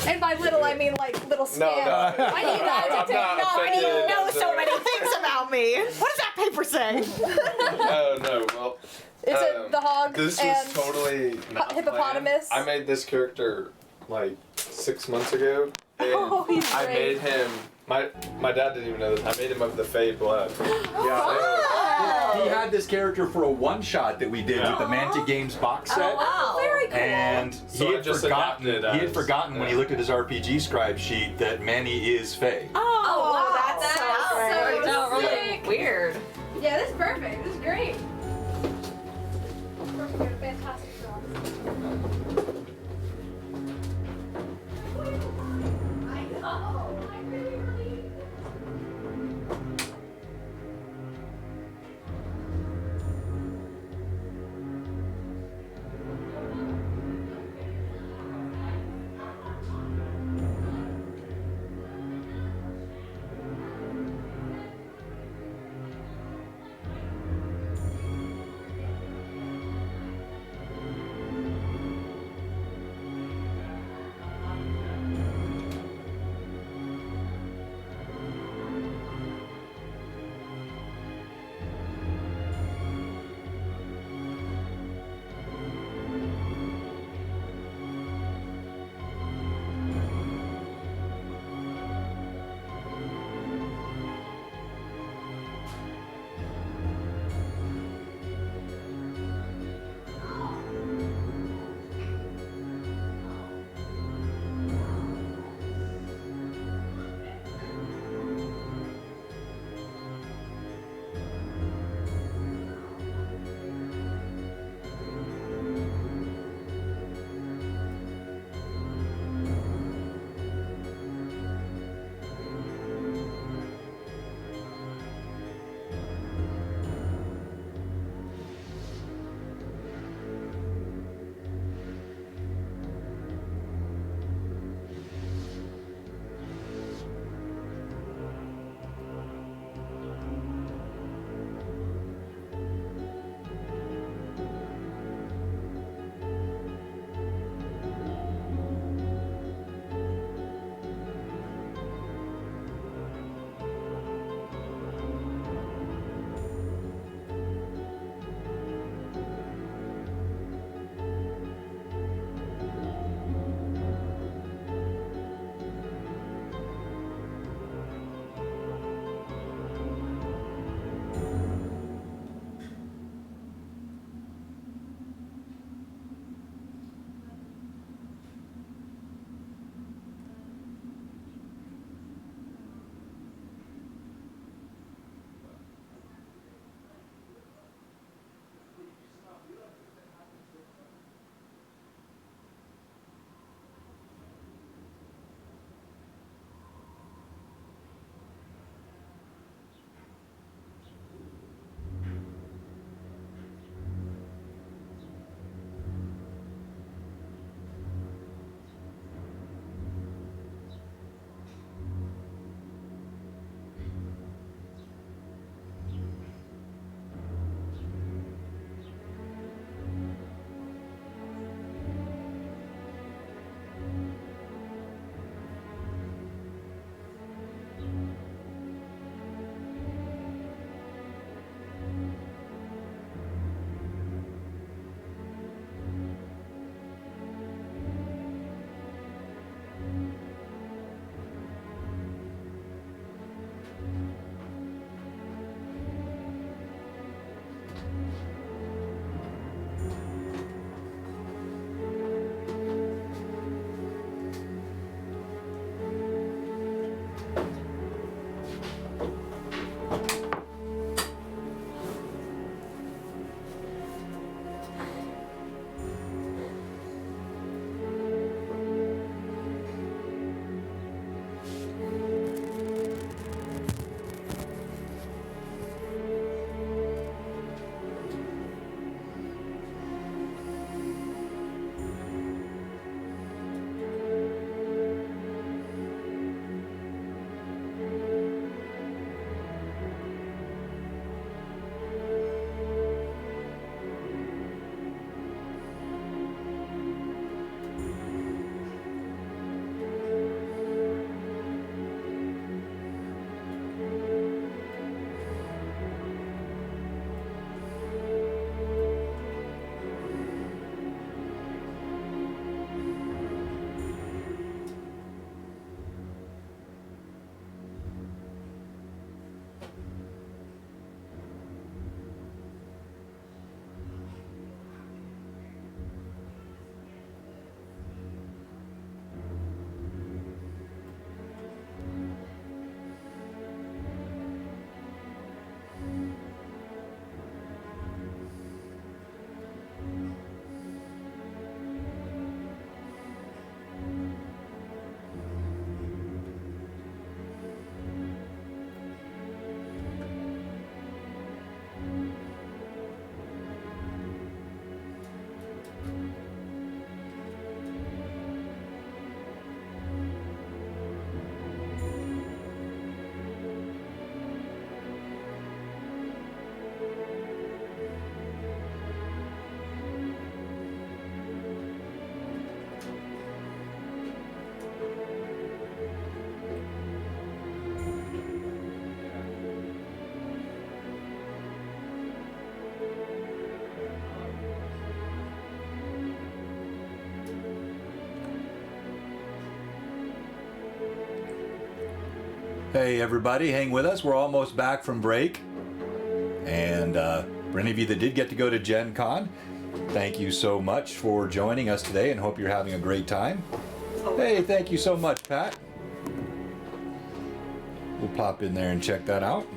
And by little, I mean like little scamp. I need that to I'm take not no, I offended. need know so many things about me. What does that paper say? Oh no, well. Is it the hog This and was totally not hippopotamus? planned. I made this character like 6 months ago. And Oh, he's I great. made him. My dad didn't even know this. I made him of the Fey blood. He had this character for a one-shot that we did with the Mantic Games box set. Oh, very cool. And So he I had just forgotten. adapted He had as- forgotten when he looked at his RPG scribe sheet that Manny is Fae. Oh, wow. that's so so really sick. weird. Yeah, this is perfect. This is great. Perfect. Fantastic job. I know. I really, really. Hey everybody, hang with us. We're almost back from break. And for any of you that did get to go to Gen Con, thank you so much for joining us today and hope you're having a great time. Hey, thank you so much, Pat. We'll pop in there and check that out.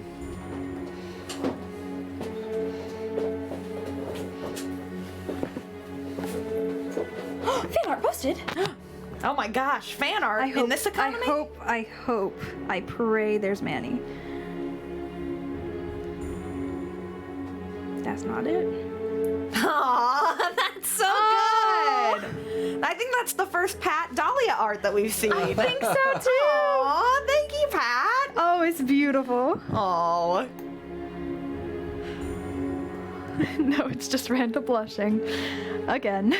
Fan art posted. Oh my gosh, fan art in this economy? I pray there's Manny. That's not it. Aw, that's so good. I think that's the first Pat Dahlia art that we've seen. I think so too. Aw, thank you, Pat. Oh, it's beautiful. Aw. No, it's just Randall blushing. Again.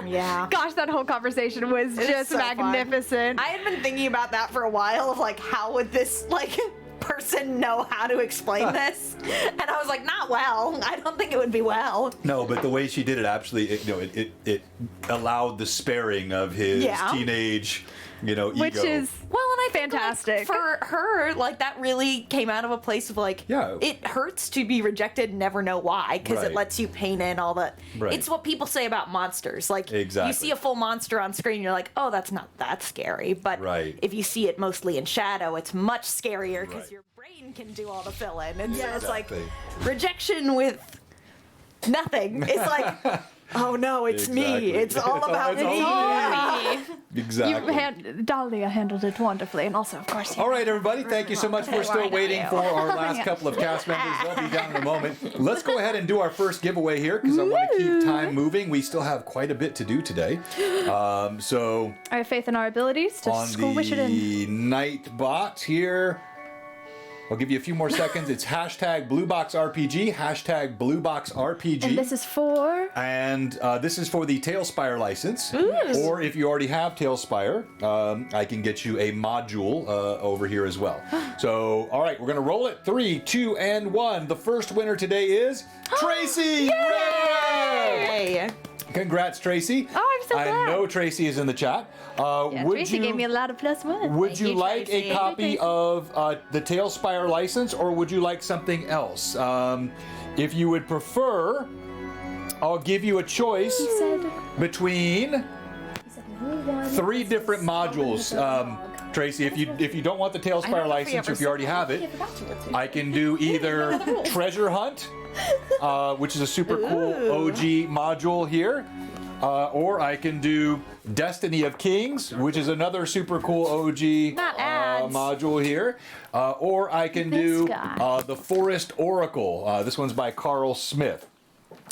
Yeah. Gosh, that whole conversation was It is just so fun. magnificent. I had been thinking about that for a while of like, how would this like person know how to explain this? And I was like, not well. I don't think it would be well. No, but the way she did it actually, it allowed the sparing of his teenage, Which ego. is Well, and I think, fantastic. like, for her, like that really came out of a place of like, Yeah. it hurts to be rejected and never know why, because Right. it lets you paint in all the. Right. It's what people say about monsters. Like, you Exactly. see a full monster on screen, you're like, oh, that's not that scary. But Right. if you see it mostly in shadow, it's much scarier because Right. your brain can do all the fill in. And so it's Exactly. like rejection with nothing. It's like, oh no, it's me. Exactly. It's all about It's me. all Yeah. Exactly. Dahlia handled it wonderfully, and also, of course, All right, everybody, thank you so much. We're still waiting for our last couple of cast members. They'll be down in a moment. Let's go ahead and do our first giveaway here because I want to keep time moving. We still have quite a bit to do today. So I have faith in our abilities to on squish it in. the night bot here, I'll give you a few more seconds. It's hashtag BlueBoxRPG, hashtag BlueBoxRPG. And this is for. And this is for the Tailspire license. Or if you already have Tailspire, I can get you a module over here as well. So, all right, we're going to roll it. 3, 2, and 1. The first winner today is Tracy! Yay! Congrats, Tracy. Oh, I'm so glad. I know Tracy is in the chat. Yeah, Tracy gave me a lot of +1. Would you you, like Tracy. a copy of the Tailspire license, or would you like something else? If you would prefer, I'll give you a choice He said. between 3 different modules. Tracy, if you don't want the Tailspire license, or if you already have it, I can do either Treasure Hunt, which is a super cool OG module here, or I can do Destiny of Kings, which is another super cool OG Not ads. module here, or I can do guy. the Forest Oracle. This one's by Carl Smith.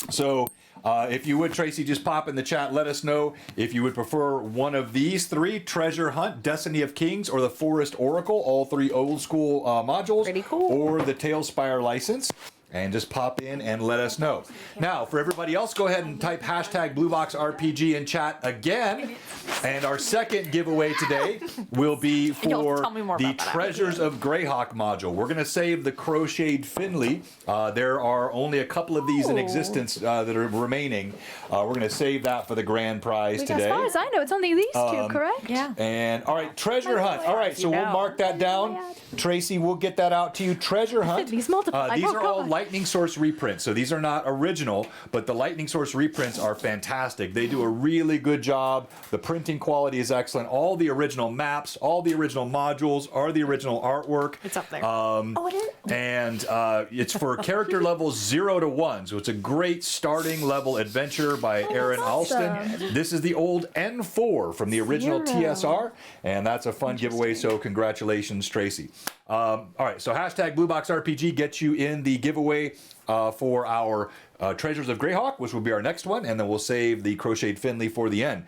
So if you would, Tracy, just pop in the chat. Let us know if you would prefer one of these 3, Treasure Hunt, Destiny of Kings, or the Forest Oracle, all 3 old school modules. Pretty cool. Or the Tailspire license. And just pop in and let us know. Now, for everybody else, go ahead and type hashtag BlueBoxRPG in chat again. And our second giveaway today will be you'll for tell me more the about that after. Treasures of Greyhawk module. We're going to save the Crocheted Finley. There are only a couple of these in existence that are remaining. We're going to save that for the grand prize As today. far as I know, it's only these 2, correct? Yeah. And all right, Treasure Hunt. All right, so You we'll know. mark that down. Tracy, we'll get that out to you. Treasure Hunt. These multiply. These Oh, are all God. Lightning Source reprints, so these are not original, but the Lightning Source reprints are fantastic. They do a really good job. The printing quality is excellent. All the original maps, all the original modules, are the original artwork. It's up there. Oh, it is? And it's for character levels 0 to 1, so it's a great starting level adventure by Aaron awesome. Alston. This is the old N4 from the original 0. TSR, and that's a fun giveaway, so congratulations, Tracy. All right, so hashtag BlueBoxRPG gets you in the giveaway for our Treasures of Greyhawk, which will be our next one, and then we'll save the Crocheted Finley for the end.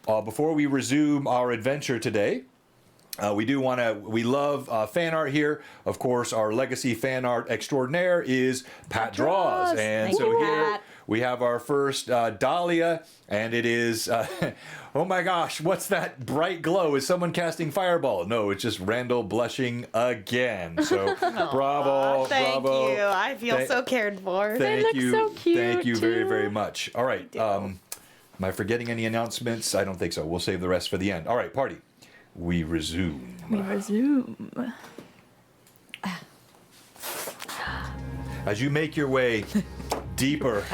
Before we resume our adventure today, we love fan art here. Of course, our legacy fan art extraordinaire is Pat Draws. And Thank so you, here Pat. we have our first Dahlia, and it is, oh my gosh, what's that bright glow? Is someone casting Fireball? No, it's just Randall blushing again. So bravo, Thank bravo. you. I feel Thank- so cared for. Thank look you. so cute, Thank you very, too. very much. All right. Am I forgetting any announcements? I don't think so. We'll save the rest for the end. All right, party. We resume. We resume. As you make your way deeper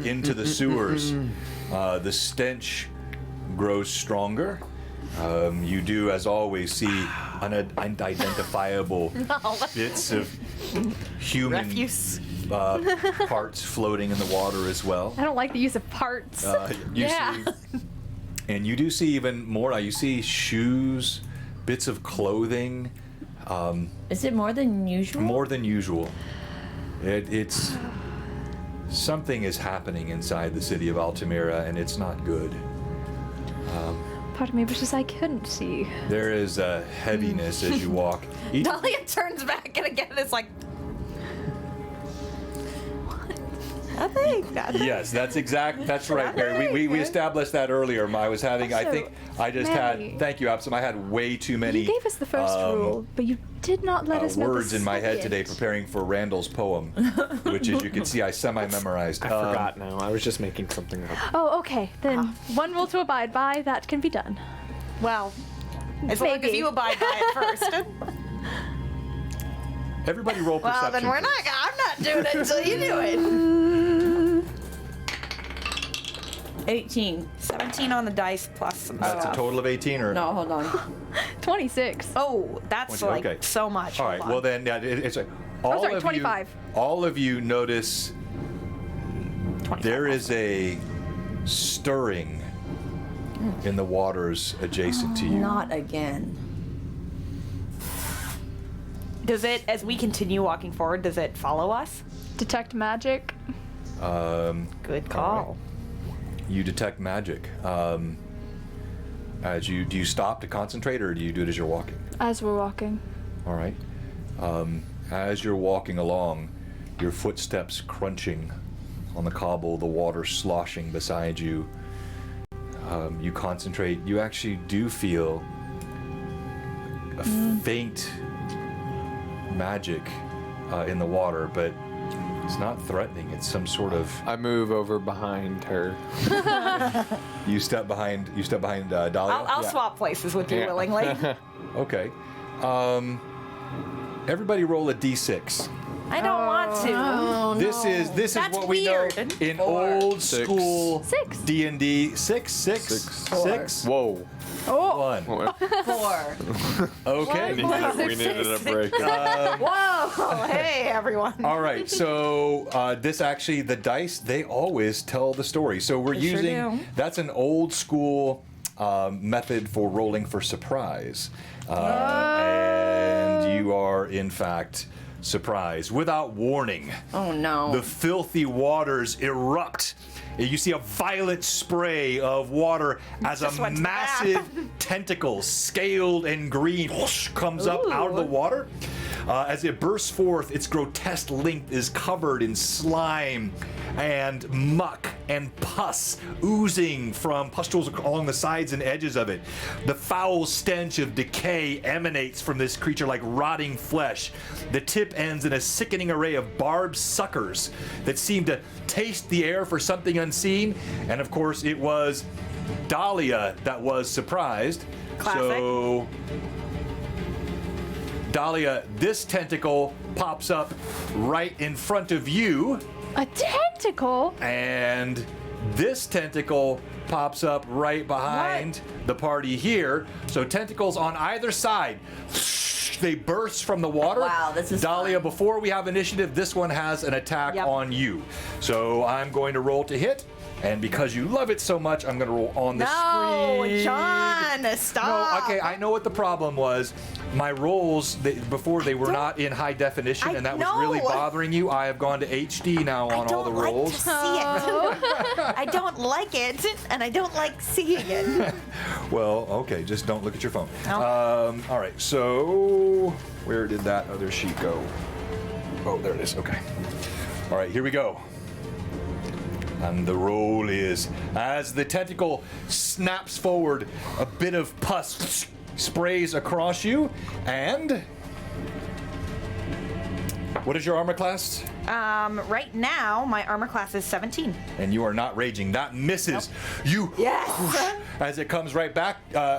into the sewers, the stench grows stronger. You do, as always, see unidentifiable bits of human Refuse. parts floating in the water as well. I don't like the use of parts. You Yeah. see, and you do see even more. You see shoes, bits of clothing, Is it more than usual? more than usual. It's something is happening inside the city of Altamira, and it's not good. Part of me wishes I couldn't see. There is a heaviness as you walk. Each, Dahlia turns back and again is like, nothing. yes, that's right, Mary. We established that earlier. I was having, I Also, think, I just Mary, had. Thank you, Absam. I had way too many. You gave us the first rule, but you did not let us know the words in my head second. today preparing for Randall's poem, which, as you can see, I semi-memorized. I forgot now. I was just making something up. Oh, okay. Then one rule to abide by, that can be done. Well, as long as Maybe. you abide by it first. Everybody roll perception. Well, then we're not. please. I'm not doing it until you do it. 18. 17 on the dice plus some That's a stuff. total of 18, or No, hold on. 26. Oh, that's 20, like okay. so much. All right. Hold Well, on. then, yeah, it's like all sorry, of 25. you. All of you notice 25 there is a stirring in the waters adjacent to you. Not again. Does it, as we continue walking forward, does it follow us? Detect magic. Good call. You detect magic. As do you stop to concentrate, or do you do it as you're walking? As we're walking. All right. As you're walking along, your footsteps crunching on the cobble, the water sloshing beside you. You concentrate. You actually do feel a faint magic in the water, but it's not threatening. It's some sort of. I move over behind her. You step behind. Dahlia. I'll swap places with you Yeah. willingly. Okay. Everybody roll a d6. I don't want to. This is That's what we weird. know in old Six. school 6. D&D. Six. Whoa. Oh, 1. 4. Okay. We needed a break. Whoa. Hey, everyone. All right. So this actually, the dice, they always tell the story. So we're They sure using, do. that's an old school method for rolling for surprise. And you are, in fact, surprised without warning. Oh no. The filthy waters erupt. You see a violent spray of water as Just a went to the massive tentacle, scaled and green, whoosh, comes up out of the water. As it bursts forth, its grotesque length is covered in slime and muck and pus oozing from pustules along the sides and edges of it. The foul stench of decay emanates from this creature like rotting flesh. The tip ends in a sickening array of barbed suckers that seem to taste the air for something unseen. And of course, it was Dahlia that was surprised. Classic. So, Dahlia, this tentacle pops up right in front of you, a tentacle? and this tentacle pops up right behind the party here. So tentacles on either side. They burst from the water. Wow, this is Dahlia, fun. before we have initiative, this one has an attack Yep. on you. So I'm going to roll to hit. And because you love it so much, I'm going to roll on the No, screen. John, stop. No, okay, I know what the problem was. My rolls, before they were not in high definition, I and that was really know. bothering you. I have gone to HD now I on all the don't like rolls. to see it. I don't like it, and I don't like seeing it. Well, okay, just don't look at your phone. No. All right, so where did that other sheet go? Oh, there it is. Okay. All right, here we go. And the roll is, as the tentacle snaps forward, a bit of pus sprays across you, and what is your armor class? Right now, my armor class is 17. And you are not raging. That misses. You Yes. as it comes right back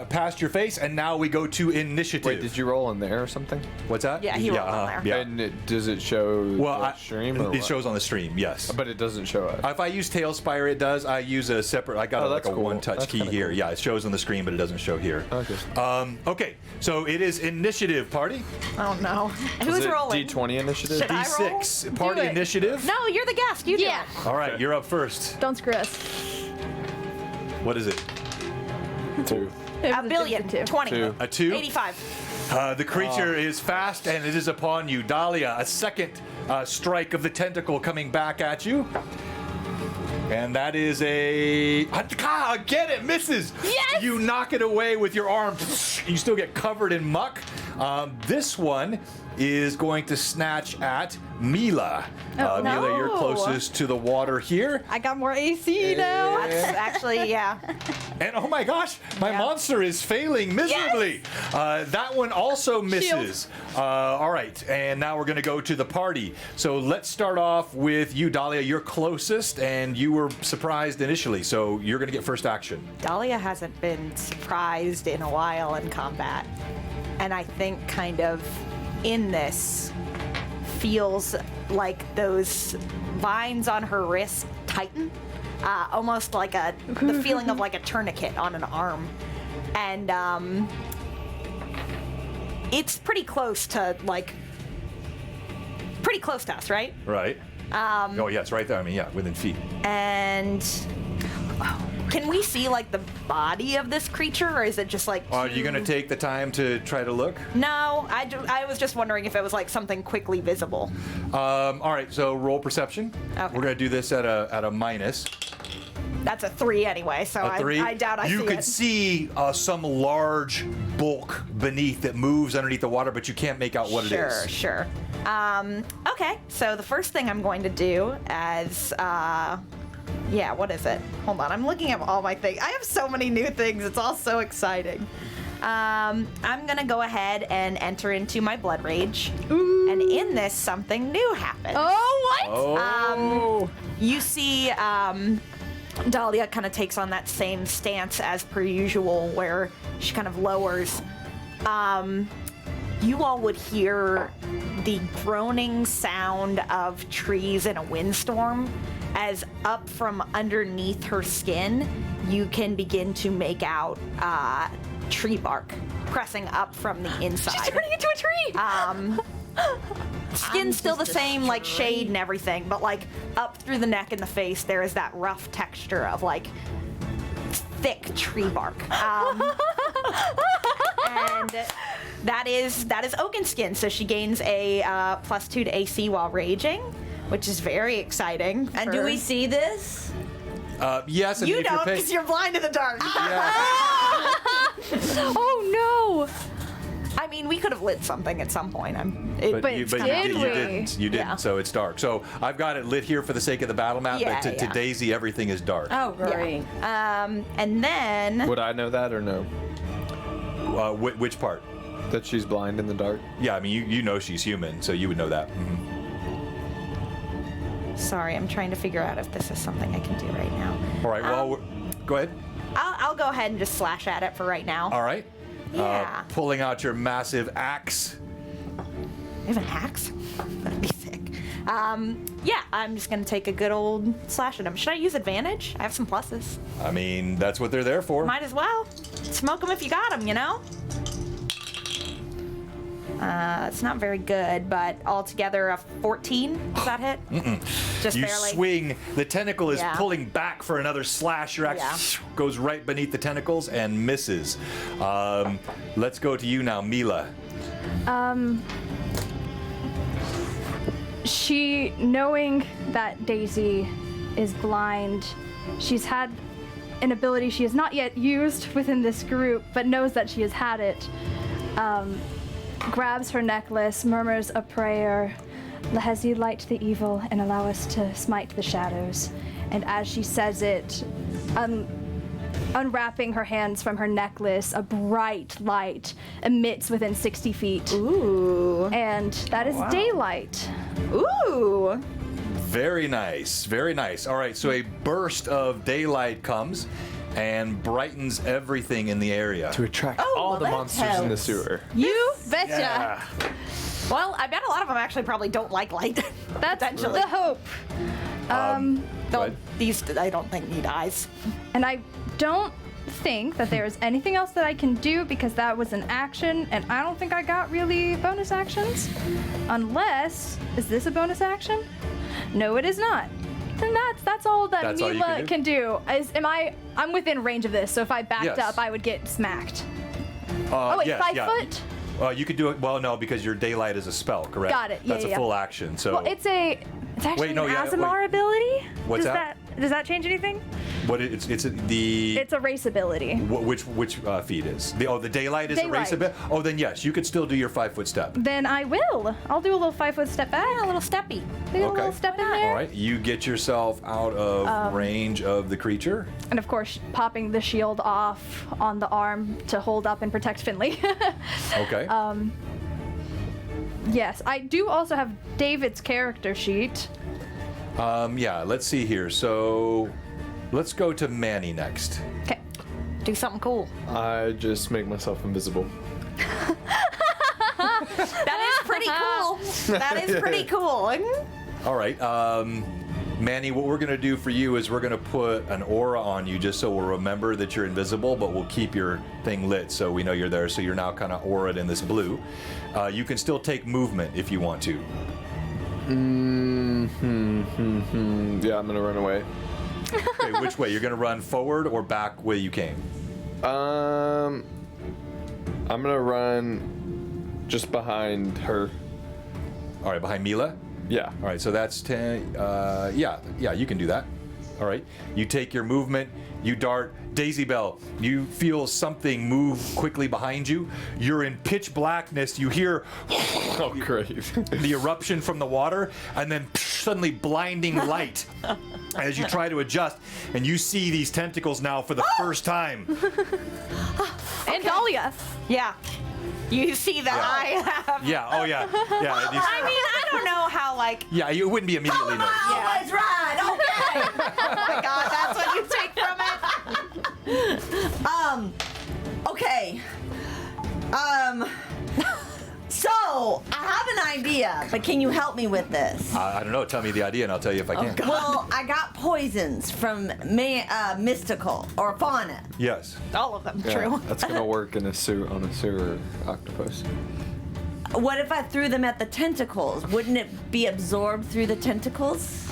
past your face, and now we go to initiative. Wait, did you roll in there or something? What's that? Yeah, he rolled on there. Yeah. And does it show the stream? Or it what? shows on the stream, yes. But it doesn't show us. If I use Tailspire, it does. I use a separate. I got like a cool. one-touch That's key kinda here. cool. Yeah, it shows on the screen, but it doesn't show here. Okay. Okay, so it is initiative, party. Oh no. Is Who's it rolling? D20 initiative? Should I roll? D6 party it. initiative. No, you're the guest. You do Yeah. it. All right, you're up first. Don't screw us. What is it? 2. A billion. 20. 2. A 2? 85. The creature is fast and it is upon you. Dahlia, a second strike of the tentacle coming back at you. And that is a... Again, it misses! Yes! You knock it away with your arm. You still get covered in muck. This one is going to snatch at Mila. Oh, Mila, no. you're closest to the water here. I got more AC now. Actually, yeah. And oh my gosh, my monster is failing miserably. That one also misses. All right, and now we're going to go to the party. So let's start off with you, Dahlia. You're closest, and you were surprised initially, so you're going to get first action. Dahlia hasn't been surprised in a while in combat. And I think kind of in this feels like those vines on her wrist tighten. Almost like the feeling of like a tourniquet on an arm. And it's pretty close to us, right? Right. Oh, yeah, it's right there. I mean, yeah, within feet. And can we see like the body of this creature, or is it just like? Are you going to take the time to try to look? No, I was just wondering if it was like something quickly visible. All right, so roll perception. Okay. We're going to do this at a minus. That's a 3 anyway, so A 3. I doubt I see You it. could see some large bulk beneath that moves underneath the water, but you can't make out what it is. Sure. Okay, so the first thing I'm going to do as yeah, what is it? Hold on, I'm looking at all my things. I have so many new things. It's all so exciting. I'm gonna go ahead and enter into my blood rage. Ooh. And in this, something new happens. Oh, what? Oh. You see, Dahlia kind of takes on that same stance as per usual, where she kind of lowers. You all would hear the groaning sound of trees in a windstorm, as up from underneath her skin, you can begin to make out tree bark pressing up from the inside. She's turning into a tree. Skin's still the same, like shade and everything, but like up through the neck and the face, there is that rough texture of like thick tree bark. And that is Oaken skin, so she gains a +2 to AC while raging, which is very exciting. And do we see this? Yes, and You if you're don't, because you're blind in the dark. Oh no. I mean, we could have lit something at some point. But you did didn't. we? You didn't, Yeah. so it's dark. So I've got it lit here for the sake of the battle map, Yeah, but to yeah. Daisy, everything is dark. Oh, great. And then Would I know that or no? Which part? That she's blind in the dark? Yeah, I mean, you know she's human, so you would know that. Mhm. sorry, I'm trying to figure out if this is something I can do right now. All right, well, go ahead. I'll go ahead and just slash at it for right now. All right. Yeah. Pulling out your massive axe. I have an axe? That'd be sick. Yeah, I'm just gonna take a good old slash at him. Should I use advantage? I have some pluses. I mean, that's what they're there for. Might as well. Smoke them if you got them, you know? It's not very good, but altogether a 14. Does that hit? Just You barely. swing, the tentacle is Yeah. pulling back for another slash. Your axe Yeah. goes right beneath the tentacles and misses. Let's go to you now, Mila. She, knowing that Daisy is blind, she's had an ability she has not yet used within this group, but knows that she has had it. Grabs her necklace, murmurs a prayer. Lehezi, light the evil and allow us to smite the shadows. And as she says it, unwrapping her hands from her necklace, a bright light emits within 60 feet. Ooh. And that is daylight. Ooh. Very nice, very nice. All right, so a burst of daylight comes, and brightens everything in the area. To attract Oh, all well, the that monsters in the helps. sewer. You betcha. Yeah. Well, I bet a lot of them actually probably don't like light. That's Potentially. the hope. Though Good. these, I don't think, need eyes. And I don't think that there is anything else that I can do because that was an action, and I don't think I got really bonus actions. Unless, is this a bonus action? No, it is not. Then that's all that That's all you Mila can do? I'm within range of this, so if I backed Yes. up, I would get smacked. Oh wait, yes, 5 yeah. foot? You could do it. Well, no, because your daylight is a spell, correct? Got it. Yeah, That's yeah. a full action. So Well, it's actually no, an yeah, Azamar ability. What's does that? Does that change anything? what it's the It's a race ability. which feat is the daylight is a race Daylight. a bit. Oh, then yes, you could still do your 5-foot step. Then I will. I'll do a little 5-foot step back. A little steppy. Do a Okay. little step in there. All right, you get yourself out of range of the creature. And of course, popping the shield off on the arm to hold up and protect Finley. Okay. Yes, I do also have David's character sheet. Yeah. Let's see here. So, let's go to Manny next. Okay. Do something cool. I just make myself invisible. That is pretty cool. That is pretty cool. All right. Manny, what we're going to do for you is we're going to put an aura on you just so we'll remember that you're invisible, but we'll keep your thing lit so we know you're there. So you're now kind of aura'd in this blue. You can still take movement if you want to. Yeah, I'm gonna run away. Okay, which way? You're going to run forward or back where you came? I'm gonna run just behind her. All right, behind Mila? Yeah. All right, so that's 10. Yeah, you can do that. All right, you take your movement, you dart. Daisy Bell, you feel something move quickly behind you. You're in pitch blackness. You hear Oh, great. the eruption from the water, and then suddenly blinding light as you try to adjust, and you see these tentacles now for the first time. And Dahlia. Yeah. You see that I have. Yeah, oh yeah. Yeah, I mean, I don't know how, like, yeah, you wouldn't be immediately noticed. Always right. Okay. oh my god, that's what you take from it. Okay. So I have an idea, but can you help me with this? I don't know. Tell me the idea, and I'll tell you if I can. Well, I got poisons from mystical or fauna. Yes. All of them, Yeah, true. that's gonna work in a sewer octopus. What if I threw them at the tentacles? Wouldn't it be absorbed through the tentacles?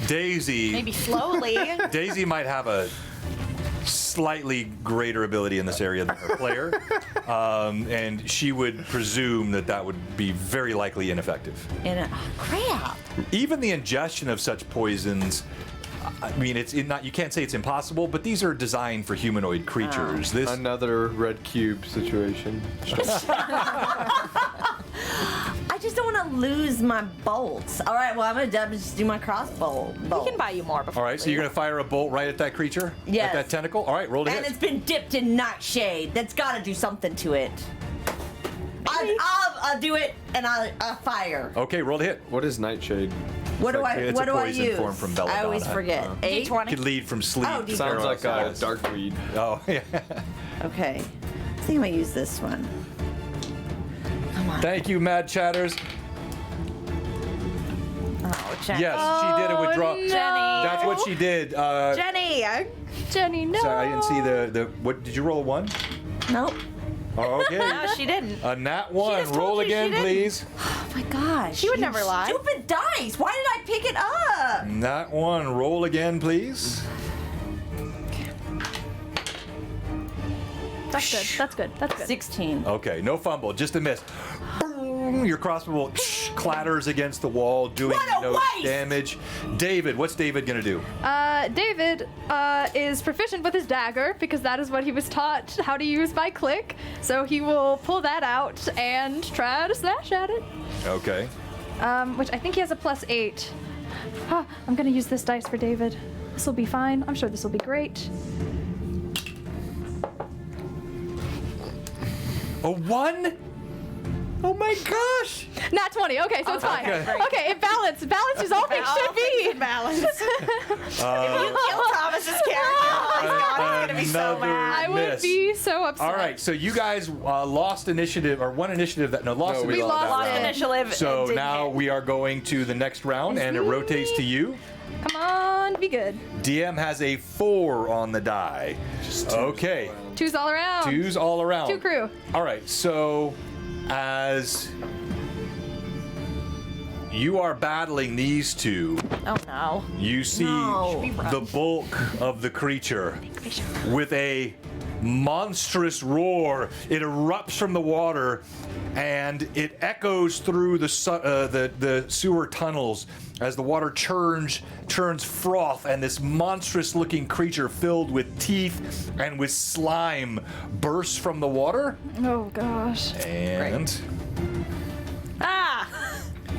Daisy. Maybe slowly. Daisy might have a slightly greater ability in this area than her player, and she would presume that would be very likely ineffective. Crap. Even the ingestion of such poisons, I mean, you can't say it's impossible, but these are designed for humanoid creatures. This Another red cube situation. I just don't want to lose my bolts. All right, well, I'm going to just do my crossbow. We can buy you more before. all right, so you're gonna fire a bolt right at that creature? Yes. At that tentacle? All right, roll to And hit. it's been dipped in nightshade. That's got to do something to it. I'll do it, and I'll fire. Okay, roll to hit. What is nightshade? What do It's I a do I poison use? form from I always belladonna. forget. 8? D20. Could lead from sleep. Oh, D20. Sounds like a Yes. dark weed. Oh, yeah. Okay. I think I'm going to use this one. Thank you, Mad Chatters. Oh, Jenny. Yes, she did a withdrawal. no. That's what she did. Jenny. Jenny, no. Sorry, I didn't see the. What did you roll a 1? Nope. Oh, okay. No, she didn't. A nat 1. just told Roll you she again, didn't. please. Oh my gosh. She would you never lie. Stupid dice. Why did I pick it up? Nat 1. Roll again, please. That's good. That's good. That's good. 16. Okay, no fumble, just a miss. Boom, your crossbow clatters against the wall, doing What a no waste! damage. David, what's David gonna do? David is proficient with his dagger because that is what he was taught how to use by click. So he will pull that out and try to slash at it. Okay. Which I think he has a +8. Ah, I'm gonna use this dice for David. This will be fine. I'm sure this will be great. A 1? Oh my gosh! Not 20. Okay, so it's fine. Okay. Okay, it balanced. Balance is all things should be. Balance. If you kill Thomas's character, oh my god, he's gonna be so Another mad. I would miss. be so upset. All right, so you guys lost initiative, or one initiative that, lost No, we initiative lost that it. round. Initiative. So didn't now hit. we are going to the next round, and it rotates to you. Come on, be good. DM has a 4 on the die. Okay, Two's all around. 2s all around. 2 crew. All right, so as you are battling these two, Oh no. you see No. the bulk of the creature with a monstrous roar. It erupts from the water, and it echoes through the sewer tunnels as the water turns froth, and this monstrous-looking creature filled with teeth and with slime bursts from the water. Oh gosh. And Ah!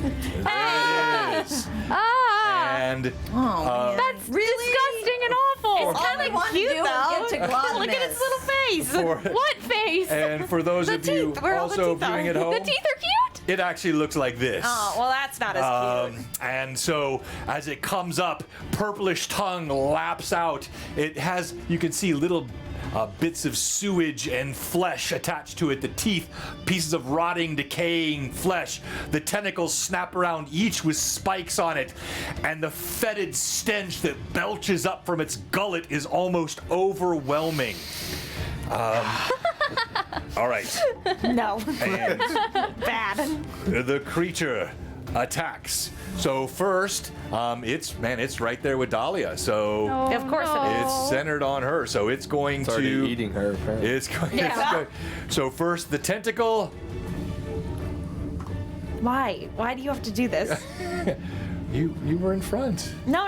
there it is. Ah! And Oh, man. That's Really? disgusting and awful. It's All kind we of want to cute do though. is get to Glottis. Look at its little face. for, What face? and for those The of you teeth, where all the also teeth are. viewing at The home, teeth are cute. it actually looks like this. Oh, well, that's not as cute. And so as it comes up, purplish tongue laps out. It has, you can see little bits of sewage and flesh attached to it. The teeth, pieces of rotting, decaying flesh. The tentacles snap around each with spikes on it. And the fetid stench that belches up from its gullet is almost overwhelming. All right. No. And Bad. the creature attacks. So first, it's right there with Dahlia. So Of course it is. it's centered on her. So it's going It's already to eating her, apparently. It's going. Yeah. It's going. So first, the tentacle. Why? Why do you have to do this? You were in front. No.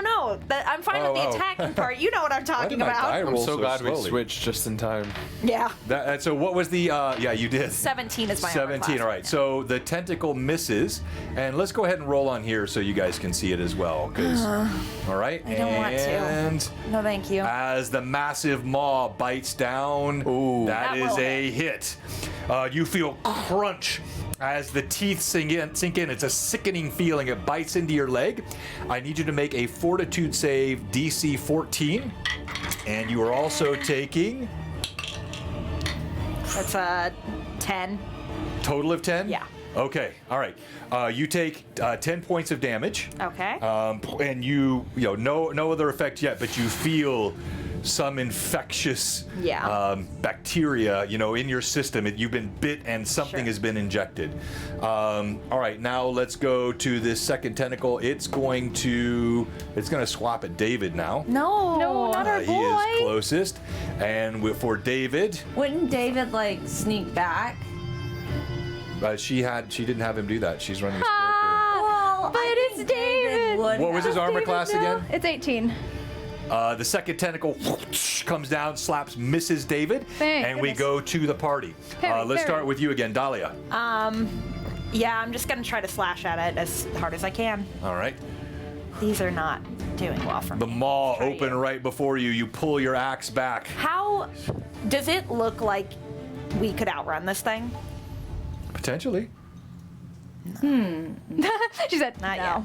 I'm fine with the attacking part. You know what I'm talking did my die about. I'm roll so glad we slowly? switched just in time. Yeah. So what was the? Yeah, you did. 17 is my armor 17. class All right right. now. So the tentacle misses, and let's go ahead and roll on here so you guys can see it as well. 'Cause, all right. I don't want to. And No, thank you. as the massive maw bites down, that That is will a hit. You feel crunch as the teeth sink in. It's a sickening feeling. It bites into your leg. I need you to make a fortitude save, DC 14. And you are also taking That's 10. total of 10? Yeah. Okay, all right. You take 10 points of damage. Okay. And you know, no other effect yet, but you feel some infectious bacteria, in your system. You've been bit and something Sure. has been injected. All right, now let's go to this second tentacle. It's going to swap at David now. No, not our He boy. is closest. And for David, Wouldn't David like sneak back? she didn't have him do that. She's running his character. Ah, but I it's think David. would What was his have. armor David class now? again? It's 18. The second tentacle comes down, slaps, misses David, Thank and we goodness. go to the party. Very, Let's start very. with you again, Dahlia. Yeah, I'm just gonna try to slash at it as hard as I can. All right. These are not doing well for The me. maw Try open you. right before you. You pull your axe back. How does it look like we could outrun this thing? Potentially. She said, Not no. yet.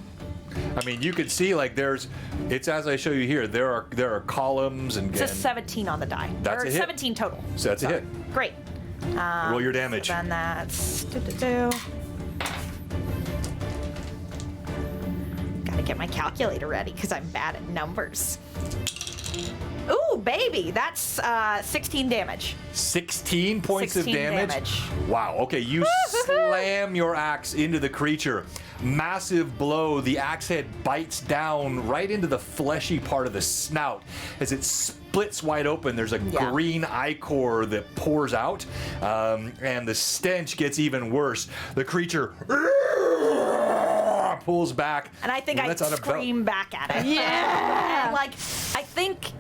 I mean, you can see it's as I show you here. There are columns and. It's a 17 on the die. That's or a hit. 17 total. So that's a hit. Great. Roll your damage. So then that's Gotta get my calculator ready because I'm bad at numbers. Ooh, baby, that's 16 damage. 16 points 16 of damage. Wow. Okay, you slam your axe into the creature. Massive blow. The axe head bites down right into the fleshy part of the snout. As it splits wide open, there's a Yeah. green ichor that pours out, and the stench gets even worse. The creature pulls back. And I think Well, I that's out of scream back at it. Yeah. And I think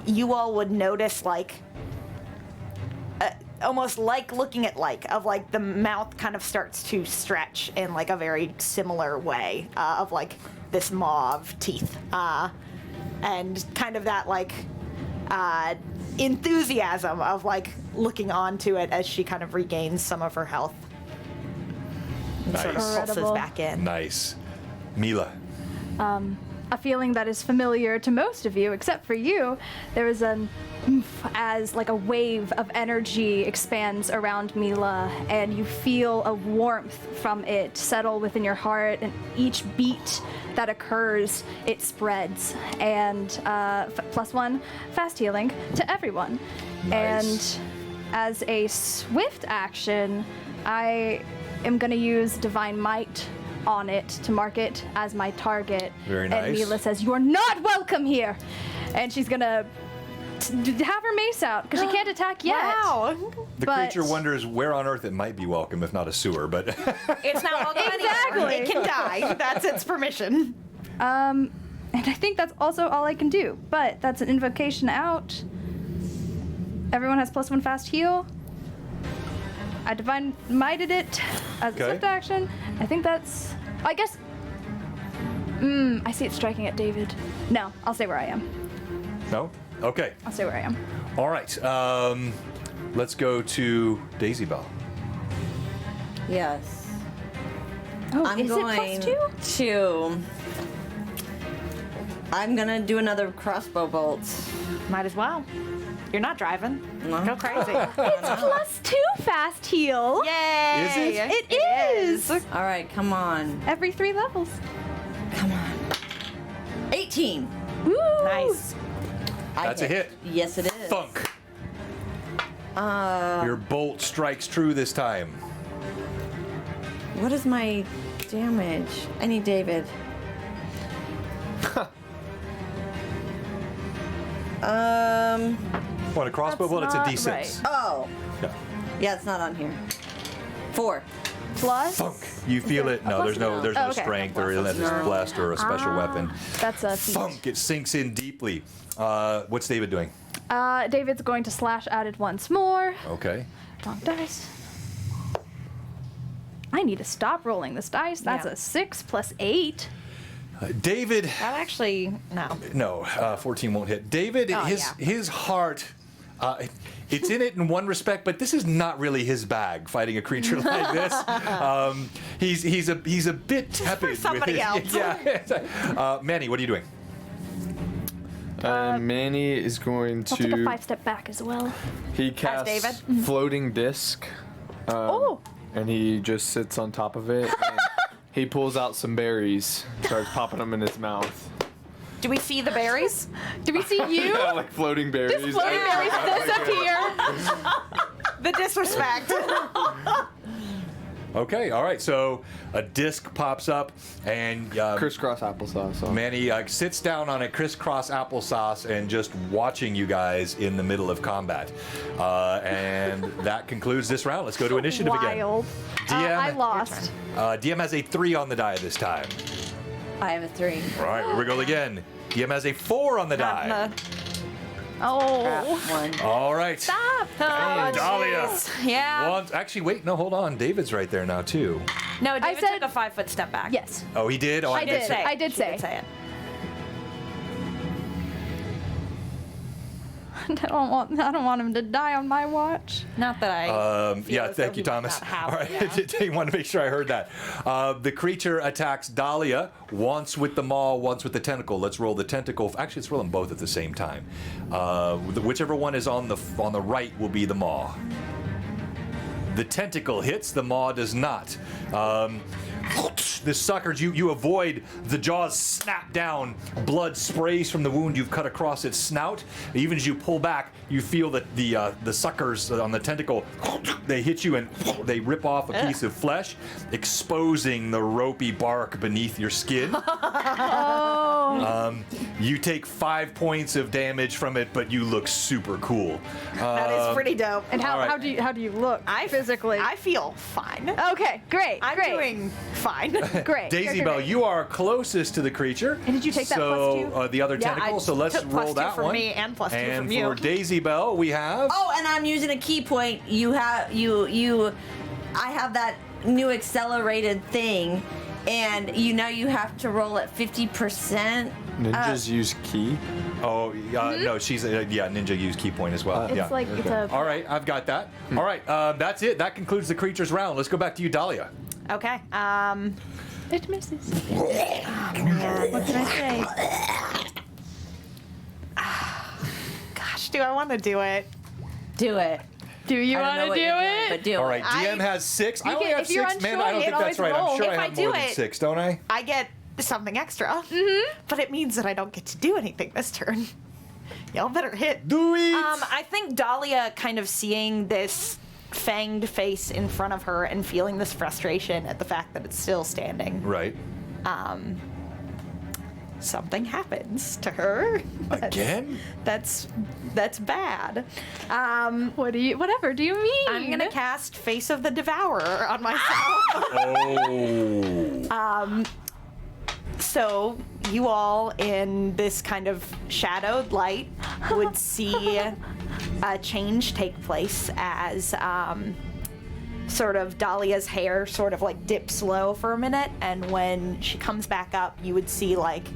you all would notice almost like looking at the mouth kind of starts to stretch in a very similar way of this mauve teeth and kind of that enthusiasm of looking onto it as she kind of regains some of her health. Nice. sort of pulses Incredible. back in. Nice. Mila. A feeling that is familiar to most of you, except for you. There is an oomph as like a wave of energy expands around Mila, and you feel a warmth from it settle within your heart, and each beat that occurs, it spreads. And +1 fast healing to everyone. Nice. And as a swift action, I am going to use Divine Might on it to mark it as my target. Very And nice. Mila says, "You are not welcome here." And she's going to have her mace out because she can't attack yet. Wow. The But- creature wonders where on earth it might be welcome, if not a sewer, but It's not welcome Exactly. anymore. It can die. That's its permission. And I think that's also all I can do. But that's an invocation out. Everyone has +1 fast heal. I Divine Mighted it as Okay. a swift action. I think that's. I guess. I see it striking at David. No, I'll stay where I am. no? Okay. I'll stay where I am. All right. Let's go to Daisy Bell. Yes. Oh, I'm is going it +2? to. I'm gonna do another crossbow bolt. Might as well. You're not driving. Go crazy. It's +2 fast heal. Yay! Is it? It is. All right, come on. Every 3 levels. Come on. 18. Woo! Nice. I That's a hit. Yes, it is. Thunk. Your bolt strikes true this time. What is my damage? I need David. Want a crossbow bolt? It's a not D6. right. Oh. Yeah. Yeah, it's not on here. 4. Plus. Thunk. You feel it? No, there's no Oh, okay. strength or unless it's blessed or a special weapon. That's a feat. Thunk. It sinks in deeply. What's David doing? David's going to slash at it once more. Okay. Wrong dice. I need to stop rolling this dice. That's Yeah. a 6 + 8. David. That actually, no. No, 14 won't hit. David, Oh, his heart, it's in it in one respect, but this is not really his bag. Fighting a creature like this, he's a bit tepid. for somebody with else. Yeah. Manny, what are you doing? Manny is going I'll take a to. 5-step back as well. He casts David. floating disc, Oh! and he just sits on top of it. And he pulls out some berries, starts popping them in his mouth. Do we see the berries? Do we see you? Yeah, like floating berries. Just floating berries disappear. The disrespect. Okay, all right. So a disc pops up, and Crisscross applesauce. So. Manny sits down on a crisscross applesauce and just watching you guys in the middle of combat. And that concludes this round. Let's go to initiative Wild. DM. I lost. again. DM has a 3 on the die this time. I have a 3. All right, we roll again. DM has a 4 on the die. Oh. 1. All right. Stop. Dahlia. Yeah. Actually, wait, no, hold on. David's right there now, too. No, David said- took a 5-foot step back. Yes. Oh, he did? Oh, I did. missed it. I did She say. did say it. I don't want him to die on my watch. Not that I. feel Yeah, as though thank you, he might Thomas. not have, All right, yeah. I want to make sure I heard that. The creature attacks Dahlia once with the maw, once with the tentacle. Let's roll the tentacle. Actually, let's roll them both at the same time. Whichever one is on the right will be the maw. The tentacle hits, the maw does not. This sucker, you avoid, the jaws snap down, blood sprays from the wound you've cut across its snout. Even as you pull back, you feel that the suckers on the tentacle, they hit you and they rip off a piece of flesh, exposing the ropey bark beneath your skin. You take 5 points of damage from it, but you look super cool. That is pretty dope. And how, All right. how do you look physically? I feel fine. Okay, great. I'm great. doing fine. Great. Daisy great, Bell, great. you are closest to the creature. And did you take that so, +2? the other Yeah, tentacle, I so let's took roll +2 that from one. me and +2 and from you. for Daisy Bell, we have... Oh, and I'm using a key point. You have I have that new accelerated thing, and you have to roll at 50%. Ninjas use key. Oh, no, she's... Ninja used key point as well. It's yeah. like it's a. All right, I've got that. All right, that's it. That concludes the creature's round. Let's go back to you, Dahlia. Okay. It misses. What can I say? Gosh, do I want to do it? Do it. Do you I don't want know to what do you're doing, it? but do All it. right, DM has 6. I only can- have if you're 6 men. unsure, I don't you think can that's always right. I'm roll. sure If I I have do more than it- 6, don't I? I get something extra. But it means that I don't get to do anything this turn. Y'all better hit. Do it! I think Dahlia kind of seeing this fanged face in front of her and feeling this frustration at the fact that it's still standing. Right. Something happens to her. Again? That's bad. Whatever do you mean? I'm gonna cast Face of the Devourer on myself. Oh. So you all in this kind of shadowed light would see a change take place as sort of Dahlia's hair sort of like dips low for a minute, and when she comes back up, you would see like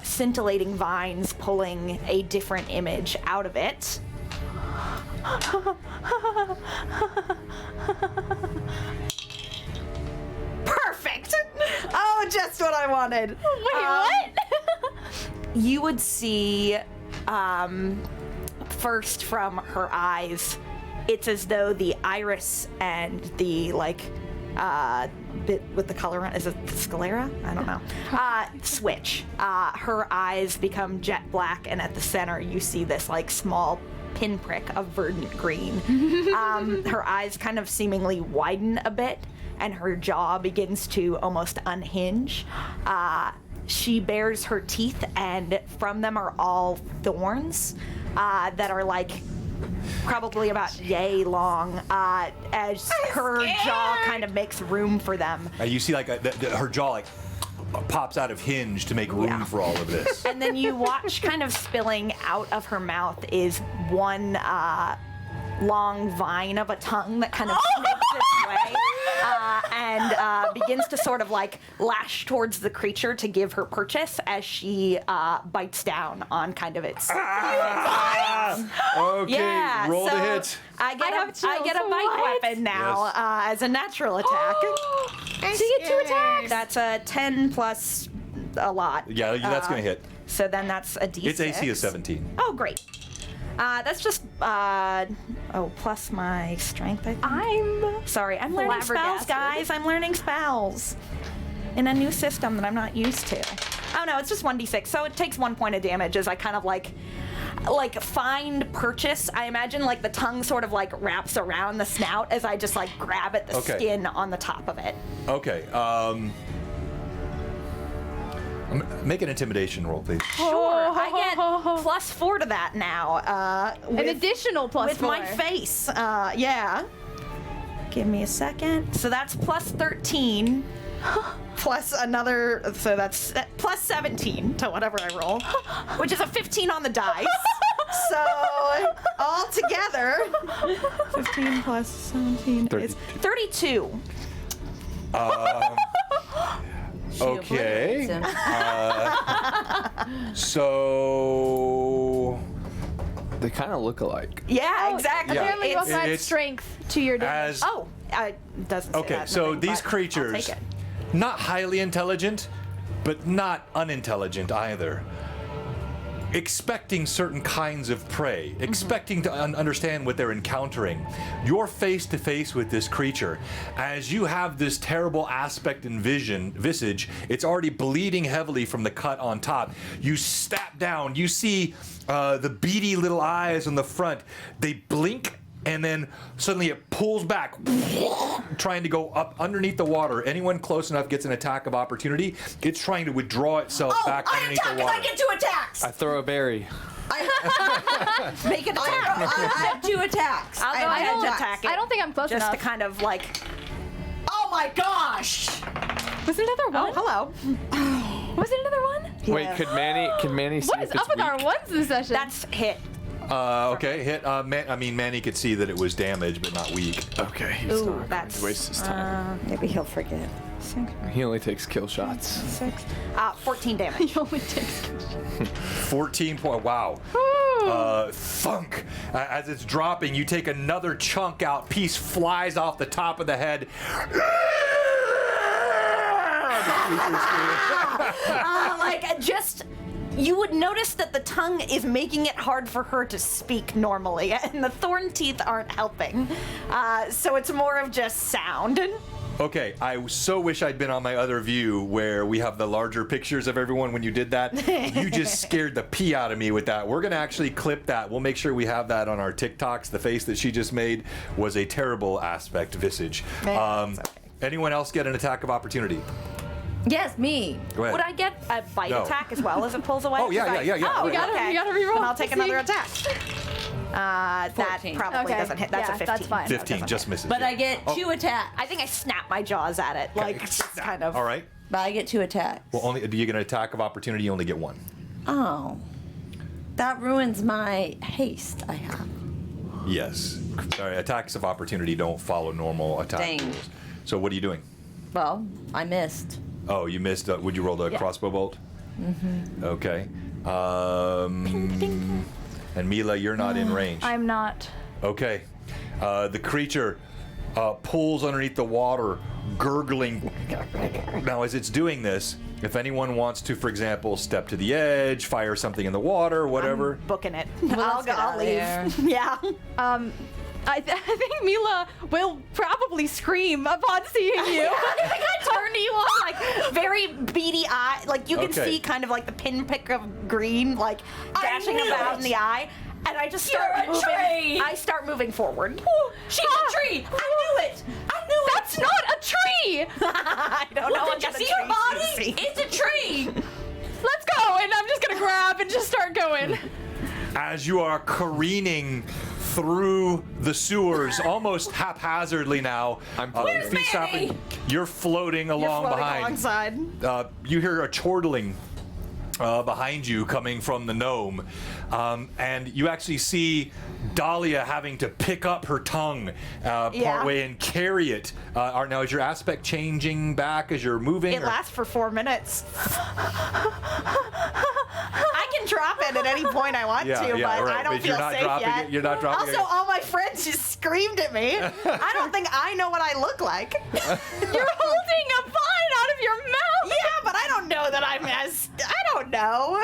scintillating vines pulling a different image out of it. Perfect! Oh, just what I wanted. Wait, what? You would see, first from her eyes, it's as though the iris and the, like, bit with the color on, is it sclera? I don't know. Switch. Her eyes become jet black, and at the center you see this, like, small pinprick of verdant green. Her eyes kind of seemingly widen a bit, and her jaw begins to almost unhinge. She bares her teeth, and from them are all thorns that are like probably about yay long, as her jaw kind of makes room for them. You see, like, her jaw, like, pops out of hinge to make room for all of this. And then you watch kind of spilling out of her mouth is one long vine of a tongue that kind of snakes its way and begins to sort of like lash towards the creature to give her purchase as she bites down on kind of its. Okay, Yeah, roll so the hit. I get have a chills. bite What? weapon now as a natural attack. So you get 2 attacks. That's a 10 plus a lot. Yeah, that's going to hit. So then that's a D6. Its AC is 17. Oh, great. That's just, plus my strength, I think. Sorry, I'm learning spells, Flabbergasted. guys. I'm learning spells in a new system that I'm not used to. Oh, no, it's just 1d6. So it takes 1 point of damage as I kind of like find purchase. I imagine like the tongue sort of like wraps around the snout as I just like grab at the Okay. skin on the top of it. Okay, make an intimidation roll, please. Sure, I get +4 to that now. An additional plus with 4. my face. Yeah. Give me a second. So that's +13. Plus another, so that's plus 17 to whatever I roll, which is a 15 on the dice. So all together, 15 plus 17 is 32. Okay. So They kind of look alike. Yeah, exactly. Yeah. Apparently you also add It's- strength to your damage. as Oh, it doesn't say okay, that, so nothing, these but I'll creatures, take it. not highly intelligent, but not unintelligent either. Expecting certain kinds of prey, expecting to understand what they're encountering. You're face to face with this creature. As you have this terrible aspect and visage, it's already bleeding heavily from the cut on top. You step down, you see the beady little eyes on the front. They blink, and then suddenly it pulls back, trying to go up underneath the water. Anyone close enough gets an attack of opportunity. It's trying to withdraw itself back underneath the water. I get 2 attacks. I throw a berry. Make an attack. I have 2 attacks. I'll go I ahead have and attacks. attack it. I don't think I'm close just enough. to kind of like. Oh my gosh! Was it another one? Oh, hello. Was it another one? Wait, could Manny see What if is it's up with our weak? ones this session? That's hit. Okay, hit. Manny could see that it was damaged, but not weak. Okay, he's Ooh, not going that's, to waste his time. Maybe he'll forget. He only takes kill shots. 14 damage. He only takes 14 point. Wow. Thunk. As it's dropping, you take another chunk out. Piece flies off the top of the head. You would notice that the tongue is making it hard for her to speak normally, and the thorn teeth aren't helping. So it's more of just sound. Okay, I so wish I'd been on my other view where we have the larger pictures of everyone when you did that. You just scared the pee out of me with that. We're going to actually clip that. We'll make sure we have that on our TikToks. The face that she just made was a terrible aspect visage. Okay. Anyone else get an attack of opportunity? Yes, me. Go ahead. Would I get a bite attack as well as it pulls away? Oh, yeah. Oh, Right. You gotta reroll. Then I'll take See? another attack. That 14. probably Okay. doesn't hit. That's Yeah, a 15. that's fine. 15, just misses. But yeah. I get 2 attacks. I think I snap my jaws at it. Like, it's kind of. All right. But I get 2 attacks. Well, only do you get an attack of opportunity? You only get 1. Oh. That ruins my haste I have. Yes. Sorry, attacks of opportunity don't follow normal attack Dang. rules. So what are you doing? Well, I missed. Oh, you missed. Would you roll the crossbow bolt? Mm-hmm. Okay. And Mila, you're not in range. I'm not. Okay. The creature pulls underneath the water, gurgling. Now, as it's doing this, if anyone wants to, for example, step to the edge, fire something in the water, whatever. Booking it. Well, I'll let's go. get out I'll of there. leave. Yeah. I think Mila will probably scream upon seeing you. I think I turn to you all like very beady eye. Like you can Okay. see kind of like the pinprick of green, like dashing knew about it. in the eye. And I just start You're a moving. tree. I start moving forward. She's a tree! I knew it! I knew it! That's not a tree. I don't know Look, what did you kind of see her trees body? you see. It's a tree! Let's go, and I'm just gonna grab and just start going. As you are careening through the sewers, almost haphazardly now, Where's feet stopping, you're floating You're along floating behind. alongside. You hear a chortling behind you coming from the gnome, and you actually see Dahlia having to pick up her tongue partway and carry it. Now, is your aspect changing back as you're moving? It lasts for 4 minutes. I can drop it at any point I want to, but I don't feel safe yet. You're not dropping Also, it. all my friends just screamed at me. I don't think I know what I look like. You're holding a vine out of your mouth. Yeah, but I don't know that I'm as. I don't know.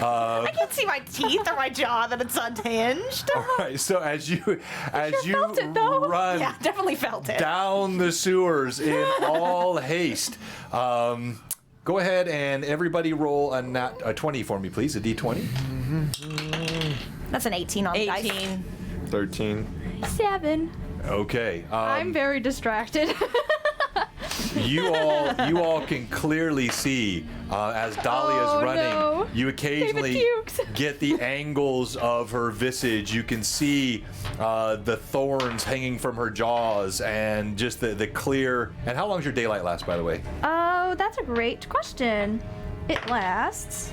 I can see my teeth or my jaw that it's unhinged. All right, so as you felt it, though. run Yeah, definitely felt it. down the sewers in all haste, go ahead and everybody roll a 20 for me, please. A d20. That's an 18 on the dice. 18. 13. 7. Okay. I'm very distracted. You all can clearly see as Dahlia is running. no. You occasionally David pukes. get the angles of her visage. You can see the thorns hanging from her jaws, and just the clear. And how long does your daylight last, by the way? Oh, that's a great question. It lasts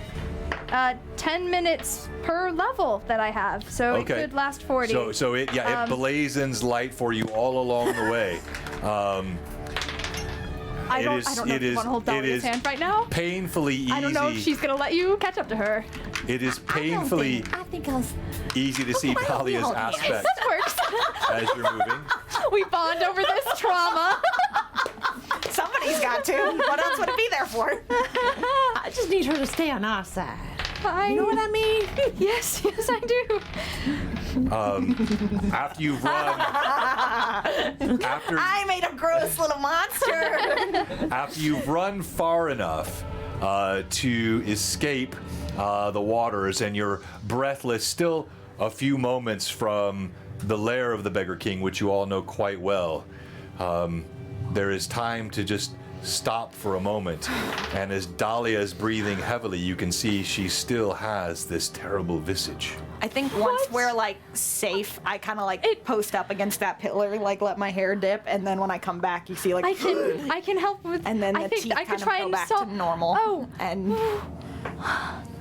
10 minutes per level that I have, so it could last 40. So it blazons light for you all along the way. I don't know if you want to hold Dahlia's hand right now. Painfully easy. I don't know if she's gonna let you catch up to her. It is painfully I think I'll. easy to see Why don't we Dahlia's hold hands? aspect That works. as you're moving. We bond over this trauma. Somebody's got to. What else would it be there for? I just need her to stay on our side. You know what I mean? Yes, I do. After you've run, I made a gross little monster. after you've run far enough to escape the waters, and you're breathless, still a few moments from the lair of the Beggar King, which you all know quite well, there is time to just stop for a moment. And as Dahlia is breathing heavily, you can see she still has this terrible visage. I think once we're like safe, I kind of like post up against that pillar, like let my hair dip, and then when I come back, you see like. I can help with. And then I the think teeth I kind could of try go and back solve. to normal. Oh, And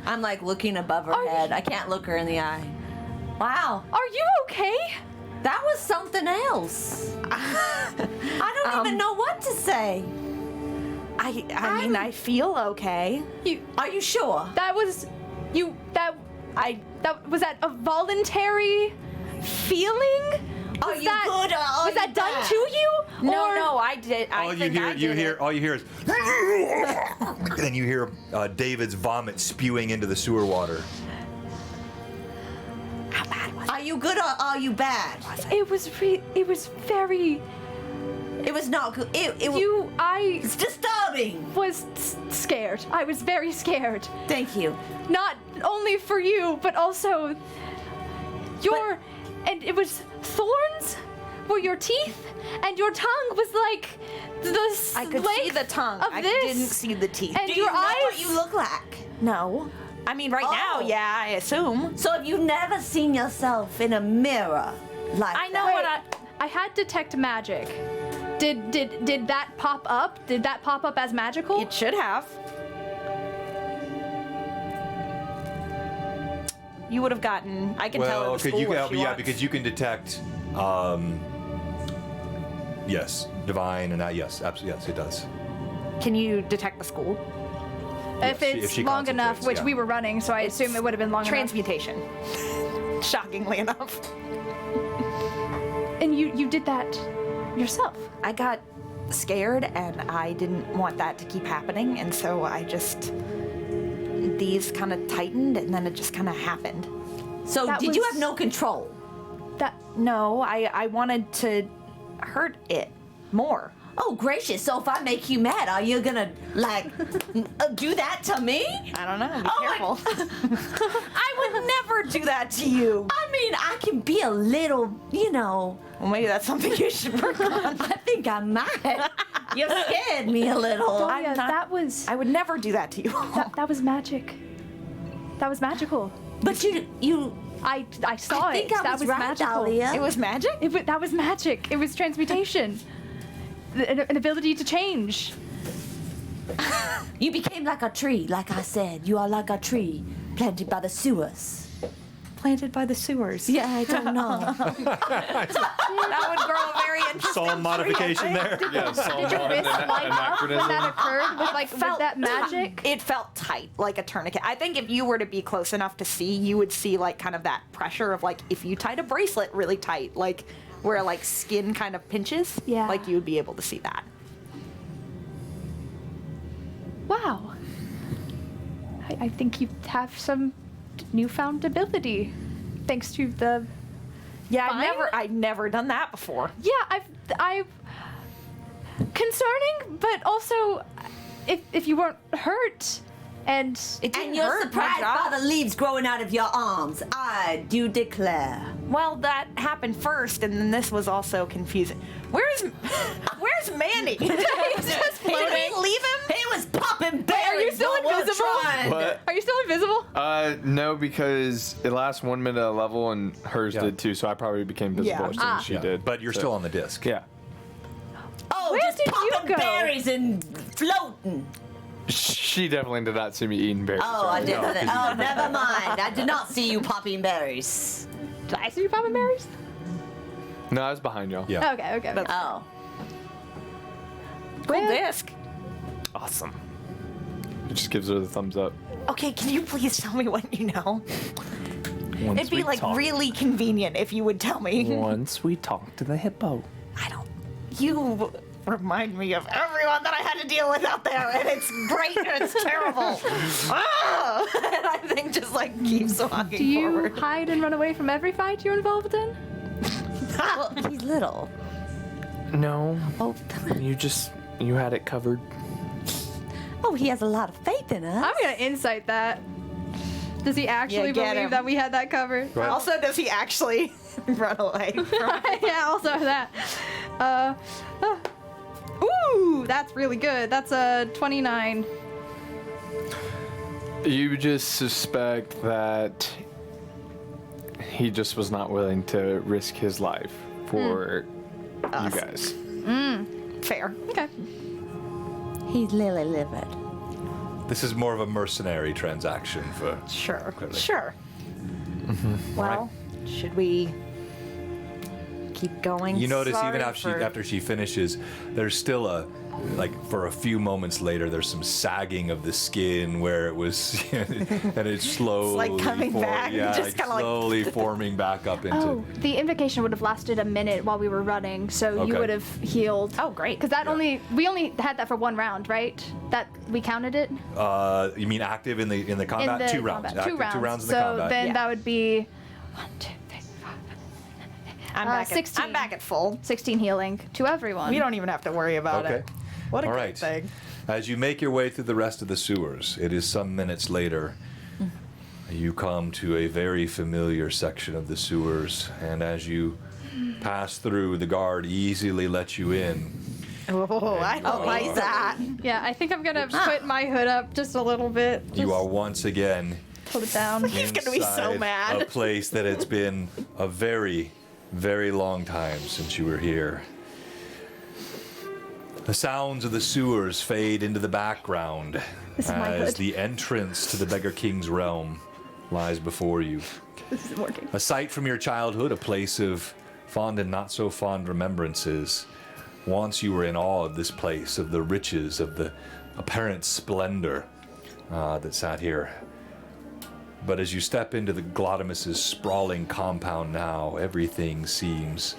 I'm like looking above her head. I can't look her in the eye. Wow. are you okay? That was something else. I don't even know what to say. I mean, I feel okay. Are you sure? That was you. That was that a voluntary feeling, Are you good or are Was you that done bad? to you? No, Or- no, I did. I All you think hear, I did it. all you hear is, and you hear David's vomit spewing into the sewer water. Are you good or are you bad? It was very. It was not good. It's disturbing. Was scared. I was very scared. Thank you. Not only for you, but also and it was thorns were your teeth, and your tongue was like the I could see length the tongue. of I this. didn't see the teeth. And Do your you know eyes. what you look like? No. I mean, right now, Oh. yeah, I assume. So have you never seen yourself in a mirror like I know that? what I had detect magic. Did that pop up? Did that pop up as magical? It should have. You would have gotten. I can tell her the school what she wants. because you can detect, yes, divine and that. Yes, absolutely, yes, it does. Can you detect the school? If Yes, it's if she long enough, concentrates, which yeah. we were running, so I assume it would have been long Transmutation. Shockingly enough. enough. And you did that yourself. I got scared and I didn't want that to keep happening, and so I just. These kind of tightened and then it just kind of happened. So That did you was- have no control? No, I wanted to hurt it more. Oh gracious! So if I make you mad, are you gonna like do that to me? I don't know. Be Oh, careful. I would never do that to you. I mean, I can be a little, Well, maybe that's something you should work on. I think I might. You scared me a little. Dahlia, that was I would never do that to you. that was magic. That was magical. But you. I saw I think it. I That was was right, magical. Dahlia. It was magic? That was magic. It was transmutation. An ability to change. You became like a tree, like I said. You are like a tree planted by the sewers. Planted by the sewers. Yeah, I don't know. That would grow a very interesting Psalm tree, modification I think. there. Yeah, Psalm Did your one wrist light up when that anachronism. occurred with that magic? It felt tight, like a tourniquet. I think if you were to be close enough to see, you would see like kind of that pressure of like if you tied a bracelet really tight, like where like skin kind of pinches. Yeah. Like you would be able to see that. Wow. I think you have some newfound ability, thanks to the. Yeah, Fine. I've never done that before. Yeah, I've. Concerning, but also, if you weren't hurt, and It didn't And you're hurt, my surprised job. by the leaves growing out of your arms. I do declare. Well, that happened first, and then this was also confusing. Where's Manny? He's just floating. Did we leave him? He was popping berries. are you still while we're invisible? trying. What? are you still invisible? No, because it lasts 1 minute a level, and hers Yeah. did too. So I probably became visible Yeah. as soon as she Yeah, did. but you're So- still on the disc. Yeah. Oh, Where just did you popping go? berries and floating. She definitely did not see me eating berries. Oh, I did. No, 'cause you Oh, did never mind. I did not see you popping berries. Did I see you popping berries? No, I was behind y'all. Yeah. Okay. Oh. Cool Where- disc. Awesome. It just gives her the thumbs up. Okay, can you please tell me what you know? Once It'd be we like talk- really convenient if you would tell me. Once we talked to the hippo. I don't. You remind me of everyone that I had to deal with out there, and it's great and it's terrible. Ah! And I think just like keeps walking Do you forward. hide and run away from every fight you're involved in? Well, he's little. No, Oh, you had it covered. oh, he has a lot of faith in us. I'm gonna insight that. Does he actually Yeah, get believe him. that we had that covered? Right. Also, does he actually run away from Yeah, also that. Ooh, that's really good. That's a 29. You just suspect that he just was not willing to risk his life for you guys. Fair? Okay. He's lily livered. This is more of a mercenary transaction for. Sure. Clearly. Sure. Well, should we keep going? You notice even Sorry after for- after she finishes, there's still a like for a few moments later, there's some sagging of the skin where it was, and it's slowly coming back, yeah, just kinda slowly forming back up into. Oh, the invocation would have lasted a minute while we were running, so you Okay. would have healed. Oh, great. Because we only had that for one round, right? That we counted it You mean active in the combat? in the 2 rounds. combat. Active 2 rounds. 2 rounds in so the combat. then Yeah. that would be 1, 2, 3, 4, I'm back 16. I'm back at full. 16 healing to everyone. We don't even have to worry about Okay. it. What a All great right. thing. As you make your way through the rest of the sewers, it is some minutes later. You come to a very familiar section of the sewers, and as you pass through, the guard easily lets you in. Oh, I don't like that. Yeah, I think I'm gonna put my hood up just a little bit. You are once again Put it down. He's gonna be so inside mad. a place that it's been a very, very long time since you were here. The sounds of the sewers fade into the background This is my as hood. the entrance to the Beggar King's realm lies before you. This isn't working. A sight from your childhood, a place of fond and not so fond remembrances. Once you were in awe of this place, of the riches, of the apparent splendor that sat here. But as you step into the Glottimus's sprawling compound now, everything seems...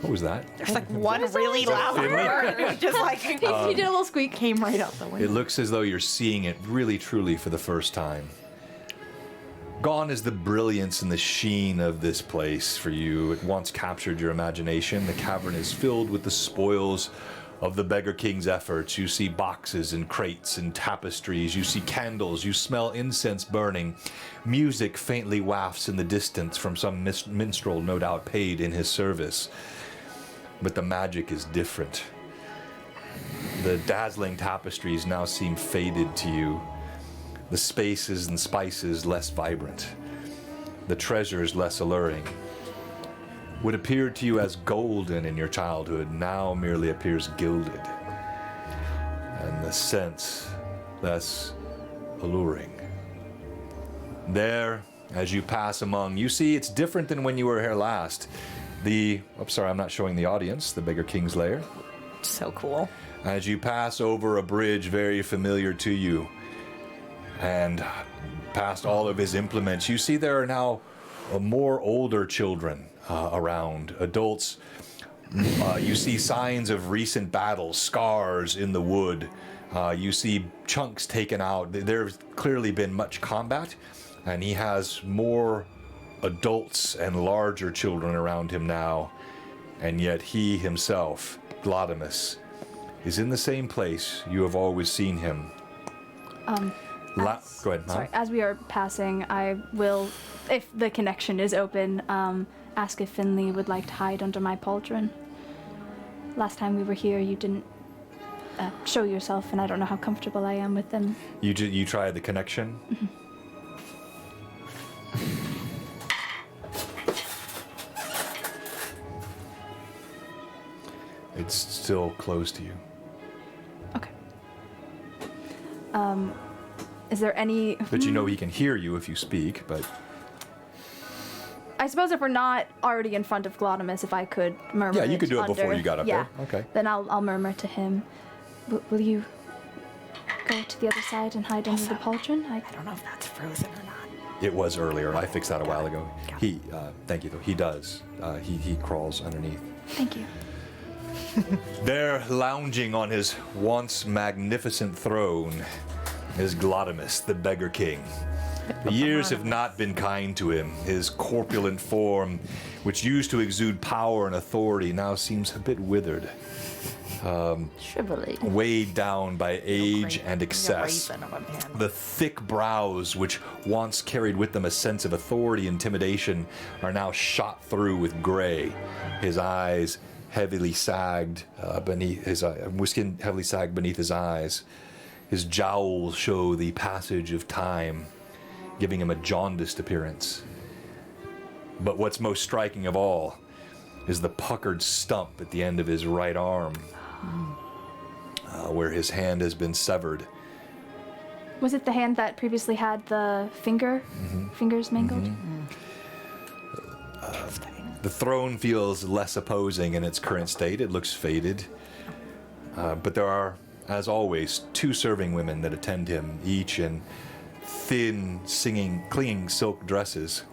What was that? There's like one really loud word. It just like He did a little squeak. came right out the It window. looks as though you're seeing it really truly for the first time. Gone is the brilliance and the sheen of this place for you. It once captured your imagination. The cavern is filled with the spoils of the Beggar King's efforts. You see boxes and crates and tapestries. You see candles. You smell incense burning. Music faintly wafts in the distance from some minstrel, no doubt paid in his service. But the magic is different. The dazzling tapestries now seem faded to you. The spaces and spices less vibrant. The treasures less alluring. What appeared to you as golden in your childhood now merely appears gilded. And the scents less alluring. There, as you pass among, you see it's different than when you were here last. I'm not showing the audience, the Beggar King's lair. So cool. As you pass over a bridge very familiar to you, and past all of his implements, you see there are now more older children around, adults. You see signs of recent battles, scars in the wood. You see chunks taken out. There's clearly been much combat, and he has more adults and larger children around him now, and yet he himself, Glottimus, is in the same place you have always seen him. Go ahead, Mom. Sorry, as we are passing, I will, if the connection is open, ask if Finley would like to hide under my pauldron. Last time we were here, you didn't show yourself, and I don't know how comfortable I am with them. You tried the connection? It's still closed to you. Okay. Is there any... But you know he can hear you if you speak, but... I suppose if we're not already in front of Glottimus, if I could murmur Yeah, you could do it under, before you got up yeah, there. Okay. Then I'll murmur to him. Will you go to the other side and hide under the pauldron? I don't know if that's frozen or not. It was earlier. I fixed that a while ago. He, thank you though, he does. He crawls underneath. Thank you. There, lounging on his once magnificent throne, is Glottimus, the Beggar King. The years have not been kind to him. His corpulent form, which used to exude power and authority, now seems a bit withered, Shrivelly. weighed down by age and excess. The thick brows, which once carried with them a sense of authority and intimidation, are now shot through with gray. His eyes heavily sagged beneath his skin heavily sagged beneath his eyes. His jowls show the passage of time, giving him a jaundiced appearance. But what's most striking of all is the puckered stump at the end of his right arm, where his hand has been severed. Was it the hand that previously had the fingers mangled? The throne feels less opposing in its current state. It looks faded. But there are, as always, 2 serving women that attend him, each in thin, clinging silk dresses.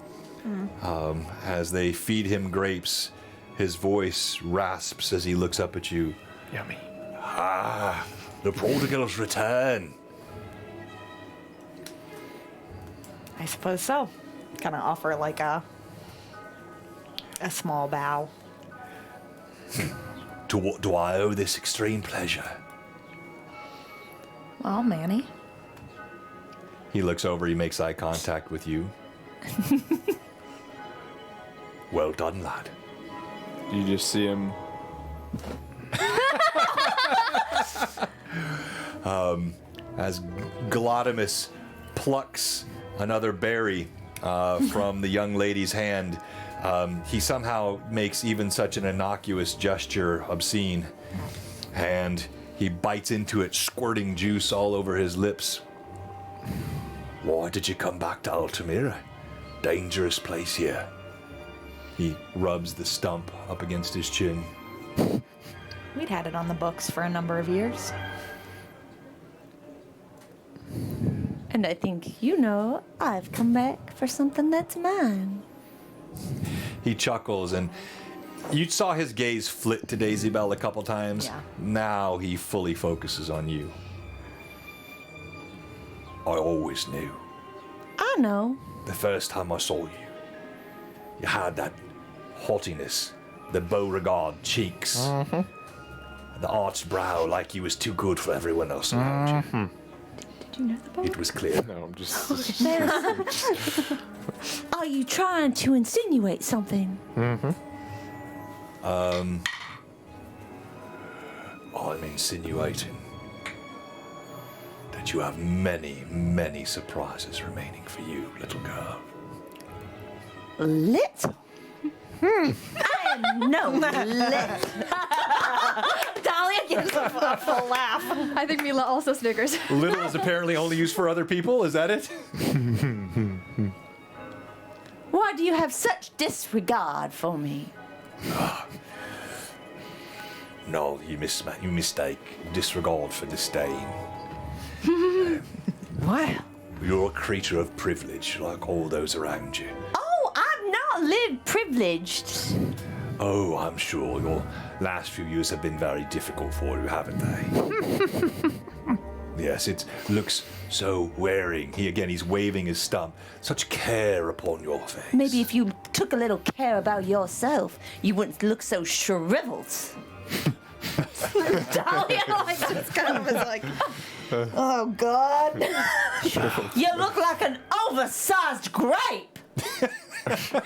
As they feed him grapes, his voice rasps as he looks up at you. Yummy. Ah, the prodigals return. I suppose so. Kind of offer like a small bow. To what do I owe this extreme pleasure? Well, Manny. He looks over, he makes eye contact with you. Well done, lad. You just see him. As Glottimus plucks another berry from the young lady's hand, he somehow makes even such an innocuous gesture obscene, and he bites into it, squirting juice all over his lips. Why did you come back to Altamira? Dangerous place here. He rubs the stump up against his chin. We'd had it on the books for a number of years. And I think you know I've come back for something that's mine. He chuckles, and you saw his gaze flit to Daisy Bell a couple times. Yeah. Now he fully focuses on you. I always knew. I know. The first time I saw you, you had that haughtiness, the Beauregard cheeks, the arched brow like you was too good for everyone else around you. Did you know the boat? It was clear. No, I'm just. Are you trying to insinuate something? I'm insinuating that you have many, many surprises remaining for you, little girl. Little? I am no little. Dahlia gives a full laugh. I think Mila also snickers. Little is apparently only used for other people, is that it? Why do you have such disregard for me? No, you mistake. Disregard for disdain. What? You're a creature of privilege, like all those around you. Oh, I've not lived privileged. Oh, I'm sure your last few years have been very difficult for you, haven't they? Yes, it looks so wearing. He's waving his stump. Such care upon your face. Maybe if you took a little care about yourself, you wouldn't look so shriveled. Dahlia just kind of is like, oh God. You look like an oversized grape.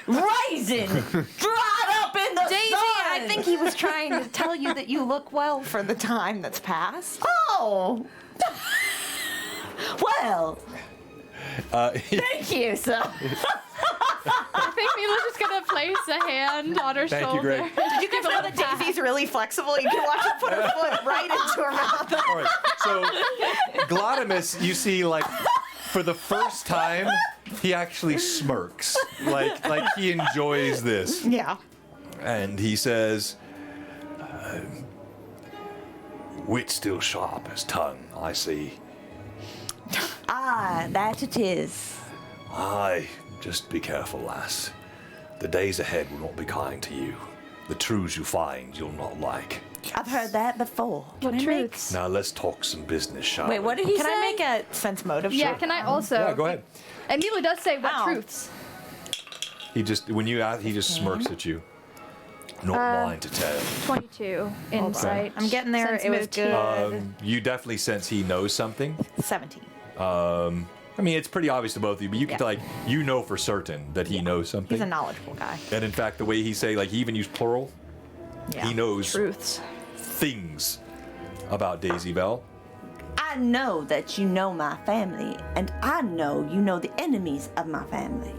Raisin, dried up in the Daisy, sun. I think he was trying to tell you that you look well for the time that's passed. Oh. Well. Thank you, sir. I think Mila's just gonna place a hand on her Thank you, shoulder. Greg. Did you guys know that Daisy's really flexible? You can watch her put her foot right into her mouth. All right, so Glottimus, you see, like, for the first time, he actually smirks. Like he enjoys this. Yeah. And he says, wit still sharp as tongue, I see. Ah, that it is. Aye, just be careful, lass. The days ahead will not be kind to you. The truths you find you'll not like. I've heard that before. What truths? Now let's talk some business, shall Wait, we? what did he Can say? I make a sense motive? Yeah, can I also? Yeah, go ahead. And Mila does say what Ow. truths. He just, when you ask, he just smirks at you. Not mine to tell. 22 insight. I'm getting there. Sense It was motive. good. You definitely sense he knows something. 17. I mean, it's pretty obvious to both of you, but you can Yeah. like, you know for certain that he knows something. He's a knowledgeable guy. And in fact, the way he say, like, he even used plural. Yeah. He knows Truths. things about Daisy Bell. I know that you know my family, and I know you know the enemies of my family.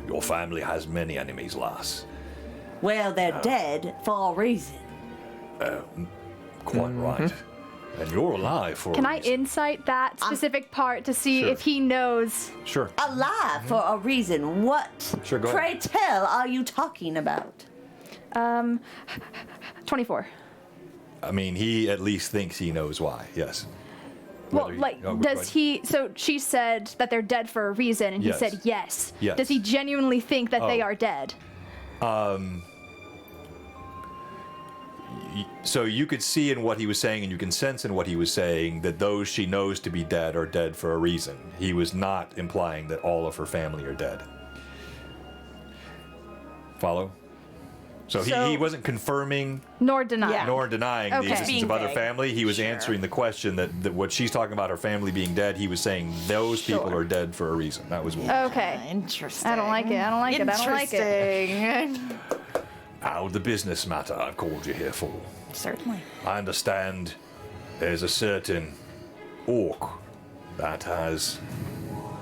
Your family has many enemies, lass. Well, they're dead for a reason. Quite right. And you're alive for Can a I reason. insight that specific part to see Sure. if he knows? Sure. Alive for a reason. What, Sure, go pray tell, are you talking about? 24. I mean, he at least thinks he knows why. Yes. Well, Whether like, go does ahead. he? So she said that they're dead for a reason, and Yes. he said yes. Yes. Does he genuinely think that they Oh. are dead? So you could see in what he was saying, and you can sense in what he was saying, that those she knows to be dead are dead for a reason. He was not implying that all of her family are dead. Follow? So he wasn't confirming Nor deny. Yeah. nor denying Okay. the existence Being of other vague. family. He was Sure. answering the question that what she's talking about, her family being dead. He was saying those people Sure. are dead for a reason. That was what. Okay. Interesting. I don't like it. I don't like it. I don't like it. Interesting. Now, the business matter I've called you here for. Certainly. I understand there's a certain orc that has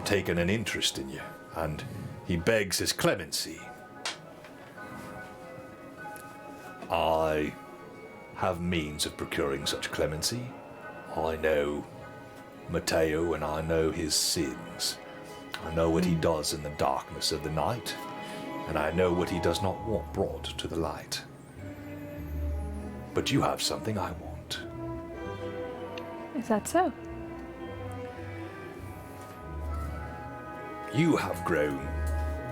taken an interest in you, and he begs his clemency. I have means of procuring such clemency. I know Matteo, and I know his sins. I know what he does in the darkness of the night, and I know what he does not want brought to the light. But you have something I want. Is that so? You have grown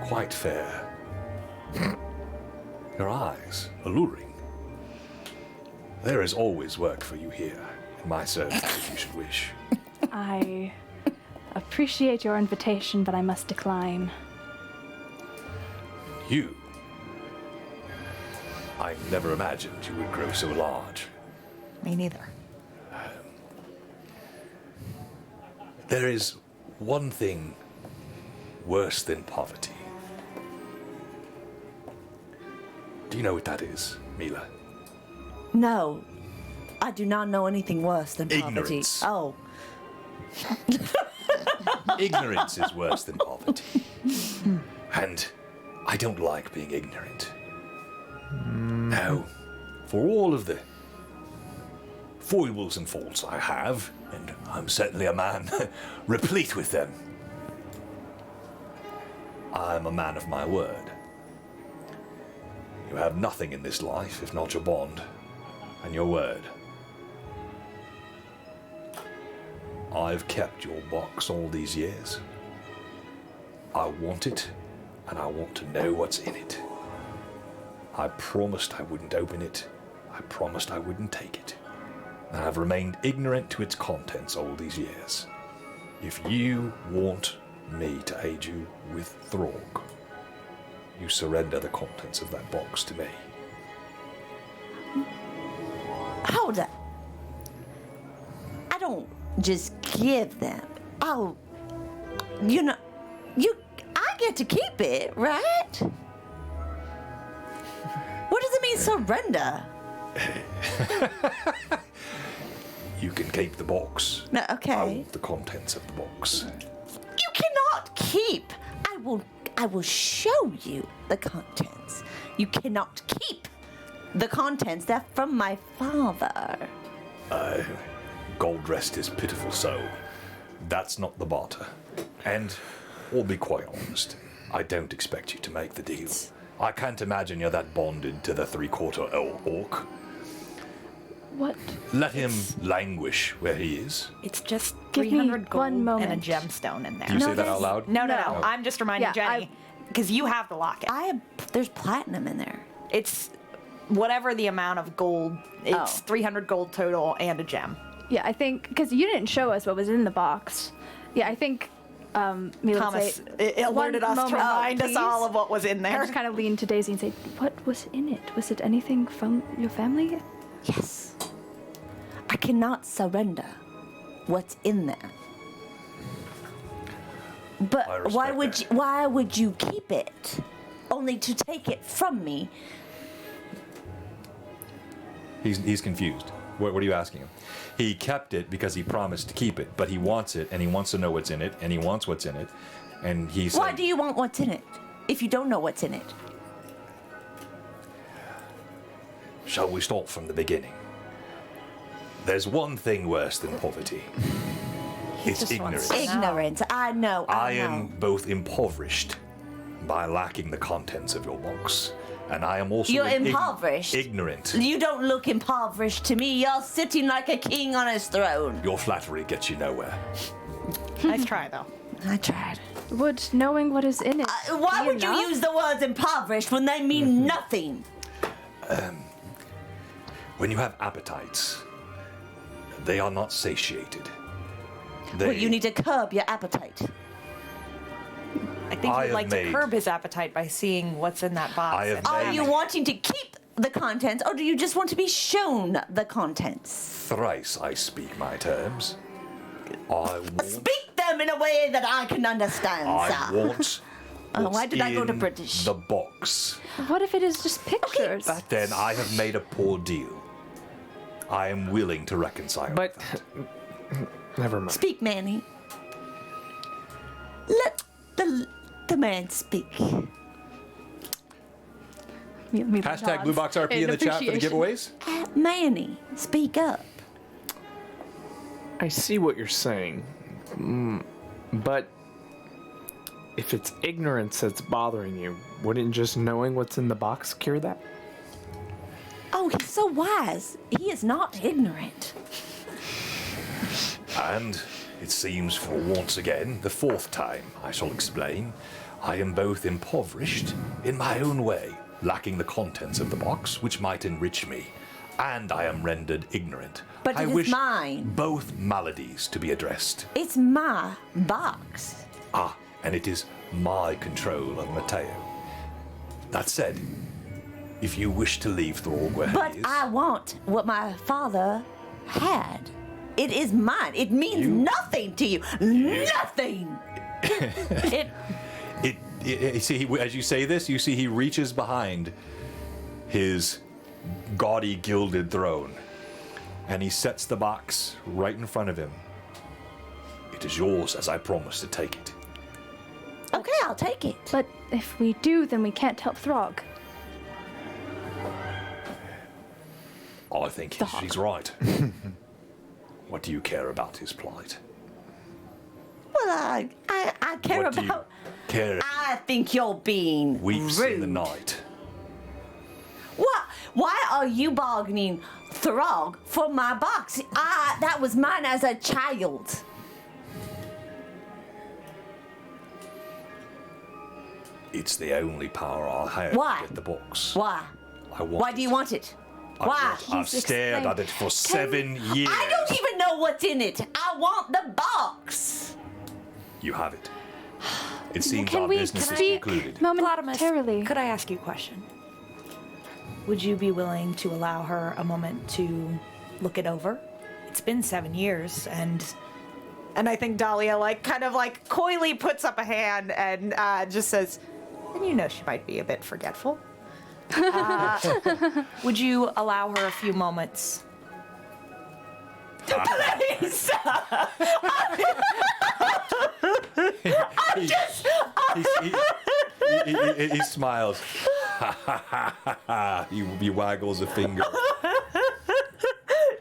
quite fair. Your eyes alluring. There is always work for you here in my service if you should wish. I appreciate your invitation, but I must decline. You. I never imagined you would grow so large. Me neither. There is one thing worse than poverty. Do you know what that is, Mila? No, I do not know anything worse than poverty. Ignorance. Oh, Ignorance is worse than poverty. And I don't like being ignorant. Now, for all of the foibles and faults I have, and I'm certainly a man replete with them, I'm a man of my word. You have nothing in this life if not your bond and your word. I've kept your box all these years. I want it, and I want to know what's in it. I promised I wouldn't open it. I promised I wouldn't take it. And I've remained ignorant to its contents all these years. If you want me to aid you with Throg, you surrender the contents of that box to me. hold up. I don't just give them. Oh, I get to keep it, right? What does it mean, surrender? You can keep the box. No, I okay. want the contents of the box. You cannot keep. I will show you the contents. You cannot keep the contents. They're from my father. Gold rest his pitiful soul. That's not the barter. And, I'll be quite honest, I don't expect you to make the deal. I can't imagine you're that bonded to the three-quarter orc. What? Let him languish where he is. It's just Give me 300 gold one and moment. a gemstone in there. Do you say that there's- out loud? No. No. I'm just reminding Yeah, Jenny because you have the locket. There's platinum in there. It's whatever the amount of gold. It's Oh. 300 gold total and a gem. Yeah, I think because you didn't show us what was in the box. Yeah, I think Mila would Thomas say, it alerted "One us to moment, remind us please." all of what was in I there. just kind of leaned to Daisy and say, "What was in it? Was it anything from your family?" Yes. I cannot surrender what's in there. I But respect why would you keep it? Only to take it from me. He's confused. What are you asking him? He kept it because he promised to keep it, but he wants it, and he wants to know what's in it, and he wants what's in it, and he said... Why do you want what's in it if you don't know what's in it? Shall we start from the beginning? There's one thing worse than poverty. It's just wants ignorance. to know. Ignorance. I know. I know. am both impoverished by lacking the contents of your box And I am also You're impoverished. ignorant. You don't look impoverished to me. You're sitting like a king on his throne. Your flattery gets you nowhere. Nice try, though. I tried. Would knowing what is in it Why be would enough? you use the words impoverished when they mean nothing? When you have appetites, they are not satiated. Well, you need to curb your appetite. I think I he'd have like to made- curb his appetite by seeing what's in that box. I have and- Are made- you wanting to keep the contents, or do you just want to be shown the contents? Thrice I speak my terms. I want. Speak them in a way that I can understand, I sir. want. Oh, why what's did I go to in British? The box. What if it is just pictures? Then I have made a poor deal. I am willing to reconcile. But never mind. Speak, Manny. Let the man speak. Hashtag BlueBoxRP in the chat for the giveaways. Manny, speak up. I see what you're saying, but if it's ignorance that's bothering you, wouldn't just knowing what's in the box cure that? Oh, he's so wise. He is not ignorant. And it seems for once again, the fourth time, I shall explain, I am both impoverished in my own way, lacking the contents of the box, which might enrich me, and I am rendered ignorant. But I it is wish mine. both maladies to be addressed. It's my box. Ah, and it is my control of Mateo. That said, if you wish to leave Throg where But he is, I want what my father had. It is mine. It means nothing to you. Nothing. as you say this, you see he reaches behind his gaudy gilded throne, and he sets the box right in front of him. It is yours, as I promised to take it. Okay, I'll take it. But if we do, then we can't help Throg. I think she's right. What do you care about his plight? Well, I care What do you about. care if I think you're being weeps rude. in the night? What? Why are you bargaining Throg for my box? That was mine as a child. It's the only power I have Why? to get the box. Why? I want Why do you it. want it? I Why? want- I've stared explained. at it for 7 years. I don't even know what's in it. I want the box. You have it. It seems Can our we business is speak concluded. momentarily? Could I ask you a question? Would you be willing to allow her a moment to look it over? It's been 7 years, and I think Dahlia kind of coyly puts up a hand and just says, and you know she might be a bit forgetful. Would you allow her a few moments? Please. He smiles. he waggles a finger.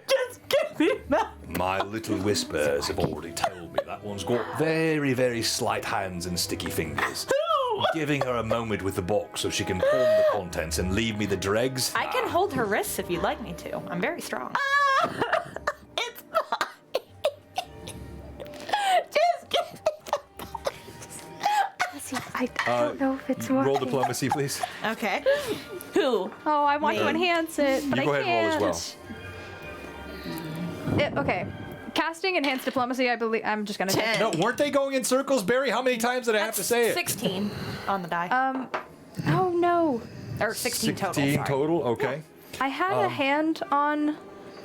Just give me my. My little whispers have already told me that one's got very, very slight hands and sticky fingers. Giving her a moment with the box so she can palm the contents and leave me the dregs. I can hold her wrists if you'd like me to. I'm very strong. It's mine. Just give me the box. I don't know if it's working. Roll diplomacy, please. Okay. Who? Oh, I want to enhance it, but You I go ahead and can't. roll as well. Okay. Casting enhanced diplomacy, I believe. I'm just gonna. 10. No, weren't they going in circles, Barry? How many times did I have to say it? 16 on the die. Oh no. Or 16 total. 16 sorry. total? Okay. I had a hand on.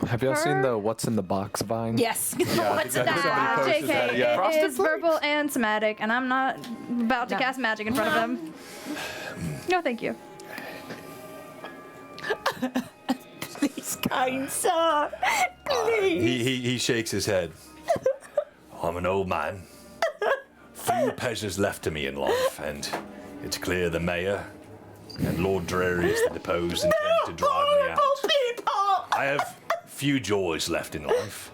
Have y'all seen Her? the "What's in the Box" vine? Yes. Yeah, What's exactly. that? Somebody posted that, JK, yeah. it Frosted is Flakes. verbal and somatic, and I'm not about to cast magic in front of him. No, thank you. Please, kind sir. Please. He shakes his head. I'm an old man. Few pleasures left to me in life, and it's clear the mayor and Lord Drarius, the deposed, intend to drive me out. People. I have few joys left in life.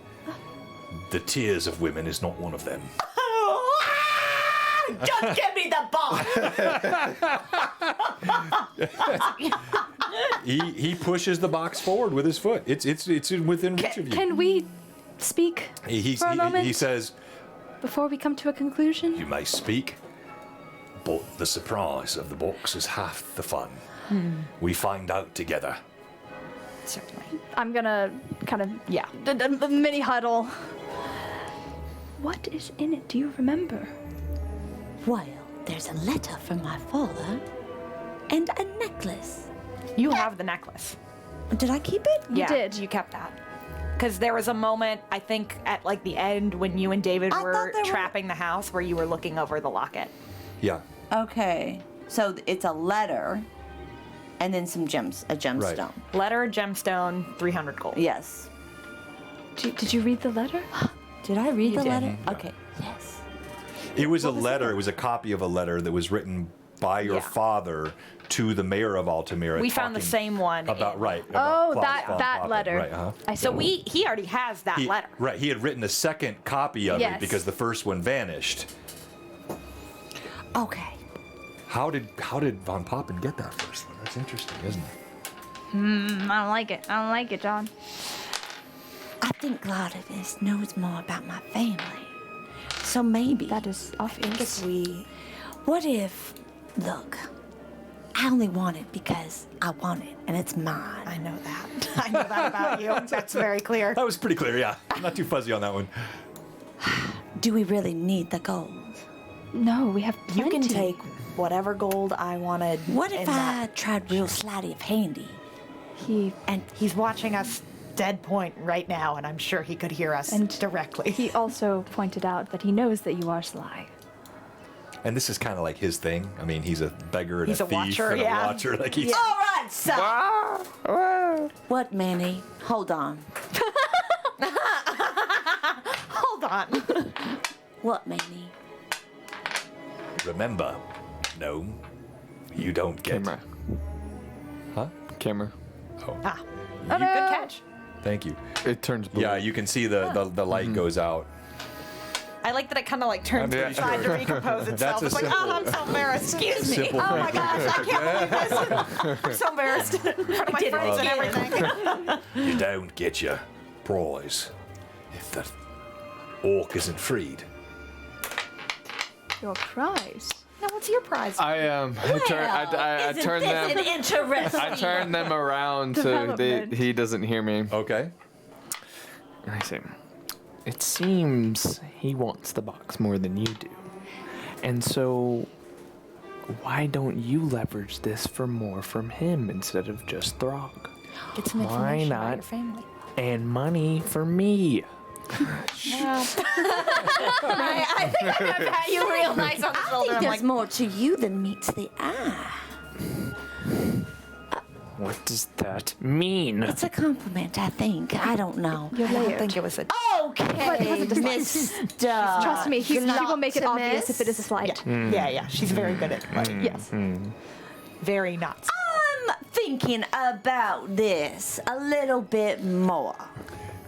The tears of women is not one of them. Just give me the box. He pushes the box forward with his foot. It's within reach of you. Can we speak for a moment He says, before we come to a conclusion? "You may speak, but the surprise of the box is half the fun. We find out together." Certainly. I'm gonna kind of the mini huddle. What is in it? Do you remember? Well, there's a letter from my father and a necklace. You have the necklace. Did I keep it? You did. You kept that. Because there was a moment, I think, at like the end when you and David I were thought there were- trapping the house where you were looking over the locket. Yeah. Okay. So it's a letter and then some gems, a gemstone. Letter, gemstone, 300 gold. Yes. Did you read the letter? Did I read the did. letter? Okay. Yes. It was a letter. It was a copy of a letter that was written by your Yeah. father to the mayor of Altamira. We found the talking same one about in- right. Oh, about Klaus von that Papen. letter. Right. I see. So he already has that letter. Right. He had written a second copy of Yes. it because the first one vanished. Okay. How did von Papen get that first one? That's interesting, isn't it? I don't like it. I don't like it, John. I think Gladius knows more about my family. So maybe. That is obvious. What if, look, I only want it because I want it and it's mine. I know that. I know that about you. That's very clear. That was pretty clear. Yeah. I'm not too fuzzy on that one. Do we really need the gold? No, we have plenty. You can take whatever gold I wanted. What if in that. I tried real sleight of handy? And he's watching us dead point right now, and I'm sure he could hear us directly. He also pointed out that he knows that you are sly. And this is kind of like his thing. I mean, he's a beggar and He's a a thief watcher, and yeah. a watcher. Like he's All right, so. What, Manny? Hold on. Hold on. What, Manny? remember. No, you don't get. Camera. Huh? Camera. Ah, good catch. Thank you. It turns blue. Yeah, you can see the light goes out. I like that it kind of like turns I'm to the side to recompose itself. That's a It's like, simple- oh, I'm so embarrassed. Excuse me. simple Oh my thing. gosh, I can't believe this. I'm so embarrassed in front of my friends and everything. You don't get your prize if the orc isn't freed. Your prize. Now, what's your prize? I turn them. Interesting. I turn them around so Development. he doesn't hear me. Okay. I say, it seems he wants the box more than you do. And so, why don't you leverage this for more from him instead of just Throg? Get some Why information not? about your family. And money for me. I think I'm gonna pat you real nice on the I shoulder. think I'm there's like, more to you than meets the eye. What does that mean? It's a compliment, I think. I don't know. You're I don't layered. think it was a. Okay, Mr. Trust me, he will make it obvious if it is a slight. Yeah. She's very good at writing. Yes. Very not. I'm thinking about this a little bit more.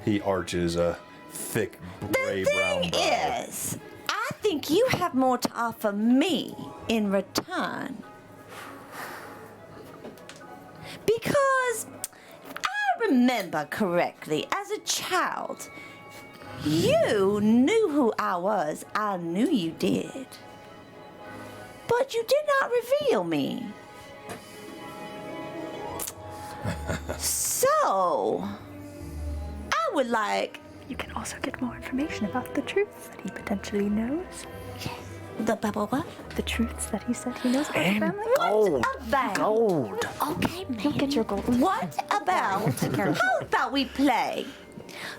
He arches a thick gray brown Thing brow. is, I think you have more to offer me in return. Because if I remember correctly, as a child, you knew who I was. I knew you did. But you did not reveal me. So, I would like You can also get more information about the truths that he potentially knows. the what? The truths that he said he knows about your family. What about Gold. Okay, man. You'll get your gold. What about how about we play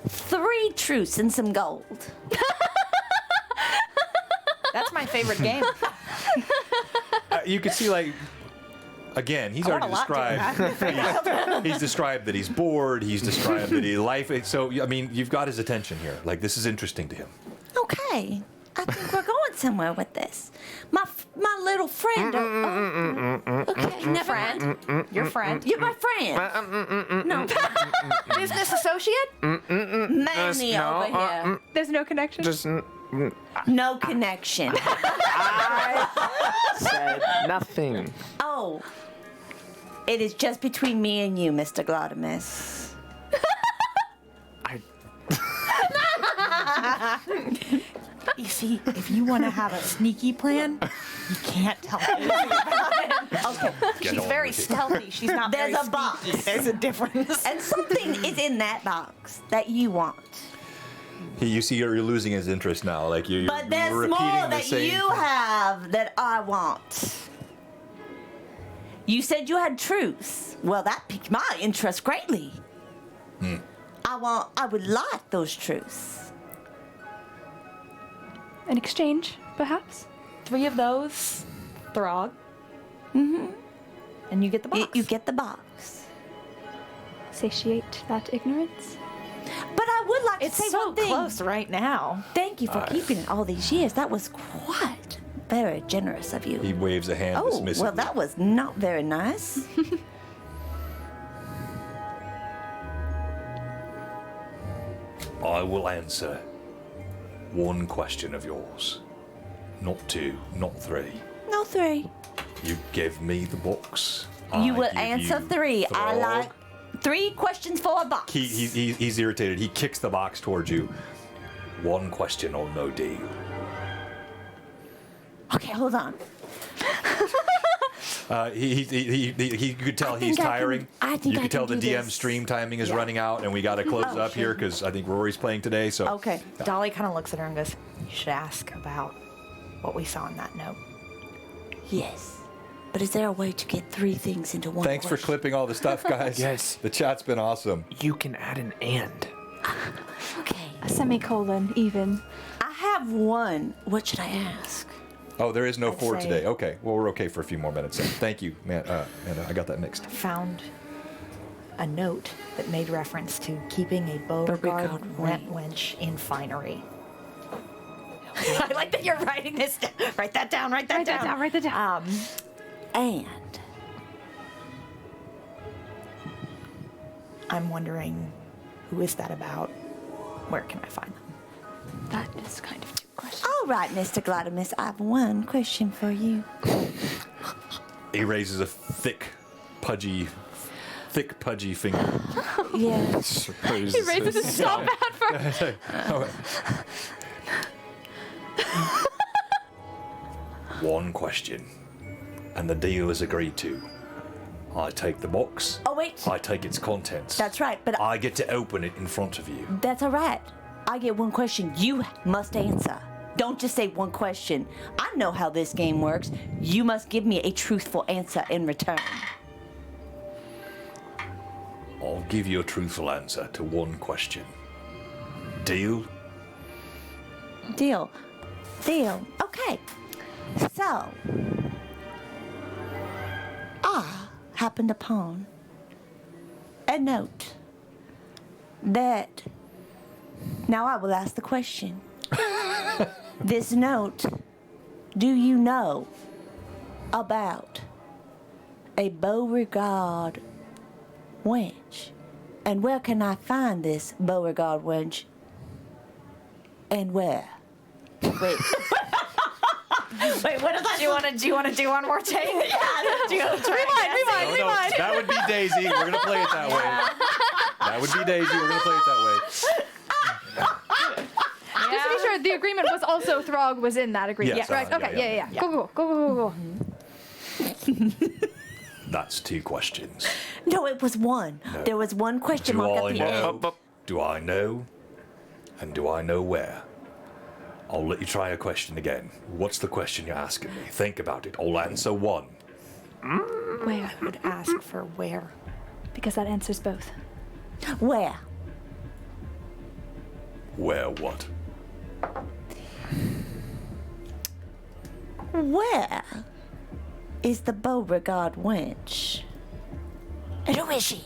3 truths and some gold? That's my favorite game. You can see, like, again, he's I want already a lot to described. He's described that he's bored. He's described that he So, I mean, you've got his attention here. Like, this is interesting to him. Okay, I think we're going somewhere with this. My little friend. Okay, never mind. Your friend. You're my friend. No, Business associate? Manny no, over here. There's no connection. Just No connection. said nothing. Oh, It is just between me and you, Mr. Glottimus. You see, if you want to have a sneaky plan, you can't tell me about it. Okay. She's very stealthy. She's not There's very a box. sneaky. There's a difference. And something is in that box that you want. You see, you're losing his interest now. Like you're But there's repeating more the that same you have that I want. You said you had truths. Well, that piqued my interest greatly. I would like those truths. An exchange, perhaps? 3 of those, Throg. Mm-hmm. And you get the box. You get the box. Satiate that ignorance? But I would like It's to say so one thing. close right now. Thank you for keeping it all these years. That was quite very generous of you. He waves a hand Oh, dismissively. well, that was not very nice. I will answer one question of yours. Not 2, not 3. No, 3. You give me the box. You I will give answer you 3. I Throg. like 3 questions for a box. He's irritated. He kicks the box towards you. One question or no deal. Okay, hold on. He could tell I he's think I can- tiring. I think you I could tell can the do DM this. stream timing is running out, and we got to close Oh, up here sure. because I think Rory's playing today. So Okay. Dolly kind of looks at her and goes, "You should ask about what we saw in that note." Yes. But is there a way to get 3 things into one thanks for question? clipping all the stuff, guys. Yes. The chat's been awesome. You can add an and. Okay. A semicolon, even. I have 1. What should I ask? Oh, there is no I'd 4 say- today. Okay, well we're okay for a few more minutes. Then. Thank you, man. I got that mixed. Found a note that made reference to keeping a Beauregard Beauregard rent ring. wench in finery. I like that you're writing this down. Write that down. Write that down. Write that down. And I'm wondering, who is that about? Where can I find them? That is kind of 2 questions. all right, Mr. Glottimus, I have 1 question for you. He raises a thick, pudgy finger. Yes. He raises his so bad for. One question, and the deal is agreed to. I take the box. Oh, wait. I take its contents. That's right, but I get to open it in front of you. that's all right. I get 1 question. You must answer. Don't just say 1 question. I know how this game works. You must give me a truthful answer in return. I'll give you a truthful answer to 1 question. Deal? Deal. Deal. Okay. So, I happened upon a note that. Now I will ask the question. This note, do you know about a Beauregard wench? And where can I find this Beauregard wench? And where? Wait. Wait, what is that? Do you want to do one more take? Yeah. Do you want to try Rewind. That would be Daisy. We're gonna play it that way. That would be Daisy. We're gonna play it that way. Just to be sure, the agreement was also Throg was in that agreement. Yes, Right. yeah, Okay. yeah. Yeah. Go. That's 2 questions. No, it was 1. There was 1 question Do mark I at the end. know? Do I know? And do I know where? I'll let you try a question again. What's the question you're asking me? Think about it. I'll answer 1. Where? I would ask for where. Because that answers both. Where? Where what? Where is the Beauregard wench? And who is she?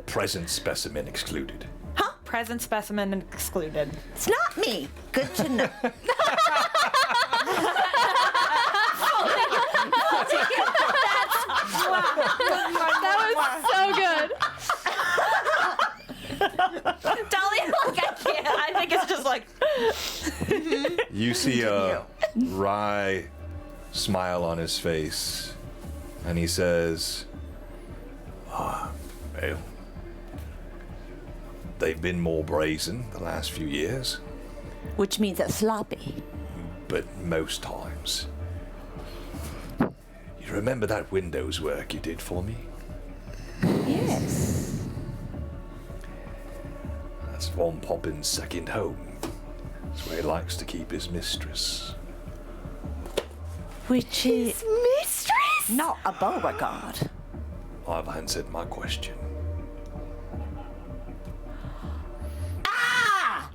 Present specimen excluded. Present specimen excluded. It's not me. Good to know. That was so good. Dolly, like I can't. I think it's just like. You see a wry smile on his face And he says, well, they've been more brazen the last few years, Which means it's sloppy. but most times. You remember that Windows work you did for me? Yes. That's Von Poppin's second home. It's where he likes to keep his mistress. Which is Mistress? not a Beauregard. I've answered my question.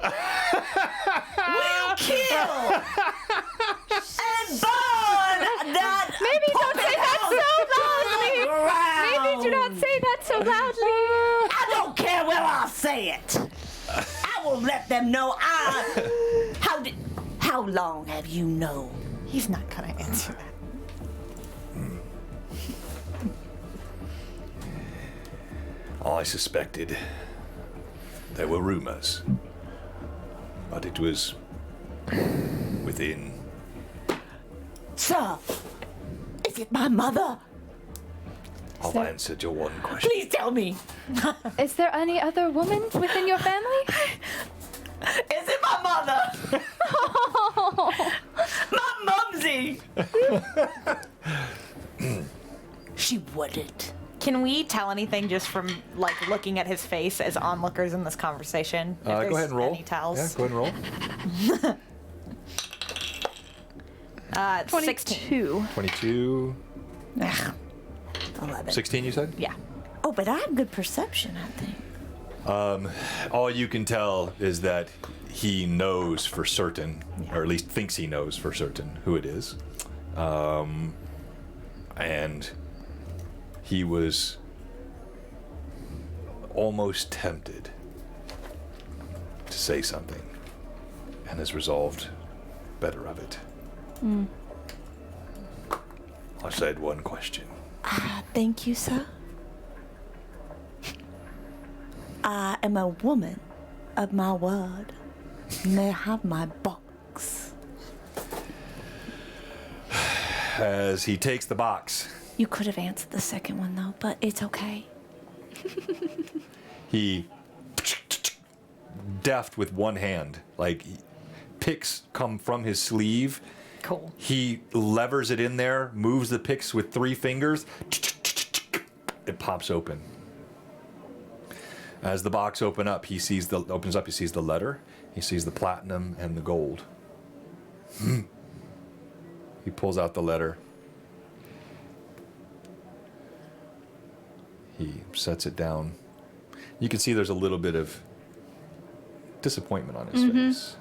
We'll kill and burn that. Maybe don't say that so loudly. Maybe do not say that so loudly. I don't care where I say it. I will let them know. How long have you known? He's not gonna answer that. I suspected there were rumors, but it was within. Sir, is it my mother? I've answered your one question. Please tell me. Is there any other woman within your family? Is it my mother? My mumsy. She wouldn't. Can we tell anything just from like looking at his face as onlookers in this conversation? If Go there's ahead and roll. Any tells? Yeah, go ahead and roll. 16. 22. 11. 16, you said? Yeah. Oh, but I have good perception, I think. All you can tell is that he knows for certain, or at least thinks he knows for certain who it is. And he was almost tempted to say something and has resolved better of it. I said one question. Thank you, sir. I am a woman of my word. May I have my box? As he takes the box, You could have answered the second one, though, but it's okay. he deft with one hand, like picks come from his sleeve. Cool. He levers it in there, moves the picks with 3 fingers. It pops open. As the box opens up, he sees the letter. He sees the platinum and the gold. He pulls out the letter. He sets it down. You can see there's a little bit of disappointment on his face.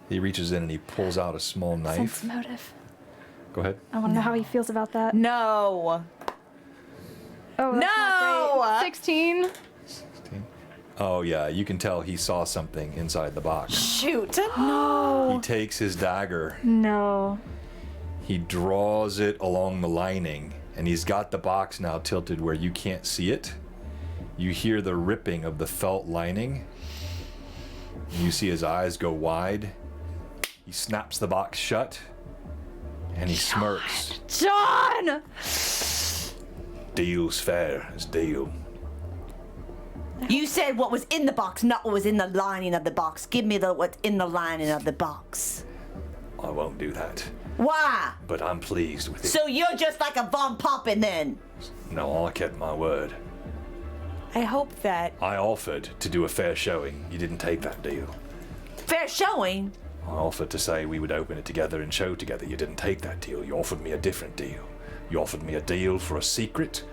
He reaches in and he pulls out a small knife. Sense motive. Go ahead. I want to know how he feels about that. No. Oh, that's not great. 16. Oh yeah, you can tell he saw something inside the box. Shoot. He takes his dagger. No. He draws it along the lining, and he's got the box now tilted where you can't see it. You hear the ripping of the felt lining. You see his eyes go wide. He snaps the box shut, and he smirks. John! Deal's fair as deal. You said what was in the box, not what was in the lining of the box. Give me what's in the lining of the box. I won't do that, Why? but I'm pleased with it. So you're just like a Von Poppin then? No, I kept my word. I hope that I offered to do a fair showing. You didn't take that deal. Fair showing? I offered to say we would open it together and show together. You didn't take that deal. You offered me a different deal. You offered me a deal for a secret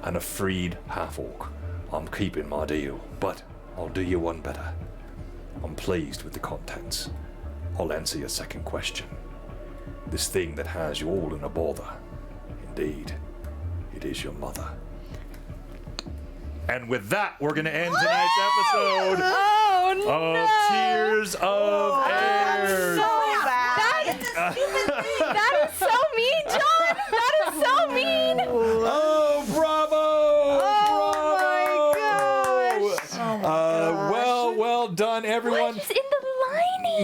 and a freed half-orc. I'm keeping my deal, but I'll do you one better. I'm pleased with the contents. I'll answer your second question. This thing that has you all in a bother. Indeed, it is your mother. And with that, we're going to end tonight's episode of Tears of Aihrde. That is so mean, John! That is so mean! Oh, bravo! Bravo! Oh my gosh! Well done, everyone. What? He's in the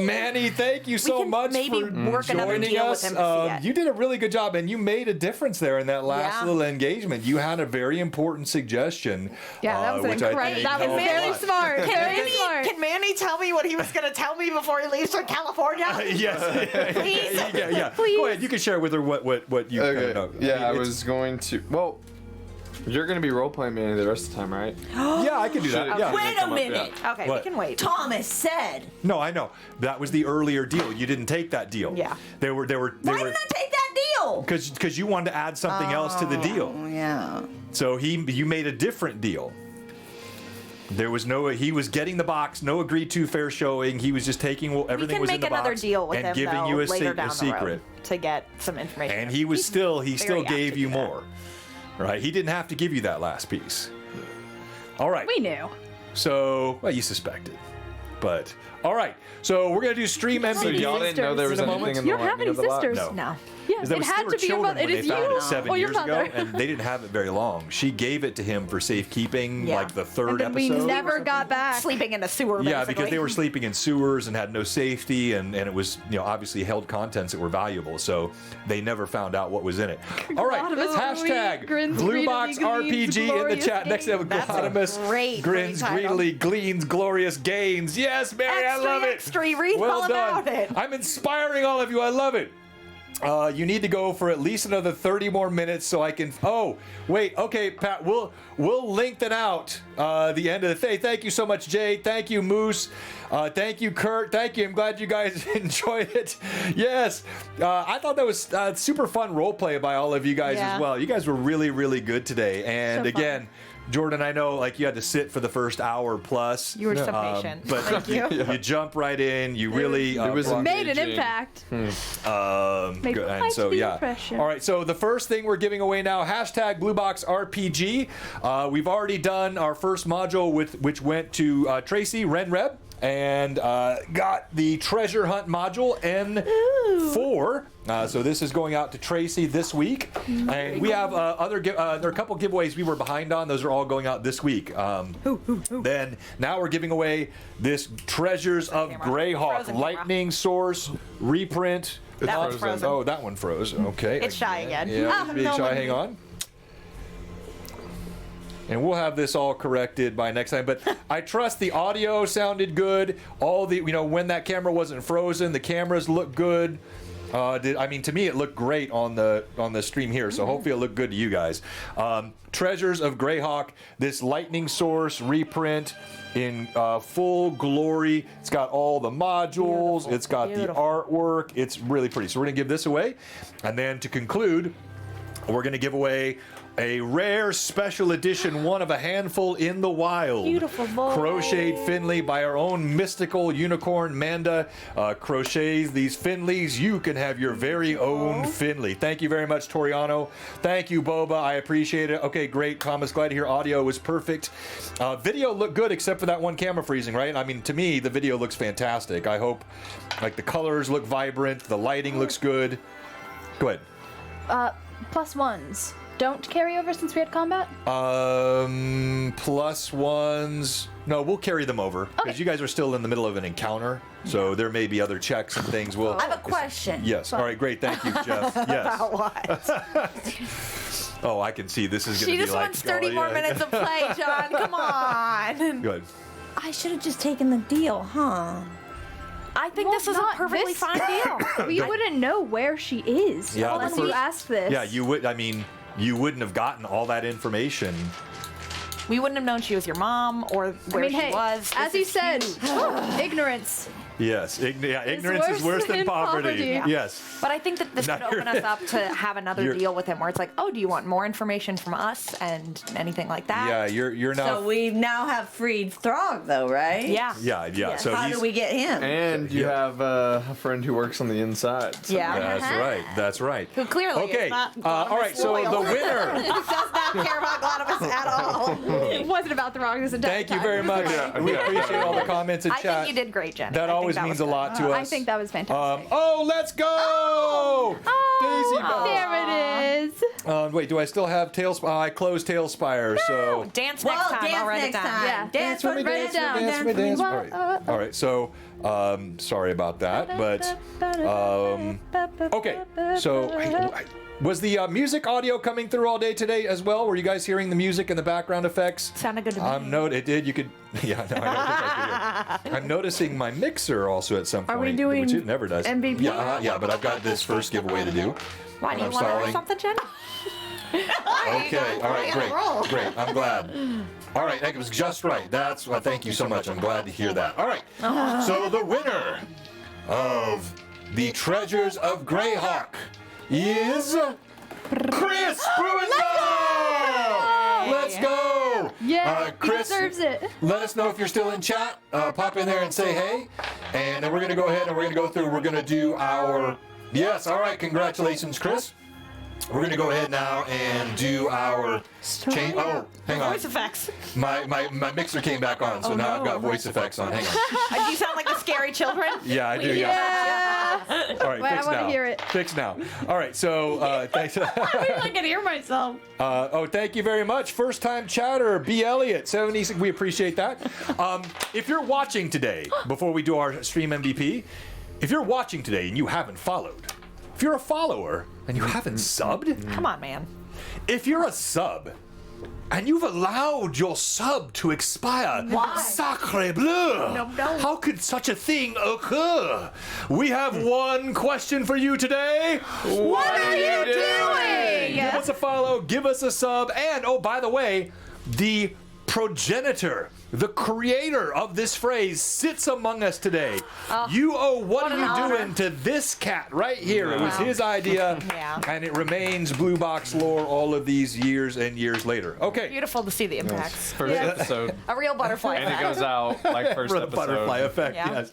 Manny, thank you so can much maybe for work another joining deal with us. him to see it. You did a really good job, and you made a difference there in that last Yeah. little engagement. You had a very important suggestion. Yeah, that was which I incredible. think That was helped a very lot. smart. Very smart. Can Manny tell me what he was going to tell me before he leaves for California? Yes. Please. Yeah. Please. Go ahead. You can share with her what you kind Okay. of know. Yeah, I mean, was going to. Well, you're gonna be role playing Manny the rest of the time, right? Yeah, I can do that. Should- Yeah. Wait a come up, minute. Okay, What? we can wait. Thomas said. No, I know. That was the earlier deal. You didn't take that deal. Yeah. They were. Why didn't I take that deal? Because you wanted to add something else to the deal. Oh, yeah. So you made a different deal. There was he was getting the box, no agreed to fair showing. He was just taking We everything can was in make the another box deal with and him giving though, you later down a the secret. road to get some information. And he was still very gave active you there. more. Right? He didn't have to give you that last piece. All right. We knew. So, well, you suspected. But all right. So we're going to do stream So MVP. y'all didn't know there was In a anything moment. in the You don't have lightning any of the lot? sisters. No. No. Yeah, Because they it were- had they were to be your children mother. It when is they found you it 7 or your years ago, mother. and they didn't have it very long. She gave it to him for safekeeping, Yeah. like the third And then we episode. never got back. Sleeping in a sewer, Yeah, basically. because they were sleeping in sewers and had no safety, and it was obviously held contents that were valuable, so they never found out what was in it. All right, Glottimus hashtag grins Bluebox greedily, gleans RPG in the glorious chat. Next to That's a Glottimus great grins title. greedily, gleans glorious gains. Yes, Mary, I love it. Extra, read well all done. about it. I'm inspiring all of you. I love it. You need to go for at least another 30 more minutes so I can. Oh, wait. Okay, Pat. We'll lengthen out the end of the thing. Thank you so much, Jay. Thank you, Moose. Thank you, Kurt. Thank you. I'm glad you guys enjoyed it. Yes, I thought that was super fun role play by all of you guys Yeah. as well. You guys were really, really good today. And So again. Jordan, I know, like you had to sit for the first hour plus. You were so patient. But Thank you. you jump right in. You really It was brought- Made an engaging. impact. Good. And quite so the yeah. impression. All right. So the first thing we're giving away now, hashtag Bluebox RPG. We've already done our first module which went to Tracy Renreb and got the treasure hunt module N4. So this is going out to Tracy this week, and we have there are a couple giveaways we were behind on. Those are all going out this week. Then now we're giving away this Treasures of Greyhawk Frozen camera. Lightning Source reprint. That one's frozen. frozen. Oh, that one froze. Okay. It's shy again. Yeah, Ah, it's being no shy. one- Hang on. And we'll have this all corrected by next time. But I trust the audio sounded good. All the when that camera wasn't frozen, the cameras looked good. To me, it looked great on the stream here. So hopefully, it looked good to you guys. Treasures of Greyhawk, this Lightning Source reprint in full glory. It's got all the modules. It's got the artwork. It's really pretty. So we're gonna give this away, and then to conclude, we're gonna give away a rare special edition, one of a handful in the wild. Beautiful boy. Crocheted Finley by our own mystical unicorn Manda. Crochets these Finleys. You can have your very own Finley. Thank you very much, Toriano. Thank you, Boba. I appreciate it. Okay, great. Thomas, glad to hear audio was perfect. Video looked good except for that one camera freezing, right? I mean, to me, the video looks fantastic. I hope, like, the colors look vibrant. The lighting looks good. Go ahead. Plus ones. Don't carry over since we had combat? Plus ones. No, we'll carry them over because you guys are still in the middle of an encounter, so there may be other checks and things. We'll. I have a question. Yes. All right. Great. Thank you, Jeff. Yes. What? Oh, I can see this is going to She be just like. wants 30 oh, more yeah. minutes of play, John. Come on. Good. I should have just taken the deal, huh? I think Well, this is a not perfectly this- fine deal. We wouldn't know where she is Yeah, unless the you first- asked this. Yeah, you would. I mean, you wouldn't have gotten all that information. We wouldn't have known she was your mom or where she was. as This you is said, huge. ignorance. Yes. Ignorance is worse than poverty. Yeah. Yes. But I think that this Now could open us up to have another You're- deal with him where it's like, oh, do you want more information from us and anything like that? Yeah. You're now. So we now have freed Throg, though, right? Yeah. Yeah. So How he's. do we get him? And you have a friend who works on the inside. So Yeah. That's right. That's right. Who clearly Okay. is not All right. So loyal. the winner. Does not care about Glottimus at all. It wasn't about the wrong this entire Thank you time. very much. We Yeah. appreciate all the comments in I chat. think you did great, Jen. That always means a lot to us. I think that was fantastic. Oh, let's go! Daisy Bell. There it is. Wait, do I still have Tailspire? I closed Tailspire, so. Dance next time. dance I'll write it next down. time. Yeah. Dance for me, Write it dance for down. me, Dance for me, dance. All right. All right. So, sorry about that, but okay. So, was the music audio coming through all day today as well? Were you guys hearing the music and the background effects? Sounded good to me. It did. You could. Yeah. No, I don't think I could. I'm noticing my mixer also at some point, we doing which it never does. MVP? Yeah. But I've got this first giveaway to do. Why, do you I'm want to stalling. or something, Jen? Okay, all right, great. I'm glad. All right, that was just right. That's well, thank you so much. I'm glad to hear that. All right, so the winner of the Treasures of Greyhawk is Chris Bruinville. Let's go. Yeah, Chris, he deserves it. let us know if you're still in chat. Pop in there and say hey, and then we're gonna go ahead and we're gonna go through. We're gonna do our yes. All right, congratulations, Chris. We're going to go ahead now and do our change. Oh, hang on. Voice effects. My mixer came back on, so now I've got voice effects on. Hang on. Do you sound like the scary children? Yeah, I do. Yeah. All right, Wait, I fix wanna now. hear it. Fix now. All right, so thanks. I can hear myself. Thank you very much. First time chatter, B. Elliott, 76. We appreciate that. If you're watching today, before we do our stream MVP, if you're watching today and you haven't followed, if you're a follower and you haven't subbed, Come on, man. if you're a sub and you've allowed your sub to expire, sacre bleu! No. How could such a thing occur? We have one question for you today. What are you doing? Give us a follow, give us a sub, and oh, by the way, the progenitor, the creator of this phrase, sits among us today. You owe what are an you honor. doing to this cat right here. It was his idea, Yeah. and it remains Blue Box lore all of these years and years later. Okay. Beautiful to see the impacts. First episode. A real butterfly And it effect. goes out like first episode. Butterfly effect, Yeah.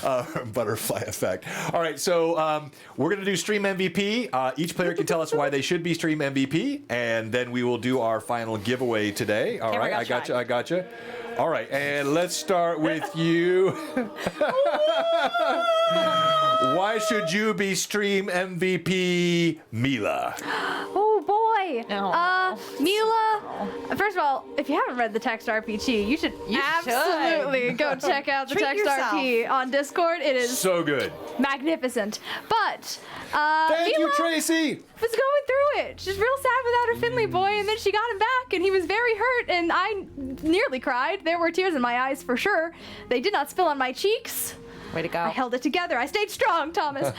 yes. Butterfly effect. All right, so we're going to do Stream MVP. Each player can tell us why they should be Stream MVP, and then we will do our final giveaway today. All Camera right, got I got you. All right, and let's start with you. Why should you be Stream MVP, Mila? Oh boy. No. Mila. First of all, if you haven't read the Text RPG, you should absolutely go check out the Treat Text yourself. RP on Discord. It is So good. magnificent. But Thank Mila you, Tracy. was going through it. She's real sad without her Finley boy, and then she got him back, and he was very hurt, and I nearly cried. There were tears in my eyes for sure. They did not spill on my cheeks. Way to go. I held it together. I stayed strong, Thomas.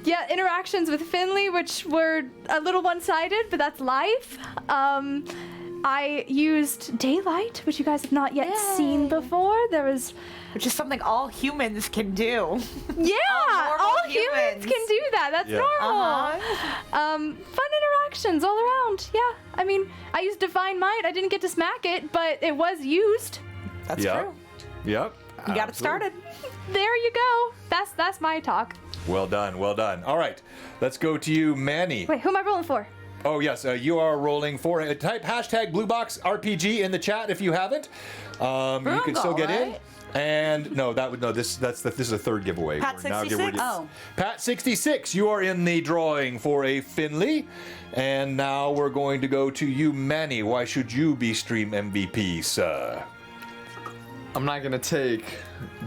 Yeah, interactions with Finley, which were a little one-sided, but that's life. I used daylight, which you guys have not yet seen before. There was, Which is something all humans can do. yeah, normal all humans humans. can do that. That's Yeah. normal. Fun interactions all around. Yeah, I mean, I used Divine Might. I didn't get to smack it, but it was used. That's Yep. true. Yep. You got it started. There you go. That's my talk. Well done, well done. All right, let's go to you, Manny. Wait, who am I rolling for? Oh yes, you are rolling for type hashtag BlueBoxRPG in the chat if you haven't. You can still get in. And no, this is a third giveaway. Pat We're now 66? Oh. Pat 66, you are in the drawing for a Finley. And now we're going to go to you, Manny. Why should you be Stream MVP, sir? I'm not gonna take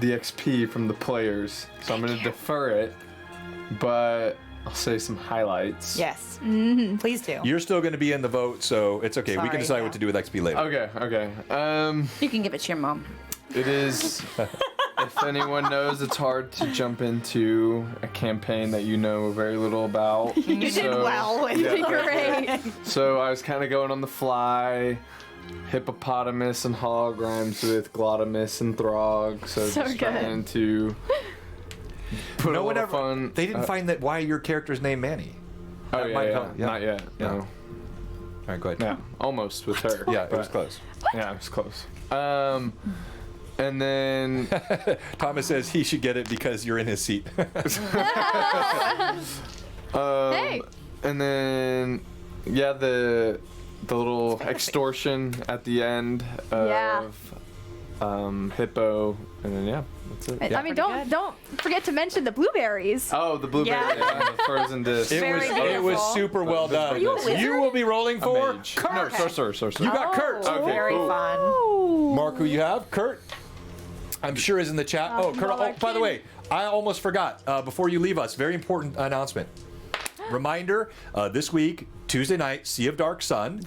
the XP from the players, so I'm gonna defer it. But I'll say some highlights. Yes. Please do. You're still going to be in the vote, so it's okay. We can Sorry, decide yeah. what to do with XP later. Okay. You can give it to your mom. It is. If anyone knows, it's hard to jump into a campaign that you know very little about. You did well with You did great. So I was kind of going on the fly. Hippopotamus and holograms with Glottimus and Throg. So So just good. trying to put No a one lot ever. of fun. They didn't find that why your character's named Manny. Oh that yeah, might yeah. help. Yeah. Not yet. Yeah. No. All right, go ahead. Yeah, almost with her. Yeah, it was but- close. Yeah, it was close. And then Thomas says he should get it because you're in his seat. Hey. and then yeah, the little extortion at the end of Yeah. hippo, and then that's it. I mean, don't forget to mention the blueberries. Oh, the blueberry Yeah. and the frozen disc. It was super well done. you a wizard? You will be rolling for Kurt. No, sorcerer. You got Kurt. Okay, Very cool. fun. Mark, who you have? Kurt. I'm sure is in the chat. Kurt. Oh, by the way, I almost forgot. Before you leave us, very important announcement. Reminder: this week, Tuesday night, Sea of Dark Sun,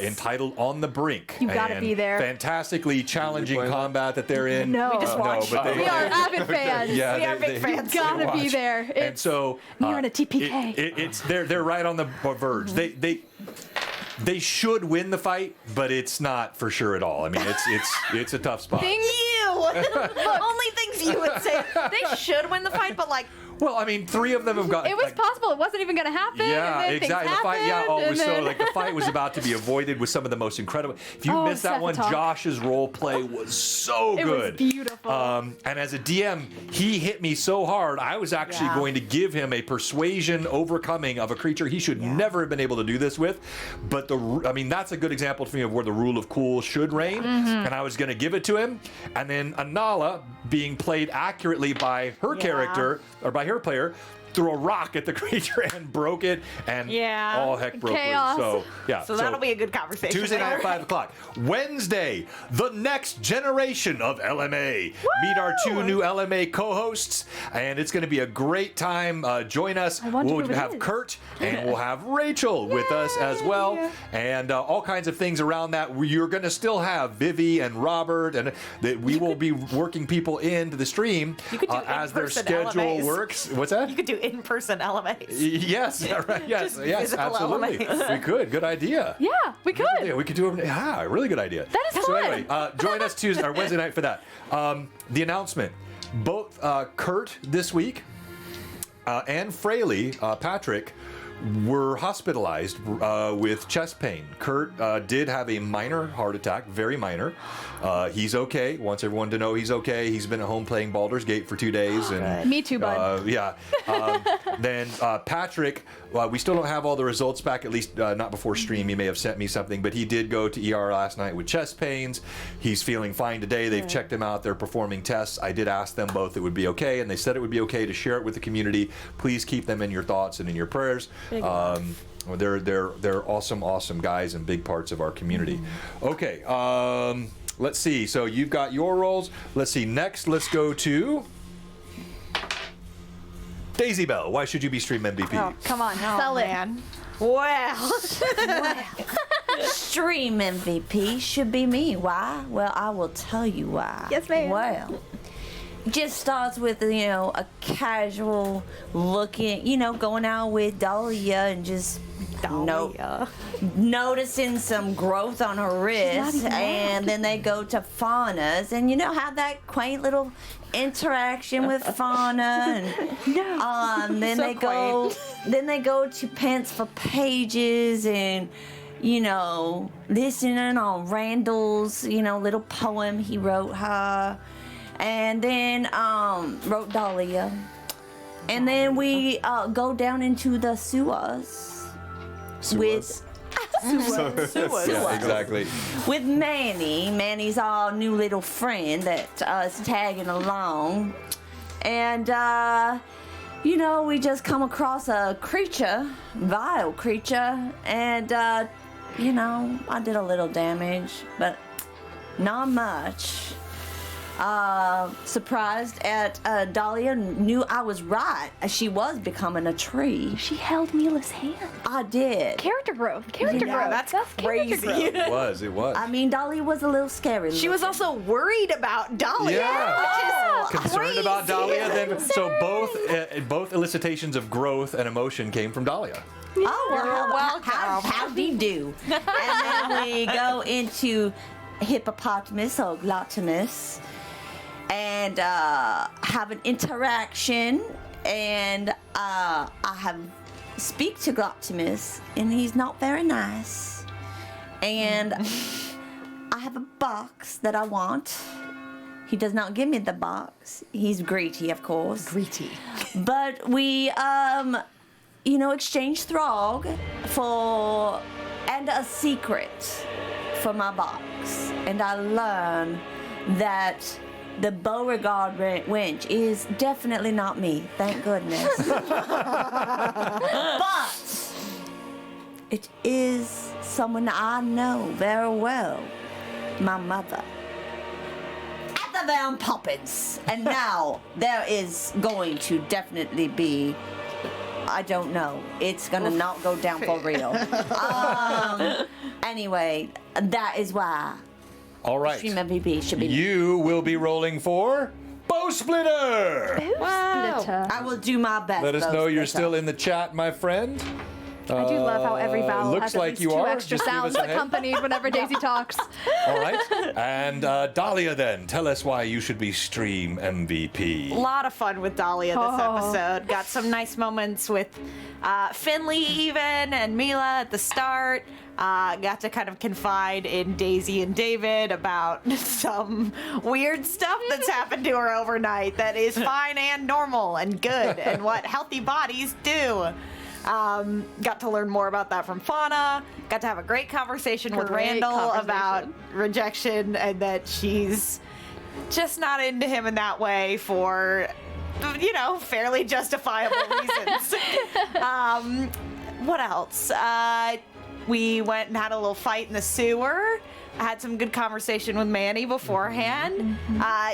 entitled "On the Brink." You gotta And be there. Fantastically challenging combat that they're in. No. We just watched. but We are avid fans. Yeah, We are big fans. You gotta they be watch. there. And It's so near a TPK. it's they're right on the verge. They should win the fight, but it's not for sure at all. I mean, it's a tough spot. Only things you would say. They should win the fight, but like, Well, I mean, 3 of them have got. It was like, possible. It wasn't even going to happen. Yeah, and then exactly. Things The fight, happened, it was and so then- like the fight was about to be avoided with some of the most incredible. If you missed that Seth one, talk. Josh's role play was so It was good. beautiful. And as a DM, he hit me so hard. I was actually Yeah. going to give him a persuasion overcoming of a creature he should never have been able to do this with. But that's a good example to me of where the rule of cool should reign. And I was going to give it to him, and then Anala, being played accurately by her character or by her player, threw a rock at the creature and broke it, and all heck broke Chaos. loose. so that'll be a good conversation. Tuesday night later. at 5 o'clock. Wednesday, the next generation of LMA. Meet our 2 new LMA co-hosts, and it's going to be a great time. Join us. wonder We'll who it have is. Kurt, and we'll have Rachel with us as well, and all kinds of things around that. You're going to still have Vivi and Robert, and that we will be working people into the stream You could do as their in-person schedule LMAs. works. What's that? You could do in-person LMAs. Yes, right, yes, Just yes, physical absolutely. LMAs. We could. Good idea. Yeah, we could. Yeah, we could do it. Yeah, really good idea. That is So fun. anyway, join us Tuesday or Wednesday night for that. The announcement: both Kurt this week and Fraley, Patrick, were hospitalized with chest pain. Kurt did have a minor heart attack, very minor. He's okay. Wants everyone to know he's okay. He's been at home playing Baldur's Gate for 2 days. And Me too, bud. yeah. Then Patrick, we still don't have all the results back, at least not before stream. He may have sent me something, but he did go to ER last night with chest pains. He's feeling fine today. They've checked him out. They're performing tests. I did ask them both it would be okay, and they said it would be okay to share it with the community. Please keep them in your thoughts and in your prayers. They're awesome guys and big parts of our community. Okay, let's see. So you've got your roles. Let's see. Next, let's go to Daisy Bell. Why should you be stream MVP? Oh, come on, sell it. Man. Well, Stream MVP should be me. Why? Well, I will tell you why. Yes, ma'am. Well, it just starts with, a casual looking, going out with Dahlia and just noticing some growth on her wrist. even And then they go to Fauna's and, have that quaint little interaction with Fauna. And then So they go to Pants for Pages and listening on Randall's, little poem he wrote her. And then wrote Dahlia. And then we go down into the sewers. Suez. Yeah, exactly. With Manny. Manny's our new little friend that is tagging along. And, we just come across a creature, vile creature, and, I did a little damage, but not much. Surprised at Dahlia, knew I was right. She was becoming a tree. She held Mila's hand. I did. Character growth. Character Yeah, growth. that's character crazy. growth. It was. I mean, Dahlia was a little scary. she was also worried about Dahlia. Yeah. Which is Concerned about crazy. Dahlia. Then, so both elicitations of growth and emotion came from Dahlia. Oh, well, You're welcome. how'd you do? And then we go into hippopotamus or glottimus and have an interaction, and I speak to glottimus, and he's not very nice. And I have a box that I want. He does not give me the box. He's greedy, of course. Greedy. But we exchange throg and a secret for my box. And I learn that the Beauregard wench is definitely not me. Thank goodness. But it is someone I know very well. My mother. At the Van Poppins. And now there is going to definitely be, I don't know. It's gonna not go down for real. Anyway, that is why All right. Stream MVP should be. You will be rolling for Bow Splitter. Splitter. I will do my best. Let us though, know you're Splitter. still in the chat, my friend. I do love how every vowel looks has at like least you two are. extra Just give us sounds a hint. accompanied whenever Daisy talks. All right. And Dahlia, then, tell us why you should be Stream MVP. A lot of fun with Dahlia this Oh. episode. Got some nice moments with Finley even and Mila at the start. Got to kind of confide in Daisy and David about some weird stuff that's happened to her overnight that is fine and normal and good and what healthy bodies do. Got to learn more about that from Fauna. Got to have a great conversation with Great Randall conversation. about rejection and that she's just not into him in that way for, fairly justifiable reasons. What else? We went and had a little fight in the sewer. I had some good conversation with Manny beforehand.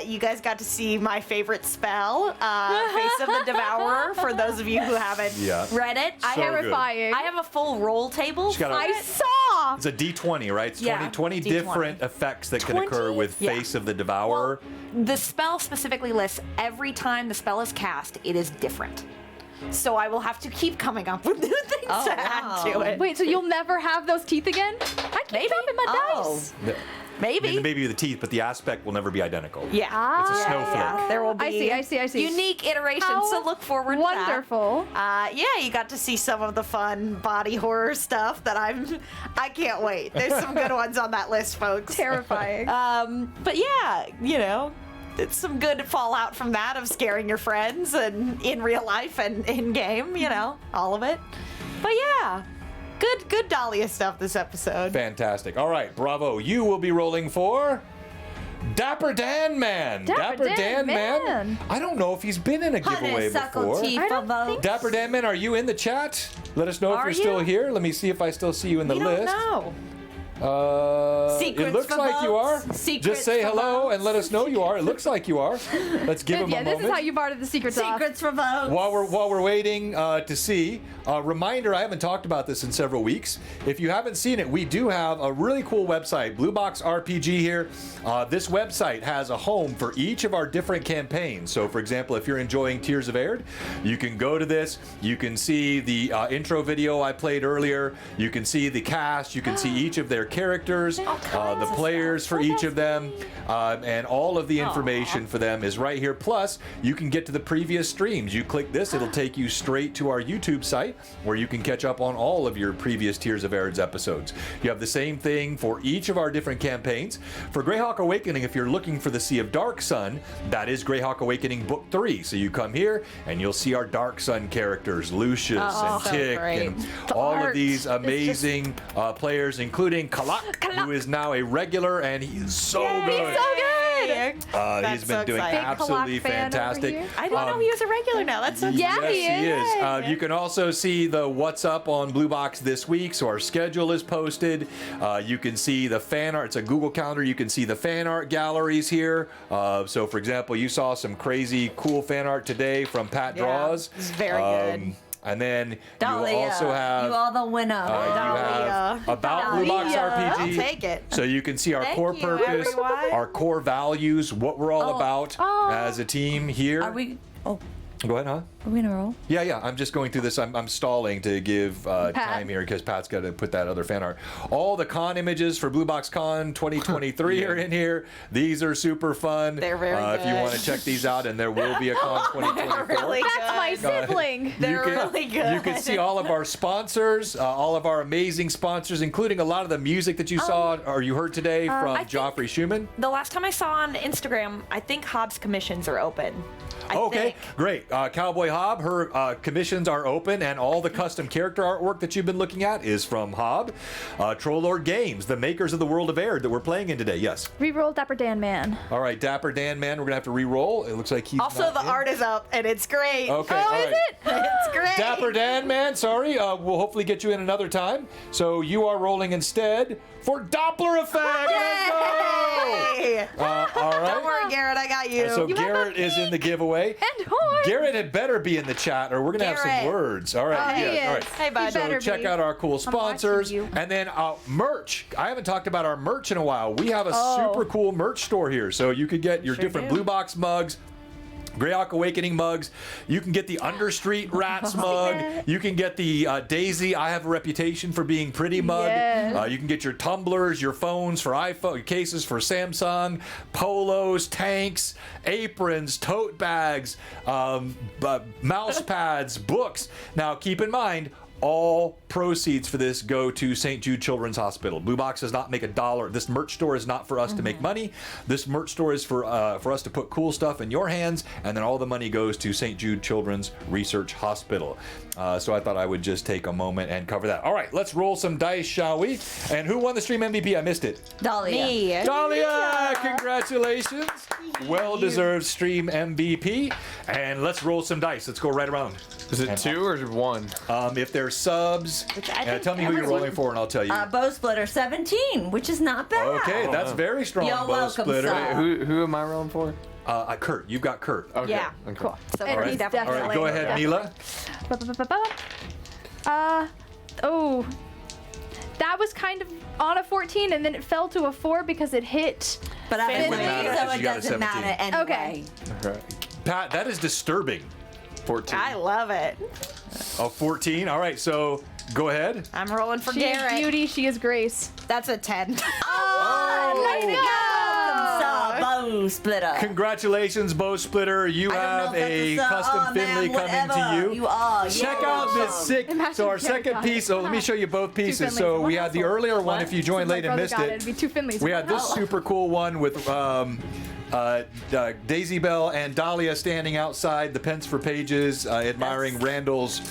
You guys got to see my favorite spell, Face of the Devourer, for those of you who haven't Yeah. read it. So good. Terrifying. I have a full roll table. She's got a- for I it. saw. It's a D20, right? It's Yeah, 20 D20. different effects that can occur 20? with Yeah. Face of the Devourer. The spell specifically lists every time the spell is cast, it is different. So I will have to keep coming up with new things Oh, to add to wow. it. Wait, so you'll never have those teeth again? I keep dropping my Oh. dice. Maybe. Maybe the teeth, but the aspect will never be identical. Yeah. It's a snowflake. Yeah, there will be I see. unique iterations, How so look forward to that. Wonderful. Yeah, you got to see some of the fun body horror stuff that I can't wait. There's some good ones on that list, folks. Terrifying. But yeah, it's some good fallout from that of scaring your friends and in real life and in game, all of it. But yeah, good Dahlia stuff this episode. Fantastic. All right, bravo. You will be rolling for Dapper Dan Man. Dapper Dan Man. I don't know if he's been in a giveaway Honeysuckle before. tea I for don't think votes. Dapper Dan Man, are you in the chat? Let us know if Are you're still you? here. Let me see if I still see you in the We list. don't know. It Secrets looks for like you are. votes. Secrets Just say for hello votes. and let us know you are. It looks like you are. Let's give him Yeah, a this moment. is how you bartered the secrets off. Secrets for votes. While we're waiting to see, reminder, I haven't talked about this in several weeks. If you haven't seen it, we do have a really cool website, Blue Box RPG here. This website has a home for each of our different campaigns. So, for example, if you're enjoying Tears of Aihrde, you can go to this. You can see the intro video I played earlier. You can see the cast. You can see each of their characters, the players for each of them, and all of the information for them is right here. Plus, you can get to the previous streams. You click this, it'll take you straight to our YouTube site where you can catch up on all of your previous Tears of Aihrde's episodes. You have the same thing for each of our different campaigns. For Greyhawk Awakening, if you're looking for the Sea of Dark Sun, that is Greyhawk Awakening Book 3. So you come here and you'll see our Dark Sun characters, Lucius and so Tick, great. and all of art these is amazing players, including Kalak, who is now a regular, and he's so good. He's so good. He's been doing exciting. absolutely Big Kalak fan over fantastic. here. I didn't know he was a regular now. That's so Yeah, Yes, he he is. is. You can also see the what's up on Blue Box this week. So our schedule is posted. You can see the fan art. It's a Google Calendar. You can see the fan art galleries here. So, for example, you saw some crazy, cool fan art today from Pat Draws. it's very good. And then Dahlia, you also have you are the winner. you have about Blue Box Dahlia. RPG. I'll take it. So you can see our Thank core you, purpose, everyone. our core values, what we're all about as a team here. Are we? Oh, Go ahead, huh? are we in a roll? Yeah. I'm just going through this. I'm stalling to give time here because Pat's got to put that other fan art. All the con images for Blue Box Con 2023 are in here. These are super fun. They're very If you good. want to check these out, and there will be a con 2024. really That's my sibling. They're really good. You can see all of our sponsors, all of our amazing sponsors, including a lot of the music that you saw or you heard today from I think- Joffrey Schumann. The last time I saw on Instagram, I think Hobbs commissions are open. Okay, great. Cowboy Hob, her commissions are open, and all the custom character artwork that you've been looking at is from Hob. Troll Lord Games, the makers of the world of Aihrde that we're playing in today. Yes. Reroll Dapper Dan Man. All right, Dapper Dan Man, we're gonna have to re-roll. It looks like he's Also, not the in. art is up, and it's great. Okay. Oh, all is right. it? It's great. Dapper Dan Man, sorry. We'll hopefully get you in another time. So you are rolling instead for Doppler effect. Let's go. Hey. All right. Don't worry, Garrett, I got you. So You have Garrett a is in the giveaway. And horn. Garrett had better be in the chat, or we're gonna have some Garrett. words. All right. He yeah. All is. right. Hey, bud. He So better check be. out our cool watching sponsors, you. and then merch. I haven't talked about our merch in a while. We have a Oh. super cool merch store here, so you could get your different do. Blue Box mugs. Greyhawk Awakening mugs. You can get the Understreet Rats mug. You can get the Daisy I Have a Reputation for Being Pretty mug. Yes. You can get your tumblers, your phones for iPhone, cases for Samsung, polos, tanks, aprons, tote bags, mouse pads, books. Now keep in mind, all proceeds for this go to St. Jude Children's Hospital. Blue Box does not make a dollar. This merch store is not for us to make money. This merch store is for us to put cool stuff in your hands, and then all the money goes to St. Jude Children's Research Hospital. So I thought I would just take a moment and cover that. All right, let's roll some dice, shall we? And who won the stream MVP? I missed it. Dahlia. Me. Dahlia, congratulations. Well-deserved stream MVP. And let's roll some dice. Let's go right around. Is it 2 or 1? If they're subs, I think tell me who you're everyone- rolling for, and I'll tell you. Bow splitter 17, which is not bad. Okay, that's very strong, You're bow welcome, splitter. sir. Who am I rolling for? Kurt, you've got Kurt. Okay. Yeah. Okay. Cool. So And we're he's definitely- All right, go ahead, Yeah. Mila. Oh. That was kind of on a 14, and then it fell to a 4 because it hit. But I Wouldn't believe matter so because it you got a doesn't 17. matter anyway. Okay. Okay. Pat, that is disturbing. 14. I love it. A 14. All right, so go ahead. I'm rolling for She is Garrett. beauty, she is grace. That's a 10. Bow splitter. Congratulations, bow splitter. You I don't have know if a that's custom oh, Finley man, coming to whatever you. You are. Check yeah. out this sick. Imagine So our if Garrett second got piece. it. So let me show you both pieces. Finleys So in we one had the household. earlier one. What? If you joined My late and brother missed got it, It'd be 2 Finleys. we had this super cool one with Daisy Bell and Dahlia standing outside the Pence for Pages, admiring Randall's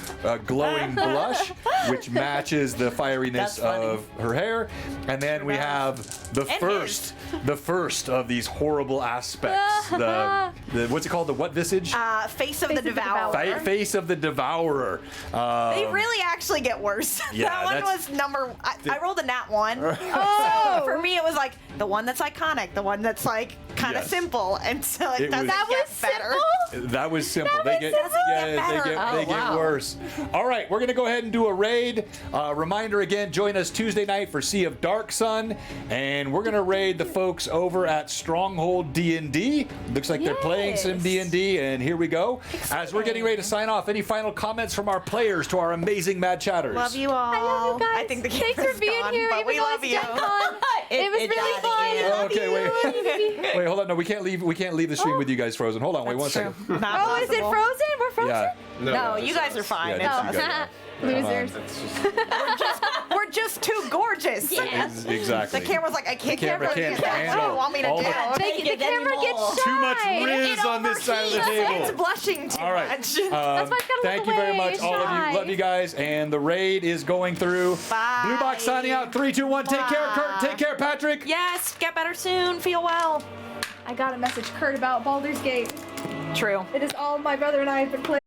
glowing blush, which matches the fieriness That's funny. of her hair. And then we have the first of these horrible aspects. the what's it called? The what visage? Face of Face the of the Devourer. Devourer. Face of the Devourer. They really actually get worse. Yeah, that one that's- was I rolled a nat 1. Oh. So for me, it was like the one that's iconic, the one that's like kind of Yes. simple, and so it It doesn't was- That get was better. simple? That was simple. That They was get, simple? yeah, Get they better. get worse. All right, we're gonna go ahead and do a raid. Reminder again: join us Tuesday night for Sea of Dark Sun, and we're gonna raid the folks over at Stronghold D&D. Looks like they're playing some Yes. D&D, and here we go. As we're getting ready to sign off, any final comments from our players to our amazing Mad Chatters? Love you all. I love you guys. I think the Thanks camera's for being gone, here, but even we though love it's you. Gen Con. It was It really died fun. again. Okay, wait. Wait, hold on. No, we can't leave. We can't leave the stream with you guys frozen. Hold on. Wait one second. Not Oh, is it possible. frozen? We're frozen? Yeah. No, you guys are fine. Yeah, It's just you us. guys Losers. We're just too gorgeous. Exactly. The camera's like, I can't camera can't get that. handle You want me to all do the- it? Make it, the it camera gets anymore. shy. Too much riz It on this side of the overheats. table. It's blushing too All right. much. That's why it's gotta Thank look you very away. much, all of Shy. you. Love you guys. And the raid is going through. Bye. Blue Box signing out. 3, 2, 1. Take care, Kurt. Take care, Patrick. Yes, get better soon. Feel well. I got a message, Kurt, about Baldur's Gate. True. It is all my brother and I have been playing.